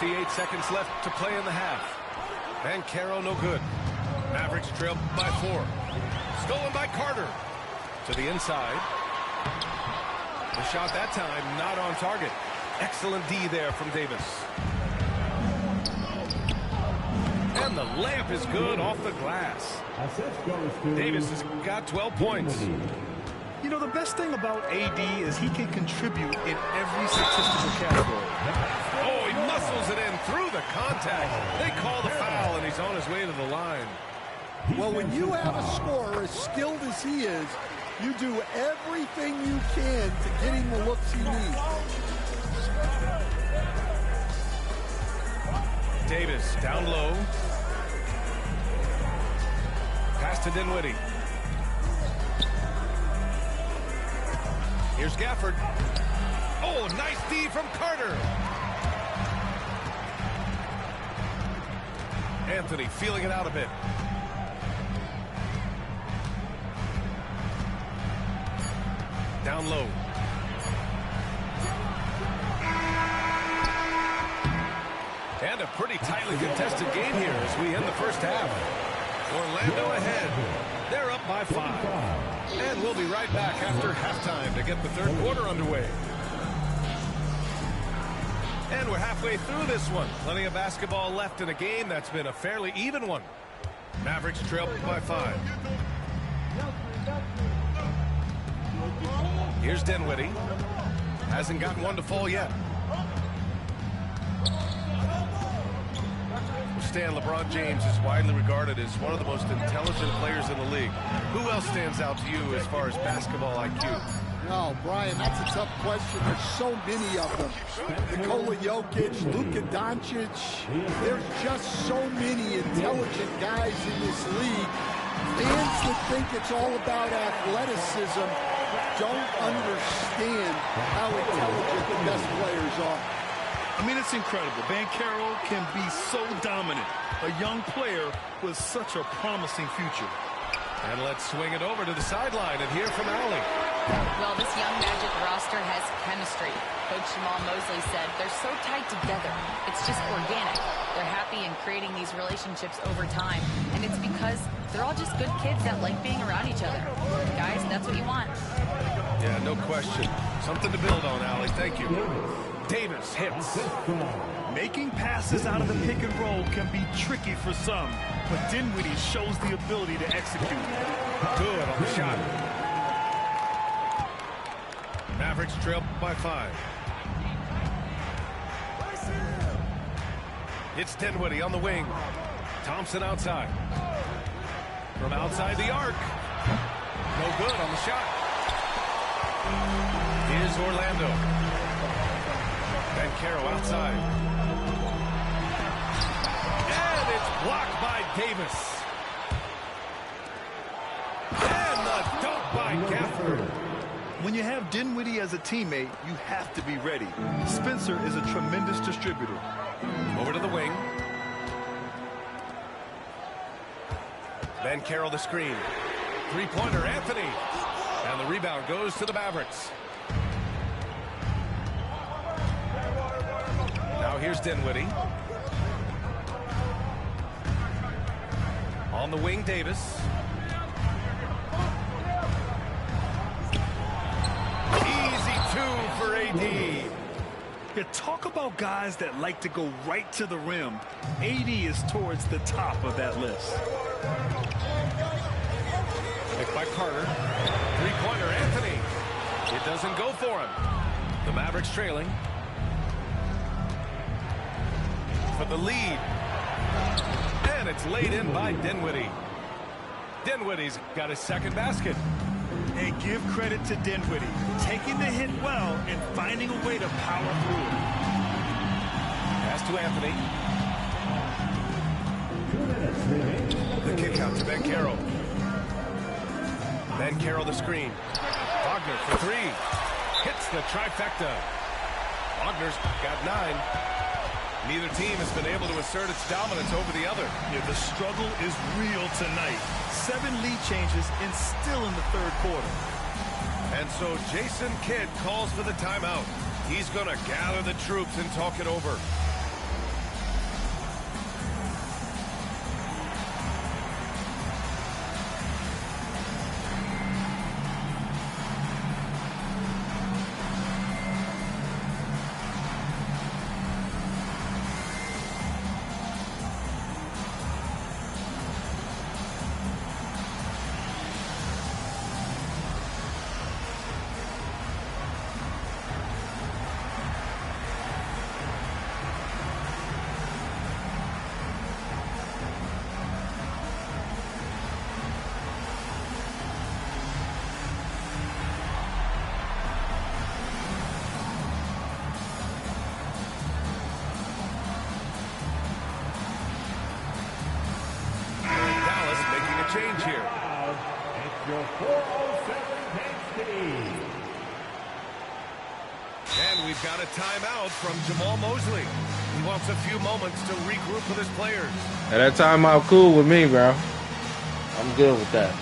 58 seconds left to play in the half. Banchero no good. Mavericks trail by 4. Stolen by Carter. To the inside. The shot that time not on target. Excellent D there from Davis. And the layup is good off the glass. Davis has got 12 points. You know, the best thing about AD is he can contribute in every statistical category. Oh, he muscles it in through the contact. They call the foul, and he's on his way to the line. Well, when you have a scorer as skilled as he is, you do everything you can to get him the looks he needs. Davis down low. Pass to Dinwiddie. Here's Gafford. Oh, nice D from Carter. Anthony feeling it out a bit. Down low. And a pretty tightly contested game here as we end the first half. Orlando ahead. They're up by 5. And we'll be right back after halftime to get the third quarter underway. And we're halfway through this one. Plenty of basketball left in a game that's been a fairly even one. Mavericks trail by 5. Here's Dinwiddie. Hasn't gotten one to fall yet. Stan, LeBron James is widely regarded as one of the most intelligent players in the league. Who else stands out to you as far as basketball IQ? No, Brian, that's a tough question. There's so many of them. Nikola Jokic, Luka Doncic. There's just so many intelligent guys in this league. Fans that think it's all about athleticism don't understand how intelligent the best players are. I mean, it's incredible. Banchero can be so dominant. A young player with such a promising future. And let's swing it over to the sideline and hear from Allie. Well, this young Magic roster has chemistry. Coach Jamal Mosley said they're so tight together. It's just organic. They're happy in creating these relationships over time. And it's because they're all just good kids that like being around each other. Guys, that's what you want. Yeah, no question. Something to build on, Allie. Thank you. Davis hits. Making passes out of the pick and roll can be tricky for some, but Dinwiddie shows the ability to execute. Good on the shot. Mavericks trail by 5. It's Dinwiddie on the wing. Thompson outside. From outside the arc. No good on the shot. Here's Orlando. Banchero outside. And it's blocked by Davis. And the dunk by Gafford. When you have Dinwiddie as a teammate, you have to be ready. Spencer is a tremendous distributor. Over to the wing. Banchero the screen. Three-pointer, Anthony. And the rebound goes to the Mavericks. Now here's Dinwiddie. On the wing, Davis. Easy 2 for AD. You talk about guys that like to go right to the rim. AD is towards the top of that list. Picked by Carter. Three-pointer, Anthony. It doesn't go for him. The Mavericks trailing. For the lead. And it's laid in by Dinwiddie. Dinwiddie's got his second basket. And give credit to Dinwiddie, taking the hit well and finding a way to power through it. Pass to Anthony. The kick out to Banchero. Banchero the screen. Wagner for 3. Hits the trifecta. Wagner's got 9. Neither team has been able to assert its dominance over the other. Yeah, the struggle is real tonight. 7 lead changes and still in the third quarter. And so Jason Kidd calls for the timeout. He's going to gather the troops and talk it over. change here. It's your 407 Pace team. And we've got a timeout from Jamal Mosley. He wants a few moments to regroup with his players. Hey, that timeout cool with me, bro. I'm good with that.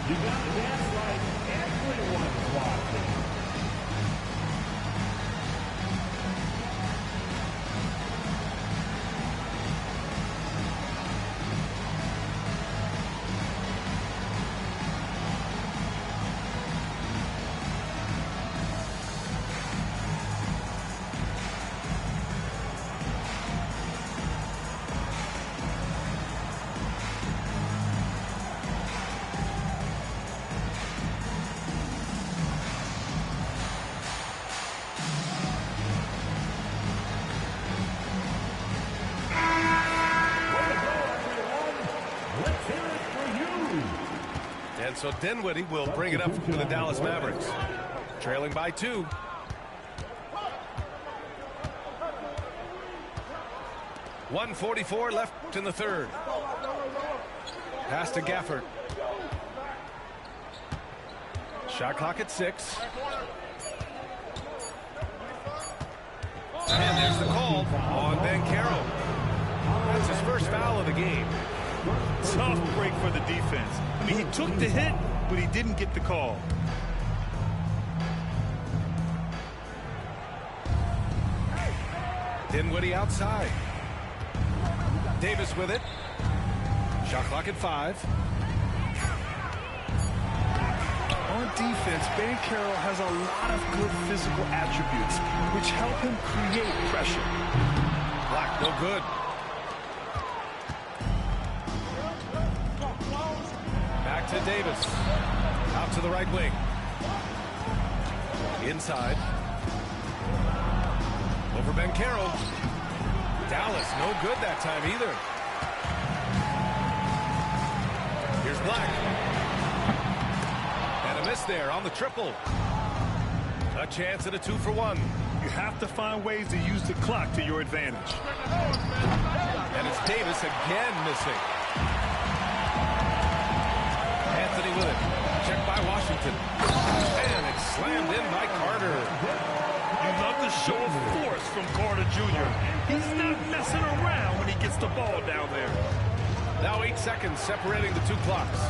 You got to dance like everyone's watching. And so Dinwiddie will bring it up for the Dallas Mavericks. Trailing by 2. .144 left in the third. Pass to Gafford. Shot clock at 6. And there's the call on Banchero. That's his first foul of the game. Tough break for the defense. I mean, he took the hit, but he didn't get the call. Dinwiddie outside. Davis with it. Shot clock at 5. On defense, Banchero has a lot of good physical attributes, which help him create pressure. Black, no good. Back to Davis. Out to the right wing. Inside. Over Banchero. Dallas, no good that time either. Here's Black. And a miss there on the triple. A chance at a 2-for-1. You have to find ways to use the clock to your advantage. And it's Davis again missing. Anthony with it. Checked by Washington. And it's slammed in by Carter. You love the show of force from Carter Jr. He's not messing around when he gets the ball down there. Now 8 seconds separating the two clocks.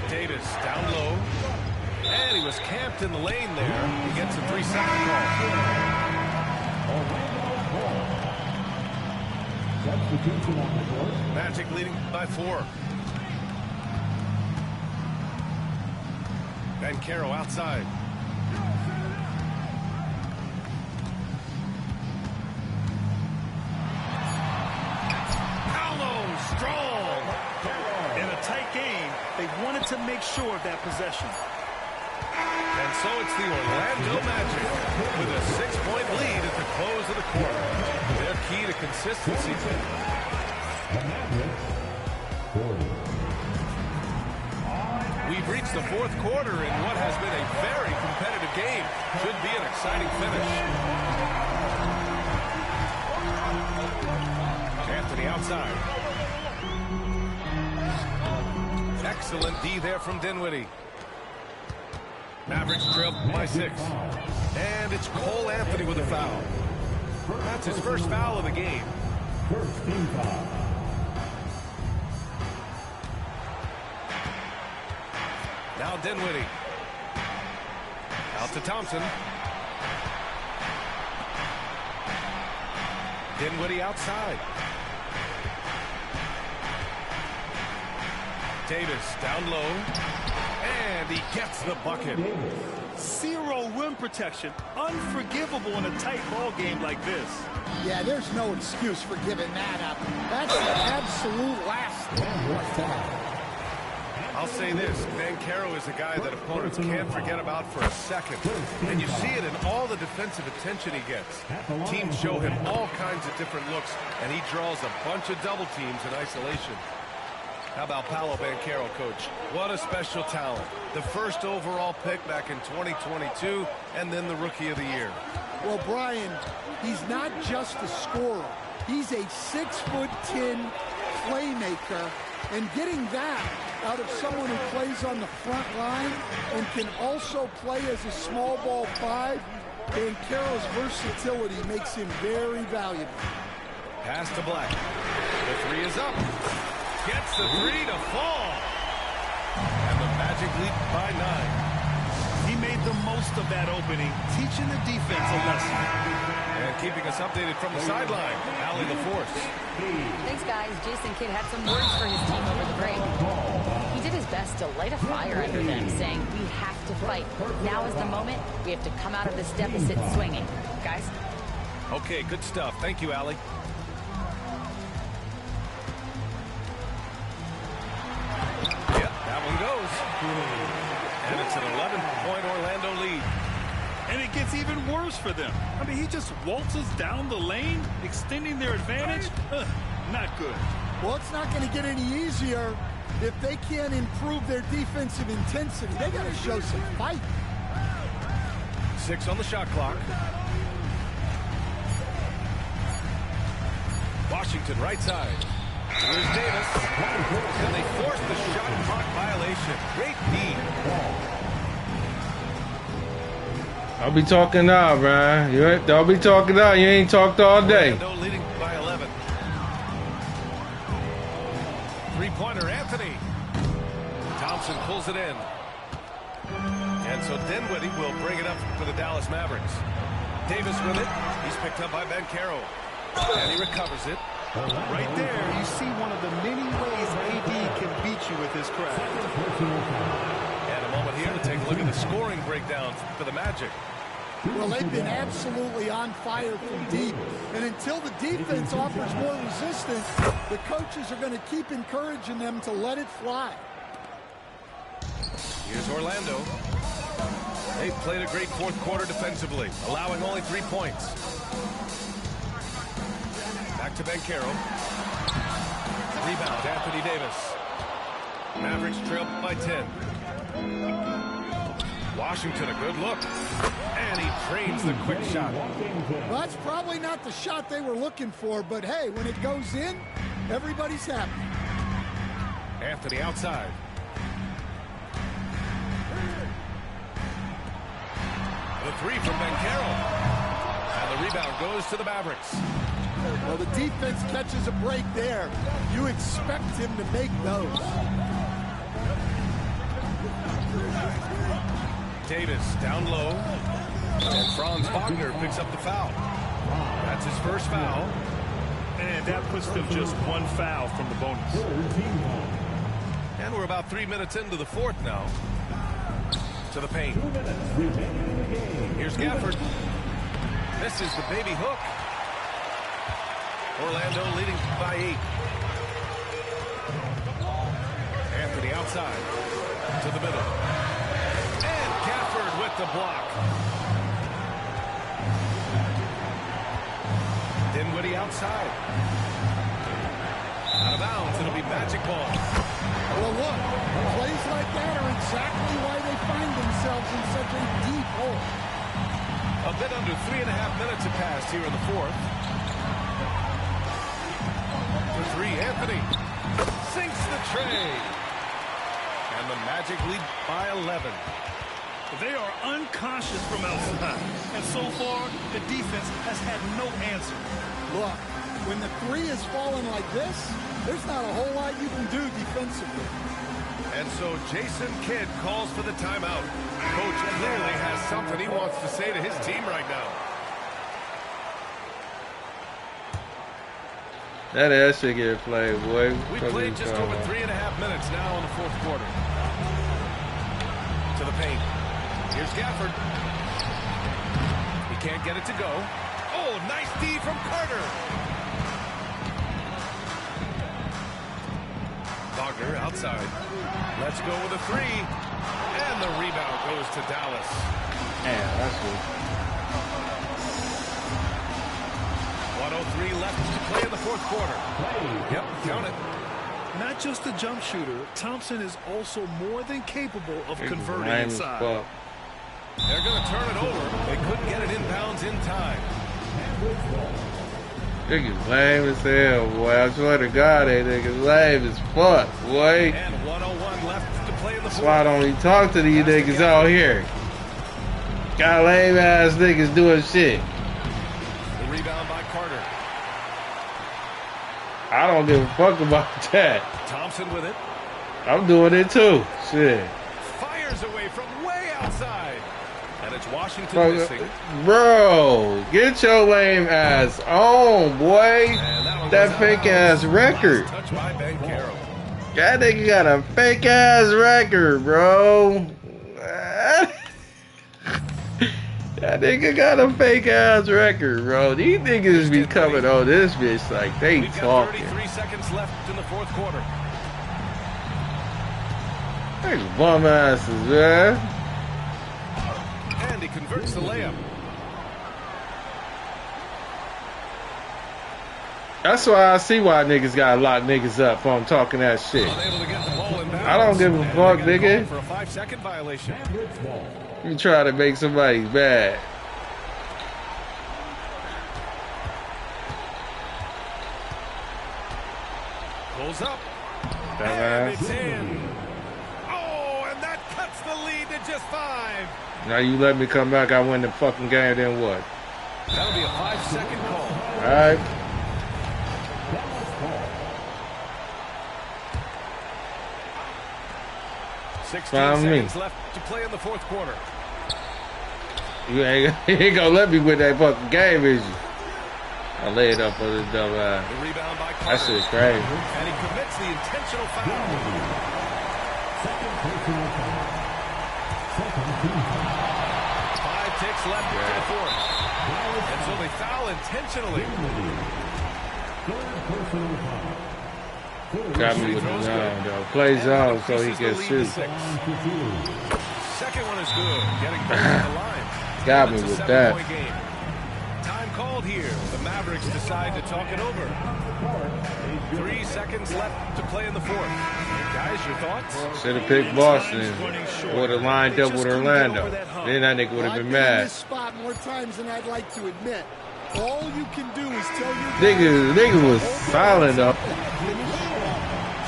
Davis down low. And he was camped in the lane there. He gets a 3-second call. Magic leading by 4. Banchero outside. Paolo, strong. In a tight game, they wanted to make sure of that possession. And so it's the Orlando Magic with a 6-point lead at the close of the quarter. Their key to consistency. We've reached the 4th quarter in what has been a very competitive game. Should be an exciting finish. Anthony outside. Excellent D there from Dinwiddie. Mavericks trail by 6. And it's Cole Anthony with a foul. That's his first foul of the game. First team foul. Now Dinwiddie. Out to Thompson. Dinwiddie outside. Davis down low, and he gets the bucket. Zero rim protection. Unforgivable in a tight ball game like this. Yeah, there's no excuse for giving that up. That's the absolute last thing. I'll say this, Banchero is a guy that opponents can't forget about for a second. And you see it in all the defensive attention he gets. Teams show him all kinds of different looks, and he draws a bunch of double teams in isolation. How about Paolo Banchero, Coach? What a special talent. The first overall pick back in 2022, and then the Rookie of the Year. Well, Brian, he's not just a scorer. He's a 6'10" playmaker, and getting that out of someone who plays on the front line and can also play as a small ball 5, Banchero's versatility makes him very valuable. Pass to Black. The three is up. Gets the three to fall. And the Magic lead by 9. He made the most of that opening, teaching the defense a lesson. And keeping us updated from the sideline, Allie LaForce. Thanks, guys. Jason Kidd had some words for his team over the break. He did his best to light a fire under them, saying, we have to fight. Now is the moment. We have to come out of this deficit swinging. Guys? Okay, good stuff. Thank you, Allie. Yep, that one goes. And it's an 11-point Orlando lead. And it gets even worse for them. I mean, he just waltzes down the lane, extending their advantage. Not good. Well, it's not going to get any easier if they can't improve their defensive intensity. They got to show some fight. 6 on the shot clock. Washington right side. Here's Davis. And they force the shot clock violation. Great D. I'll be talking now, Brian. Don't be talking now. You ain't talked all day. Orlando leading by 11. Three-pointer, Anthony. Thompson pulls it in. And so Dinwiddie will bring it up for the Dallas Mavericks. Davis with it. He's picked up by Banchero. And he recovers it. Right there, you see one of the many ways AD can beat you with his craft. And a moment here to take a look at the scoring breakdown for the Magic. Well, they've been absolutely on fire from deep. And until the defense offers more resistance, the coaches are going to keep encouraging them to let it fly. Here's Orlando. They've played a great fourth quarter defensively, allowing only 3 points. Back to Banchero. Rebound, Anthony Davis. Mavericks trail by 10. Washington, a good look. And he trains the quick shot. Well, that's probably not the shot they were looking for, but hey, when it goes in, everybody's happy. Anthony outside. The three from Banchero. And the rebound goes to the Mavericks. Well, the defense catches a break there. You expect him to make those. Davis down low. And Franz Wagner picks up the foul. That's his first foul. And that puts them just one foul from the bonus. And we're about 3 minutes into the fourth now. To the paint. Here's Gafford. Misses the baby hook. Orlando leading by 8. Anthony outside. To the middle. And Gafford with the block. Dinwiddie outside. Out of bounds. It'll be Magic ball. Well, look. Plays like that are exactly why they find themselves in such a deep hole. A bit under 3.5 minutes have passed here in the fourth. For 3, Anthony sinks the tray. And the Magic lead by 11. They are unconscious from outside. And so far, the defense has had no answer. Look, when the 3 is falling like this, there's not a whole lot you can do defensively. And so Jason Kidd calls for the timeout. Coach clearly has something he wants to say to his team right now. That shit get played, boy. We played just over 3.5 minutes now in the fourth quarter. To the paint. Here's Gafford. He can't get it to go. Oh, nice D from Carter. Wagner outside. Let's go with a three. And the rebound goes to Dallas. Yeah, that's good. 1:03 left to play in the fourth quarter. Yep, count it. Not just a jump shooter, Thompson is also more than capable of converting inside. They're going to turn it over. They couldn't get it inbounds in time. Niggas lame as hell, boy. I swear to God, they niggas lame as fuck, boy. And 1:01 left to play in the fourth. That's why I don't even talk to these niggas out here. Got lame ass niggas doing shit. The rebound by Carter. I don't give a fuck about that. Thompson with it. I'm doing it too. Shit. Fires away from way outside. And it's Washington missing. Bro, get your lame ass on, boy. That fake ass record. Touched by Ben Carroll. That nigga got a fake ass record, bro. That nigga got a fake ass record, bro. These niggas be coming on this bitch like they talking. 33 seconds left in the fourth quarter. These bum asses, man. And he converts the layup. That's why I see why niggas gotta lock niggas up from talking that shit. I don't give a fuck, nigga. For a 5-second violation. You try to make somebody mad. Pulls up. And it's in. Oh, and that cuts the lead to just 5. Now you let me come back, I win the fucking game, then what? That'll be a 5-second call. Alright. Fine seconds left to play in the fourth quarter. You ain't gonna let me win that fucking game, is you? I lay it up on this dumb eye. The rebound by Carter. That shit's crazy. And he commits the intentional foul. 5 ticks left to the fourth. And so they foul intentionally. Got me with the zone, though. Play zone so he can shoot. Second one is good. Getting back to the line. Got me with that. Game. Time called here. The Mavericks decide to talk it over. 3 seconds left to play in the fourth. Guys, your thoughts? Should have picked Boston. Would have lined up with Orlando. Then that nigga would have been mad. This spot more times than I'd like to admit. All you can do is tell your nigga was silent though.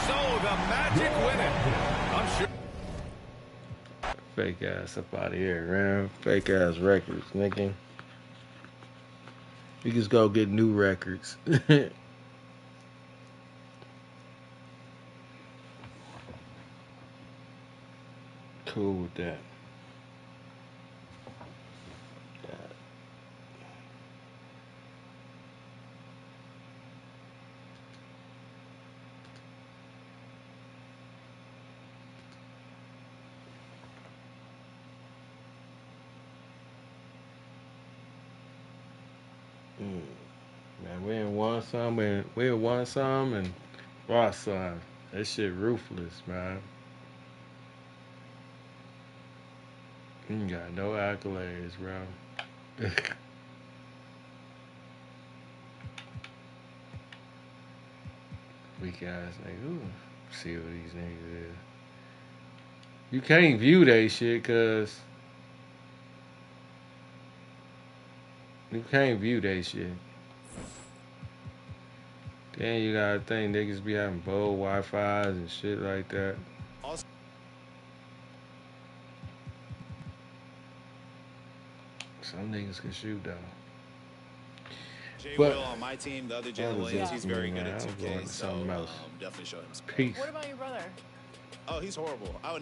So the Magic win it. I'm sure. Fake ass up out of here, man. Fake ass records, nigga. You just go get new records. Cool with that. Man, we ain't won some and lost some. That shit ruthless, man. You ain't got no accolades, bro. Weak ass nigga. Ooh, see what these niggas is. You can't view that shit cause you can't view that shit. Then you gotta think niggas be having bold Wi-Fi's and shit like that. Some niggas can shoot though. Jay But Will on my team, the other Jalen Williams, he's very good at 2K, so something else. definitely show him some. Peace. What about your brother? Oh, he's horrible. I would never.